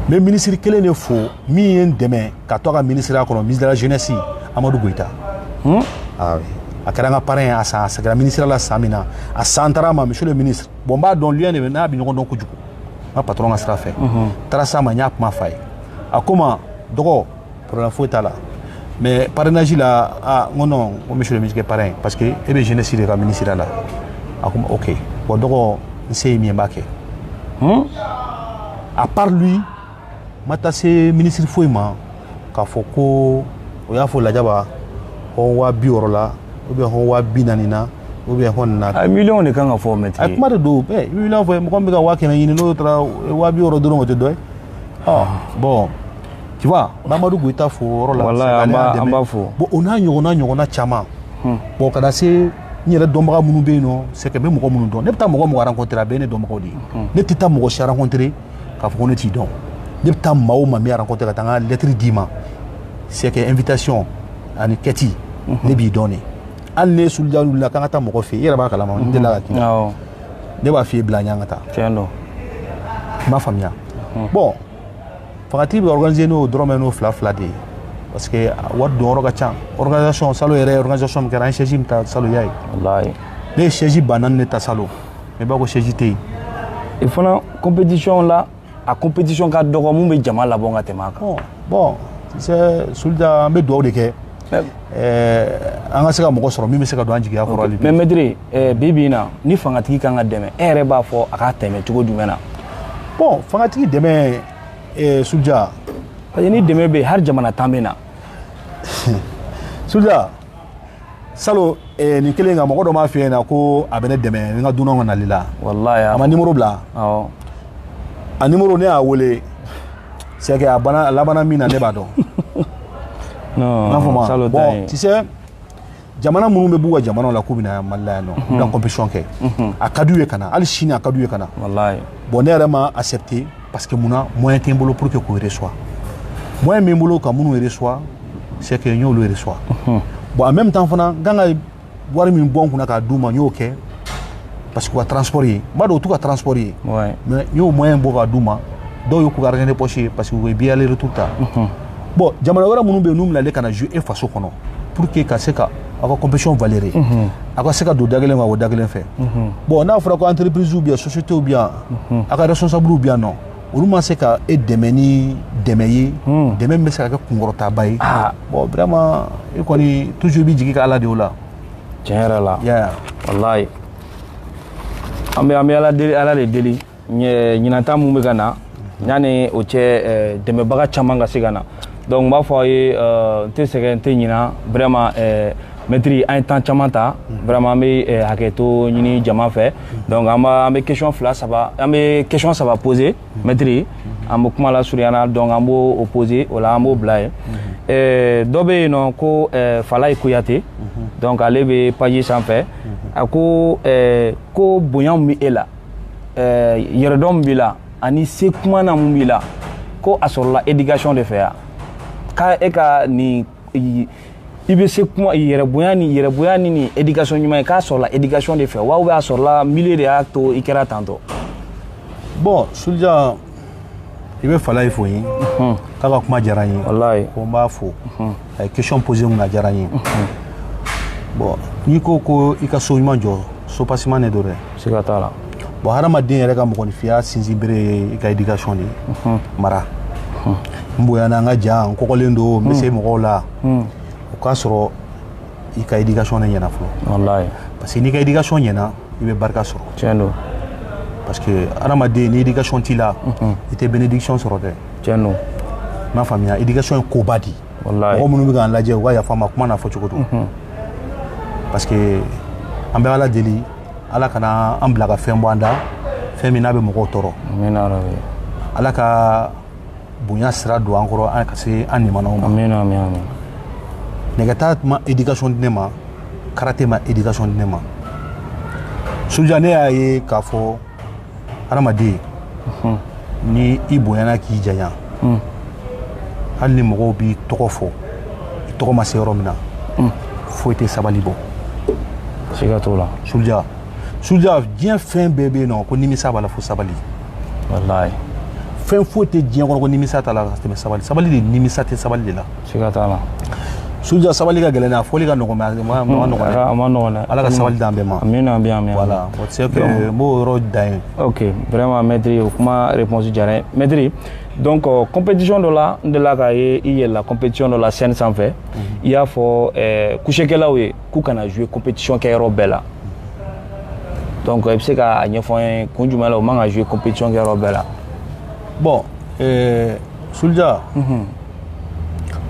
n bɛ ministre kelen de fo min ye n dɛmɛ ka to a ka ministère kɔnɔ ministre de la jeunesse Amadou Goïta a kɛra n ka parrain ye a sɛgɛra ministère la san min na a san taara ma monsieur le ministre bon n b'a dɔn lien de bɛ n'a bɛ ɲɔgɔn dɔn kojugu n ka patron ka sira fɛ taara s'a ma n y'a kuma f'a ye a ko n ma dɔgɔ problème foyi t'a la mais parrainage la n ko non n ko monsieur le ministre kɛ parrain parce que e bɛ jeunesse de ka ministère la a ko ok bon dɔgɔ n se ye min ye n b'a kɛ à part lui ma taa se ministre foyi ma k'a fɔ ko o y'a fɔ lajaba hɔn 200 la ou bien hɔn 240 na ou bien hɔn na million de kan ka fɔ Maître a kuma de don million fɔ mɔgɔ min bɛ ka 100 ɲini n'o taara 200 dɔrɔn o tɛ dɔ ye bon tu vois Mamadou Goïta fo yɔrɔ la wallahi an b'a fo bon o n'a ɲɔgɔnna caman bon ka na se n yɛrɛ dɔnbaga minnu bɛ yen nɔ c'est que n bɛ mɔgɔ minnu dɔn ne bɛ taa mɔgɔ rencontré a bɛɛ ye ne dɔnbagaw de ye ne tɛ taa mɔgɔ si rencontré k'a fɔ ko ne t'i dɔn ne bɛ taa maa o maa min rencontré ka taa n ka lettre d'i ma c'est que invitation ani kɛti ne b'i dɔn de hali ne Souldia wulila k'an ka taa mɔgɔ fɛ yen i yɛrɛ b'a kalama n delila ka k'i la ne b'a f'i ye bila ɲɛ an ka taa tiɲɛ don i m'a faamuya bon fangatigi bɛ organiser n'o dɔrɔmɛ n'o 2 de ye parce que wari don yɔrɔ ka ca organisation salo yɛrɛ organisation min kɛra an ye siège min ta salo y'a ye wallahi ne ye siège 4 de ta salo mais b'a ko siège tɛ yen i fana compétition la a compétition ka dɔgɔ mun bɛ jama labɔ ka tɛmɛ a kan bon c'est Souldia an bɛ dugawu de kɛ an ka se ka mɔgɔ sɔrɔ min bɛ se ka don an jigiya kɔrɔ hali bi mais Maître bi bi in na ni fangatigi kan ka dɛmɛ e yɛrɛ b'a fɔ a ka tɛmɛ cogo jumɛn na bon fangatigi dɛmɛ Souldia parce que ni dɛmɛ bɛ yen hali jamana tan bɛ na Souldia salo nin kelen kan mɔgɔ dɔ m'a f'i ɲɛna ko a bɛ ne dɛmɛ n ka dunanw ka nali la wallahi a ma numéro bila a numéro ne y'a wele c'est que a labanna min na ne b'a dɔn non salo bon tu sais jamana minnu bɛ b'u ka jamanaw la k'u bɛna Mali la yan nɔ u bɛna compétition kɛ a ka d'u ye ka na hali sini a ka d'u ye ka na wallahi bon ne yɛrɛ ma accepté parce que munna moyen tɛ n bolo pour que k'o reçoit moyen min bolo ka minnu reçoit c'est que n y'olu reçoit bon en même temps fana n kan ka wari min bɔ n kunna k'a d'u ma n y'o kɛ parce que u ka transport ye n b'a dɔn u t'u ka transport ye mais n y'o moyen bɔ k'a d'u ma dɔw y'u k'u ka argent de poche ye parce que u ye billet aller retour ta bon jamana wɛrɛ minnu bɛ yen n'u bɛna ale ka na jouer e faso kɔnɔ pour que ka se ka aw ka compétition valer aw ka se ka don da kelen kan o da kelen fɛ bon n'a fɔra ko entreprise ou bien société ou bien aw ka responsable ou bien non olu ma se ka e dɛmɛ ni dɛmɛ ye dɛmɛ min bɛ se ka kɛ kunkɔrɔtaba ye bon vraiment e kɔni toujours b'i jigi ka Ala de o la tiɲɛ yɛrɛ la wallahi an bɛ Ala de deli ɲinata mun bɛ ka na yanni o cɛ dɛmɛbaga caman ka se ka na donc b'a fɔ ye n tɛ sɛgɛn n tɛ ɲina vraiment maître an ye temps caman ta vraiment an bɛ hakɛto ɲini jama fɛ donc an bɛ question question saba poser maître an bɛ kuma lasurunyana donc an b'o poser o la an b'o bila yen dɔ bɛ yen nɔ ko Falaye Kuyate donc ale bɛ page sanfɛ a ko ko bonya min bɛ e la yɛrɛdɔn min b'i la ani se kumana min b'i la ko a sɔrɔla éducation de fɛ yan ka e ka nin i bɛ se kuma yɛrɛbonya ni éducation ɲuman ye k'a sɔrɔla éducation de fɛ wa ou bien a sɔrɔla milieu de y'a to i kɛra tantɔ. Bon Souldia i bɛ Falaye fo ye k'a ka kuma diyara n ye walayi ko n b'a fo a ye question posé mun na diyara n ye bon n'i ko i ka so ɲuman jɔ so passement de don dɛ siga t'a la bon hadamaden yɛrɛ ka mɔgɔninfinya sinsin bere ye i ka éducation de ye mara n bonyana n ka ja n kɔgɔlen don n bɛ se mɔgɔw la o k'a sɔrɔ i ka éducation de ɲɛna fɔlɔ walayi parce que n'i ka éducation ɲɛna i bɛ barika sɔrɔ tiɲɛ don parce que hadamaden ni éducation t'i la i tɛ bénédiction sɔrɔ dɛ tiɲɛ don n m'a faamuya éducation ye koba di walayi mɔgɔ minnu bɛ k'an lajɛ u ka yafa n ma kuma na fɔ cogo don parce que an bɛ Ala deli Ala kana an bila ka fɛn bɔ an da fɛn min n'a bɛ mɔgɔw tɔɔrɔ amina rabi Ala ka bonya sira don an kɔrɔ an ka se an nimanaw ma amina amina nɛgɛta ma éducation di ne ma karaté ma éducation di ne ma Souldia ne y'a ye k'a fɔ hadamaden ni i bonyana k'i janya hali ni mɔgɔw b'i tɔgɔ fɔ i tɔgɔ ma se yɔrɔ min na foyi tɛ sabali bɔ siga t'o la Souldia diɲɛ fɛn bɛɛ bɛ yen nɔ ko nimisa b'a la fo sabali walayi fɛn foyi tɛ diɲɛ kɔnɔ ko nimisa t'a la ka tɛmɛ sabali de nimisa tɛ sabali de la siga t'a la Souldia sabali ka gɛlɛn a fɔli ka nɔgɔn mais a ma nɔgɔn dɛ Ala ka sabali d'an bɛɛ ma amina amina voilà c'est que n b'o yɔrɔ dan ye ok vraiment maître o kuma réponse diyara n ye maître donc compétition dɔ la n delila k'a ye i yɛlɛla compétition dɔ la scène sanfɛ i y'a fɔ couchekɛlaw ye k'u kana jouer compétition kɛ yɔrɔ bɛɛ la donc i bɛ se k'a ɲɛfɔ n ye kun jumɛn la u man ka jouer compétition kɛ yɔrɔ bɛɛ la bon Souldia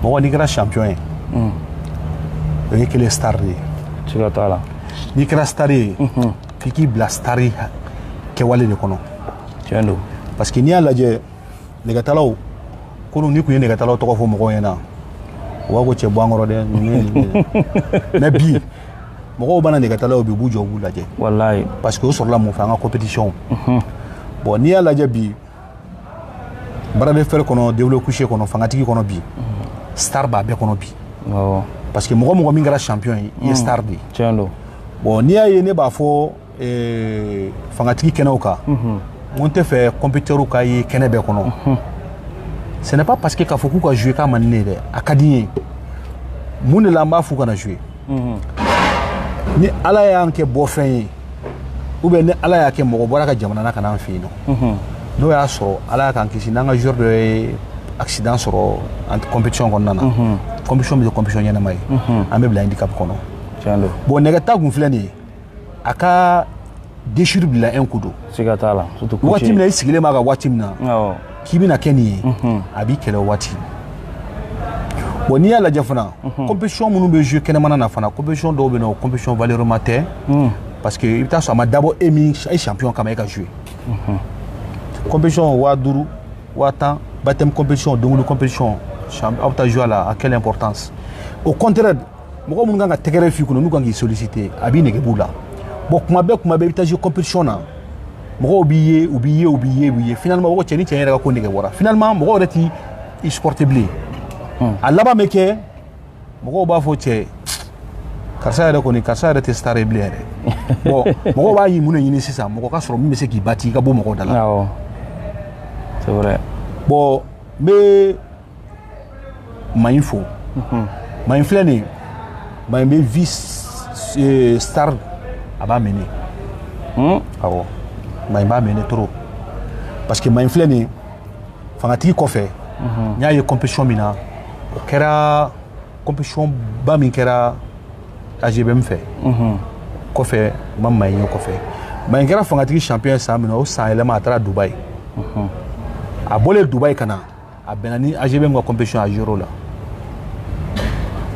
mɔgɔ n'i kɛra champion ye o ye kelen star de ye siga t'a la n'i kɛra star ye f'i k'i bila star kɛwale de kɔnɔ tiɲɛ don parce que n'i y'a lajɛ nɛgɛtalaw kunun n'i kun ye nɛgɛtalaw tɔgɔ fɔ mɔgɔw ɲɛna u b'a ko cɛ bɔ an kɔrɔ dɛ mais bi mɔgɔw bana nɛgɛtalaw bi u b'u jɔ u b'u lajɛ walayi parce que o sɔrɔla mun fɛ an ka compétition bon n'i y'a lajɛ bi baara fɛrɛ kɔnɔ développé couché kɔnɔ fangatigi kɔnɔ bi star b'a bɛɛ kɔnɔ bi parce que mɔgɔ min kɛra champion ye i ye star de ye tiɲɛ don bon n'i y'a ye ne b'a fɔ fangatigi kɛnɛw kan n tɛ fɛ compétiteurs ka ye kɛnɛ bɛɛ kɔnɔ ce n'est pas parce que k'a fɔ k'u ka jouer k'a man di ne ye dɛ a ka di n ye mun de la an b'a f'u kana jouer ni Ala y'an kɛ bɔfɛn ye ou bien ni Ala y'a kɛ mɔgɔ bɔra ka jamana na ka na an fɛ yen nɔ n'o y'a sɔrɔ Ala k'an kisi n'an ka joueur dɔ ye accident sɔrɔ compétition kɔnɔna na compétition bɛ kɛ compétition ɲɛnama ye an bɛ bila handicap kɔnɔ tiɲɛ don bon nɛgɛta kun filɛ nin ye a ka déchirure bila un coup don siga t'a la surtout waati min na i sigilen b'a ka waati min na k'i bɛna kɛ nin ye a b'i kɛlɛ o waati bon n'i y'a lajɛ fana compétition minnu bɛ jouer kɛnɛmana na fana compétition dɔw bɛ yen nɔ compétition valeurement tɛ parce que i bɛ taa sɔrɔ a ma dabɔ e min e champion kama e ka jouer compétition 5000 1000 baptême compétition dongili compétition aw bɛ taa jouer a la à quelle importance au contraire mɔgɔ minnu kan ka tɛgɛrɛ f'i kunna n'u kan k'i solliciter a b'i nege b'u la bon kuma bɛɛ i bɛ taa jouer compétition na mɔgɔw b'i ye finalement mɔgɔ cɛ ni cɛ yɛrɛ ka ko nege bɔra finalement mɔgɔw yɛrɛ t'i supporter bilen a laban bɛ kɛ mɔgɔw b'a fɔ cɛ karisa yɛrɛ tɛ star ye bilen yɛrɛ bon mɔgɔw b'a mun de ɲini sisan mɔgɔ ka sɔrɔ min bɛ se k'i bati i ka bɔ mɔgɔw da la c'est vrai bon n bɛ Mayin fo Mayin filɛ nin ye Mayin bɛ vie star a b'a mener awɔ Mayin b'a mener trop parce que Mayin filɛ nin ye fangatigi kɔfɛ n y'a ye compétition min na o kɛra compétition ba min kɛra AGBM fɛ kɔfɛ u ma Mayin ye kɔfɛ Mayin kɛra fangatigi champion san min na o san yɛlɛma a taara Dubaï a bɔlen Dubaï ka na a benani AGB ko compétition a jouer là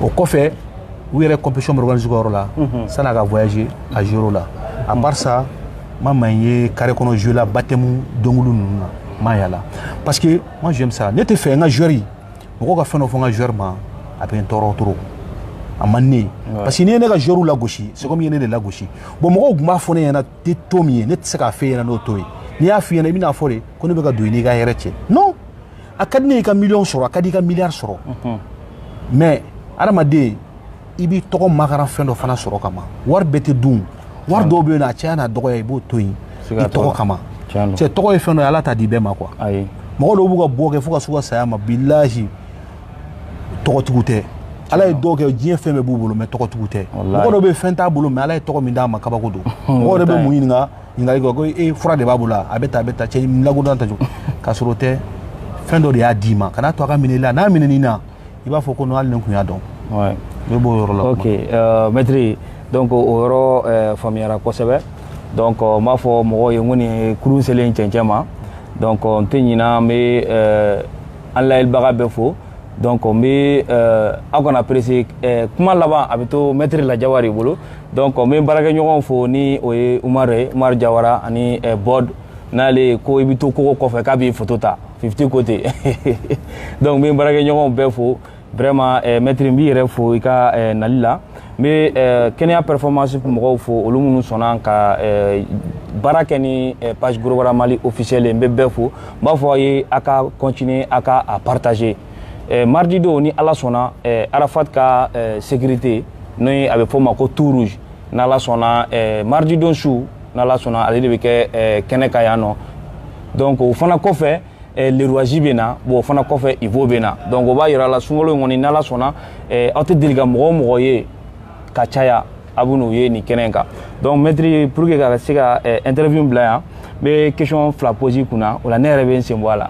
au kofé où il y a compétition organisée là ça n'a qu'à voyager à jouer là à part ça maman y carré qu'on joue là batemu dongulu mayala parce que moi j'aime ça n'était fait un joueur on va faire un joueur ma après un toro à mané parce que n'est pas joueur la gauche c'est comme il est de la gauche bon moi on fone yana te tomi net se ka fait yana no toy ni a fi yana bina fore ko ne be ka do ni ga yereche non akadni ka million soro akadi ka milliard soro mais aramade ibi toko makara fendo fana soro kama war bete dum war do be na chana dogo e bo toy i toko kama c'est toko e fendo ala ta di be ma quoi ayi mo do buga boke fuka suka sayama billahi toko tugute ala ye dɔw kɛ diɲɛ fɛn bɛɛ b'u bolo mais tɔgɔ tigiw tɛ mɔgɔ dɔ bɛ fɛn t'a bolo mais ala ye tɔgɔ min d'a ma kabako don mɔgɔ dɔ bɛ mun ɲininka ɲininkali kɛ ko e fura de b'a bolo a bɛ ta cɛ lakodɔn ta cogo k'a sɔrɔ o tɛ fɛn dɔ de y'a d'i ma kana to a ka minɛ i la n'a minɛ na i b'a fɔ ko hali ne kun y'a dɔn ne b'o yɔrɔ la. ok maître donc o yɔrɔ faamuyara kosɛbɛ donc n b'a fɔ mɔgɔw ye n ko nin ye kurun selen cɛncɛn ma donc n tɛ ɲinɛ n bɛ an layɛlibaga bɛɛ fo. Donc on met a qu'on apprécie comment là-bas avec to maître la Jawari bolo donc on met baraka ñogon fo ni o Umar Jawara ani board na le ko ibito ko fe ka bi photo ta 50 côté donc me baraka ñogon be fo vraiment maître mbi re fo ka nalila mais kenya performance pour mo fo olumunu sonan ka baraka ni page Global Mali officiel be fo ba fo yi aka continuer aka à partager. Mardi do ni ala sona Arafat ka sécurité no avait foma ko tout rouge na ala sona mardi don sou na ala sona ale de ke kene kayano donc o fana ko fe le roaji bena bo fana ko fe ivo bena donc o ba yira la sungolo ngoni na ala sona auto diliga mo ye ka chaya abunu ye ni kenenka donc maître pour que ka sika interview bla ya be question fla poser kuna o la ne rebe nsemboala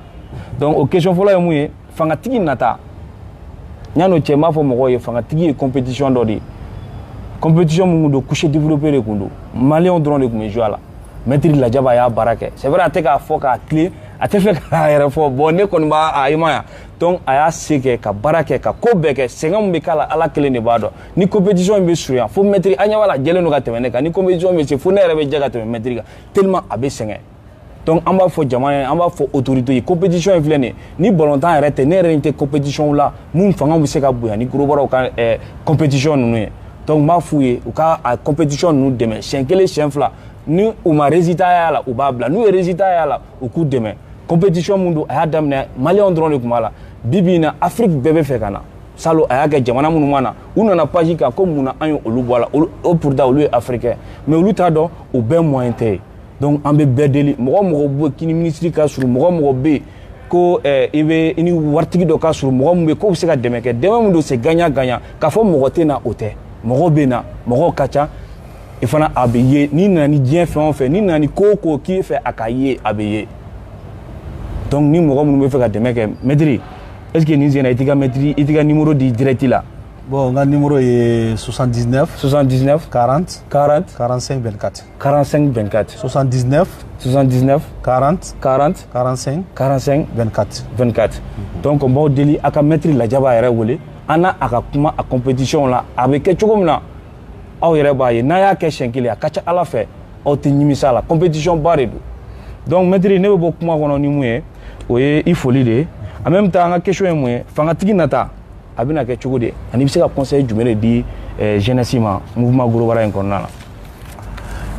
donc o question fola yo muye fangatigi nata nyano chema fo mogo ye fangatigi compétition dodi compétition mu do coucher développer le kundo malien drone le kume joala maître la jaba ya barake c'est vrai ate ka fo ka clé ate fe ka yere fo bonne kon ba ayima donc aya seke ka barake ka ko beke sengam be kala ala clé ne bado ni compétition be suya fo maître anya wala jele no ka temene ka ni compétition be se fo ne rebe jaga temene maître ka tellement abe sengé. Donc on va faire jamana on va faire autorité compétition inflée ni volontaire arrêté ne réalité compétition là mun fanga bi se ka buya ni gros ka compétition nous donc ma fouiller ou ka compétition nous demain chien que les chiens là ni ou ma résultat ya là ou babla nous résultat ya là au coup demain compétition mundo a damne malien drone kuma la bibina Afrique bébé fait kana salo aya ga jamana mun mana uno na page ka comme muna ayo olubola o pour da olu africain mais olu ta do au ben moyen té. Donc on be bedeli mogo bo kini ministre ka sur mogo be ko ibe ini wartigi do ka sur mogo be ko se ka demeke deme do se gagna ka fo mogo te na ote mogo be na mogo kacha e fana abeye ni nani dien fait ni nani koko ki fait akaye abeye donc ni mogo mun be fe ka demeke medri est-ce que ni zena itika medri itika numéro di direct là. Bon, le numéro est 79 40 45 24 45 24 79 40 45 24 donc on va délire à mettre la jaba yɛrɛ wele ana aka kuma a compétition là avec quelque chose na aw yɛrɛ b'a ye n'a y'a kɛ siɲɛ kelen a ka ca ala fɛ aw tɛ nimisa la compétition ba de don donc maître ne bɛ bɔ kuma kɔnɔ ni mun ye o ye i foli de en même temps an ka question ye mun ye fangatigi nata a bɛna kɛ cogo di ani bɛ se ka conseil jumɛn de di jeunesse ma mouvement Global in kɔnɔna la.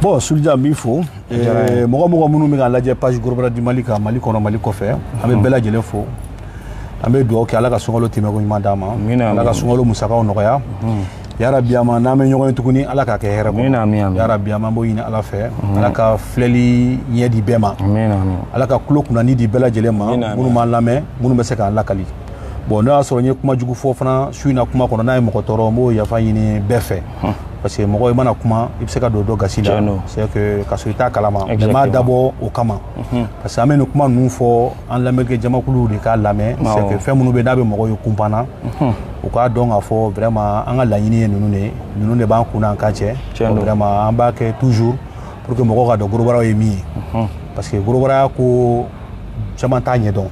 Bon Souldia n b'i fo mɔgɔ minnu bɛ ka lajɛ page Global du Mali kan Mali kɔnɔ Mali kɔfɛ an bɛ bɛɛ lajɛlen fo an bɛ dugawu kɛ ala ka sunkalo tɛmɛko ɲuman d'a ma ala ka sunkalo musakaw nɔgɔya yarabi ama n'an bɛ ɲɔgɔn ye tuguni ala ka kɛ hɛrɛ kɔnɔ yarabi ama an b'o ɲini ala fɛ ala ka filɛli ɲɛ di bɛɛ ma ala ka tulo kunnani di bɛɛ lajɛlen ma minnu b'an lamɛn minnu bɛ se k'an lakali. Bon n'a sɔrɔ n ye kuma jugu fɔ fana su in na kuma kɔnɔ n'a ye mɔgɔ tɔɔrɔ n b'o yafa ɲini bɛɛ fɛ parce que mɔgɔ i mana kuma i bɛ se ka don dɔ gasi la c'est que ka sɔrɔ i t'a kalama mais m'a dabɔ o kama parce que an bɛ nin kuma ninnu fɔ an lamɛnkɛ jamakuluw de k'a lamɛn c'est que fɛn minnu bɛ n'a bɛ mɔgɔw ye kunpanna u k'a dɔn k'a fɔ vraiment an ka laɲini ye ninnu de b'an kun n'an kan cɛ vraiment an b'a kɛ toujours pour que mɔgɔw ka dɔn Global ye min ye parce que Global ko caman t'a ɲɛdɔn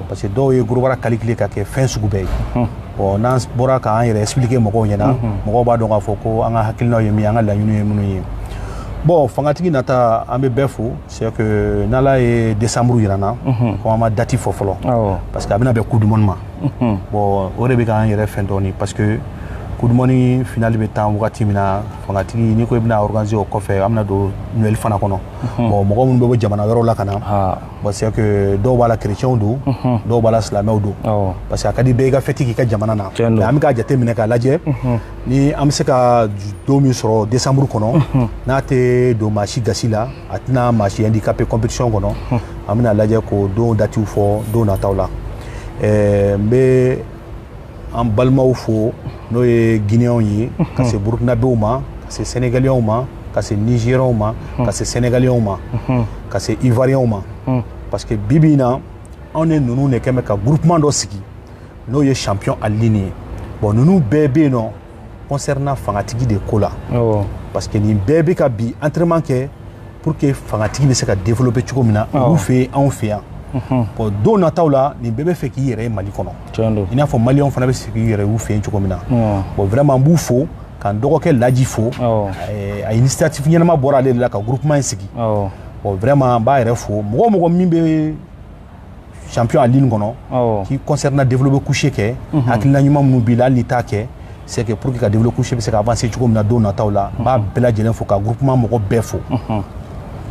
parce que dɔw ye gorobara calculer ka kɛ fɛn sugu bɛɛ ye bon n'an bɔra k'an yɛrɛ expliquer mɔgɔw ɲɛna mɔgɔw b'a dɔn k'a fɔ ko an ka hakilinaw ye min ye an ka laɲiniw ye minnu ye bon fangatigi nata an bɛ bɛɛ fo c'est que n'ala ye décembre yira na ko an ma date fɔ fɔlɔ parce que a bɛna bɛn coupe du monde ma bon o de bɛ k'an yɛrɛ fɛn dɔɔni parce que coupe du monde finale bɛ taa wagati min na fangatigi n'i ko i bɛna organiser o kɔfɛ an bɛna don Noël fana kɔnɔ bon mɔgɔ minnu bɛ bɔ jamana wɛrɛw la ka na bon c'est que dɔw b'a la chrétiens don dɔw b'a la silamɛw don parce que a ka di bɛɛ i ka fête k'i ka jamana na mais an bɛ k'a jate minɛ k'a lajɛ ni an bɛ se ka don min sɔrɔ décembre kɔnɔ n'a tɛ don maa si gasi la a tɛna maa si handicapé compétition kɔnɔ an bɛna lajɛ k'o don datiw fɔ don nataw la n bɛ an balimaw fo n'o ye guinéens ye ka se burkinabéw ma ka se sénégaliens ma ka se nigériens ma ka se sénégaliens ma ka se ivoiriens ma parce que bibi in na anw ni ninnu de kɛn bɛ ka groupement dɔ sigi n'o ye champion en ligne ye bon ninnu bɛɛ bɛ yen nɔ concernant fangatigi de ko la parce que nin bɛɛ bɛ ka bi entraînement kɛ pour que fangatigi bɛ se ka développer cogo min na olu fɛ yen anw fɛ yan bon don nataw la nin bɛɛ bɛ fɛ k'i yɛrɛ ye Mali kɔnɔ i n'a fɔ maliyɛnw fana bɛ se k'i yɛrɛ y'u fɛ yen cogo min na bon vraiment n b'u fo k'an dɔgɔkɛ Laji fo a initiative ɲɛnama bɔra ale de la ka groupement in sigi bon vraiment n b'a yɛrɛ fo mɔgɔ o mɔgɔ min bɛ champion en ligne kɔnɔ qui concerne développer couché kɛ hakilina ɲuman minnu b'i la hali n'i t'a kɛ c'est que pour que ka développer couché bɛ se ka avancer cogo min na don nataw la n b'a bɛɛ lajɛlen fo ka groupement mɔgɔ bɛɛ fo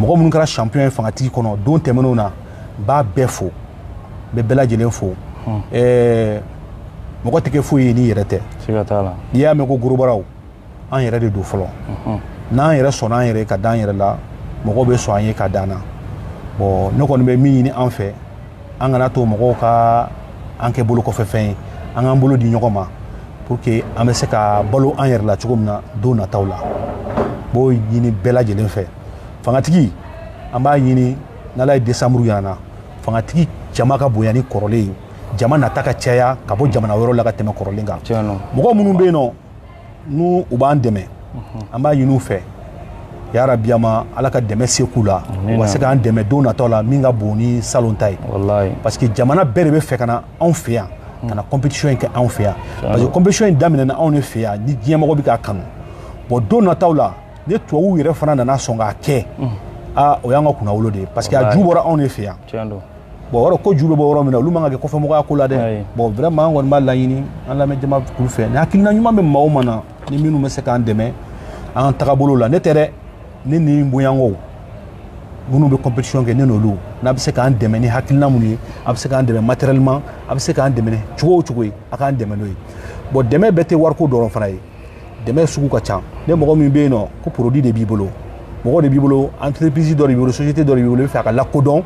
mɔgɔ minnu kɛra champion ye fangatigi kɔnɔ don tɛmɛnenw na n b'a bɛɛ fo n bɛ bɛɛ lajɛlen fo mɔgɔ tɛ kɛ foyi ye n'i yɛrɛ tɛ n'i y'a mɛn ko gorobaraw an yɛrɛ de don fɔlɔ n'an yɛrɛ sɔnna an yɛrɛ ka d'an yɛrɛ la mɔgɔw bɛ sɔn an ye ka d'an na bon ne kɔni bɛ min ɲini an fɛ an kana to mɔgɔw ka an kɛ bolo kɔfɛ fɛn ye an k'an bolo di ɲɔgɔn ma pour que an bɛ se ka balo an yɛrɛ la cogo min na don nataw la b'o ɲini bɛɛ lajɛlen fɛ fangatigi an b'a ɲini n'ala ye décembre yira na fangatigi jama ka bonya ni kɔrɔlen ye jama nata ka caya ka bɔ jamana wɛrɛw la ka tɛmɛ kɔrɔlen kan mɔgɔ minnu bɛ yen nɔ n'u u b'an dɛmɛ an b'a ɲini u fɛ yarabi ama ala ka dɛmɛ se k'u la u ka se k'an dɛmɛ don nataw la min ka bon ni salon ta ye parce que jamana bɛɛ de bɛ fɛ ka na anw fɛ yan ka na compétition in kɛ anw fɛ yan parce que compétition in daminɛna anw de fɛ yan ni diɲɛmɔgɔ bɛ k'a kanu bon don nataw la ni tubabuw yɛrɛ fana nana sɔn k'a kɛ o y'an ka kunnawolo de ye parce que a ju bɔra anw de fɛ yan bon yɔrɔ ko ju bɛ bɔ yɔrɔ min na olu man ka kɛ kɔfɛmɔgɔya ko la dɛ bon vraiment an kɔni b'a laɲini an lamɛn jama kulu fɛ ni hakilina ɲuman bɛ maa o maa na ni minnu bɛ se k'an dɛmɛ an ka tagabolo la ne tɛ dɛ ne ni bonyanko minnu bɛ compétition kɛ ne n'olu n'a bɛ se k'an dɛmɛ ni hakilina minnu ye a bɛ se k'an dɛmɛ matériellement a bɛ se k'an dɛmɛ cogo o cogo ye a k'an dɛmɛ n'o ye bon dɛmɛ bɛɛ tɛ wariko dɔrɔn fana ye dɛmɛ sugu ka ca ne mɔgɔ min bɛ yen nɔ ko produit de b'i bolo mɔgɔ de b'i bolo entreprise dɔ de b'i bolo société dɔ de b'i bolo i bɛ fɛ a ka lakodɔn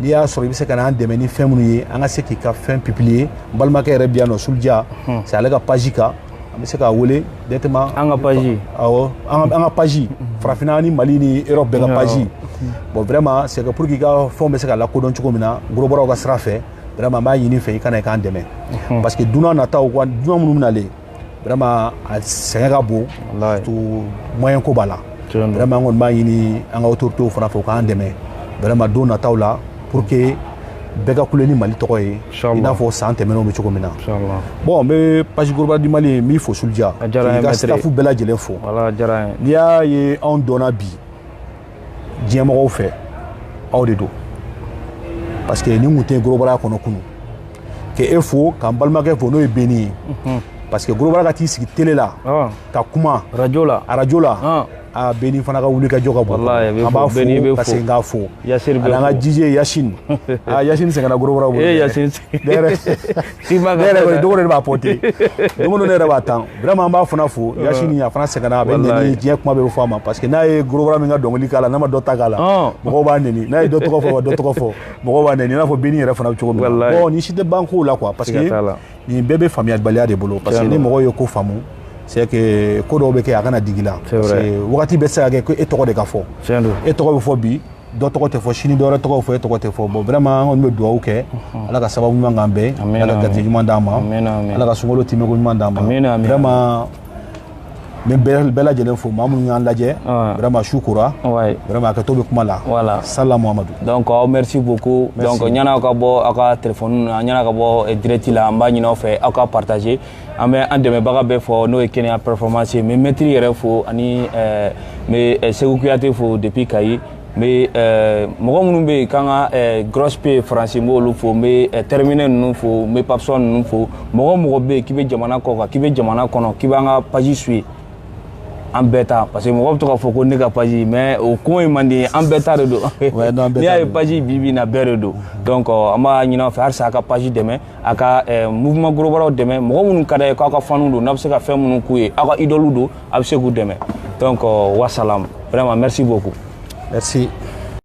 n'i y'a sɔrɔ i bɛ se ka n'an dɛmɛ ni fɛn minnu ye an ka se k'i ka fɛn publier n balimakɛ yɛrɛ bi yan nɔ Sulja c'est ale ka page kan an bɛ se k'a wele directement an ka page awɔ an ka page farafinna ni Mali ni Europe bɛɛ ka page bon vraiment c'est que pour que i ka fɛnw bɛ se ka lakodɔn cogo min na gorobaraw ka sira fɛ vraiment n b'a ɲini fɛ i kana i k'an dɛmɛ parce que dunan nataw dunan minnu bɛ nalen vraiment a sɛgɛn ka bon surtout moyen ko b'a la vraiment an kɔni b'a ɲini an ka autorités fana fɛ u k'an dɛmɛ vraiment don nataw la pour que bɛɛ ka kule ni Mali tɔgɔ ye i n'a fɔ san tɛmɛnenw bɛ cogo min na bon n bɛ page gorobara di Mali n b'i fo Sulja k'i ka staff bɛɛ lajɛlen fo n'i y'a ye anw dɔnna bi diɲɛmɔgɔw fɛ aw de don parce que ni n tun tɛ gorobara kɔnɔ kunun k'e fo k'an balimakɛ fo n'o ye Beni ye parce que gorobara ka t'i sigi télé la ka kuma radio la Beni fana ka wuli ka jɔ ka bɔ an b'a fo ka segin k'a fo ani an ka DJ Yasine Yasine sɛgɛnna gorobara bolo ne yɛrɛ kɔni dogo de b'a pɔte dogo ne yɛrɛ b'a tan vraiment an b'a fana fo Yasine a fana sɛgɛnna a bɛ nɛni diɲɛ kuma bɛɛ bɛ fɔ a ma parce que n'a ye gorobara min ka dɔnkili k'a la n'a ma dɔ ta k'a la mɔgɔw b'a nɛni n'a ye dɔ tɔgɔ fɔ dɔ tɔgɔ fɔ mɔgɔw b'a nɛni i n'a fɔ Beni yɛrɛ fana bɛ cogo min na bon ni si tɛ ban kow la quoi parce que nin bɛɛ bɛ faamuyalibaliya de bolo parce que ni mɔgɔw ye ko faamu c'est que ko dɔw bɛ kɛ a kana digi la parce que wagati bɛ se ka kɛ ko e tɔgɔ de ka fɔ e tɔgɔ bɛ fɔ bi dɔ tɔgɔ tɛ fɔ sini dɔ wɛrɛ tɔgɔ fɔ e tɔgɔ tɛ fɔ bon vraiment an kɔni bɛ dugawu kɛ ala ka sababu ɲuman k'an bɛɛ ala ka garijɛgɛ ɲuman d'an ma ala ka sunkalo timɛko ɲuman d'an ma vraiment mais bella jelen fo mamu ñan lajé vraiment shukura vraiment ka tobe kuma la voilà salam Mohamedou donc merci beaucoup donc ñana ka bo aka téléphone ñana ka bo direct la mba ñino fait aka partager amé andeme baga be fo no e Kenya performance mais maîtrise yere fo ani mais Sekou Kouyaté fo depuis Kayi mais mɔgɔ minnu bɛ yen kan ka grosse p français m'olu fo mais terminer ninnu fo mais papson ninnu fo mɔgɔ bɛ yen k'i bɛ jamana kɔ kan k'i bɛ jamana kɔnɔ k'i b'an ka page suit an bɛɛ ta parce que mɔgɔ bɛ to k'a fɔ ko ne ka page mais o ko in man di an bɛɛ ta de don n'i y'a ye page bi na bɛɛ de don donc an b'a ɲini aw fɛ halisa a ka page dɛmɛ a ka mouvement global dɛmɛ mɔgɔ minnu ka d'a ye k'aw ka fanu don n'a bɛ se ka fɛn minnu k'u ye aw ka idole don a bɛ se k'u dɛmɛ donc wassalam vraiment merci beaucoup. Merci.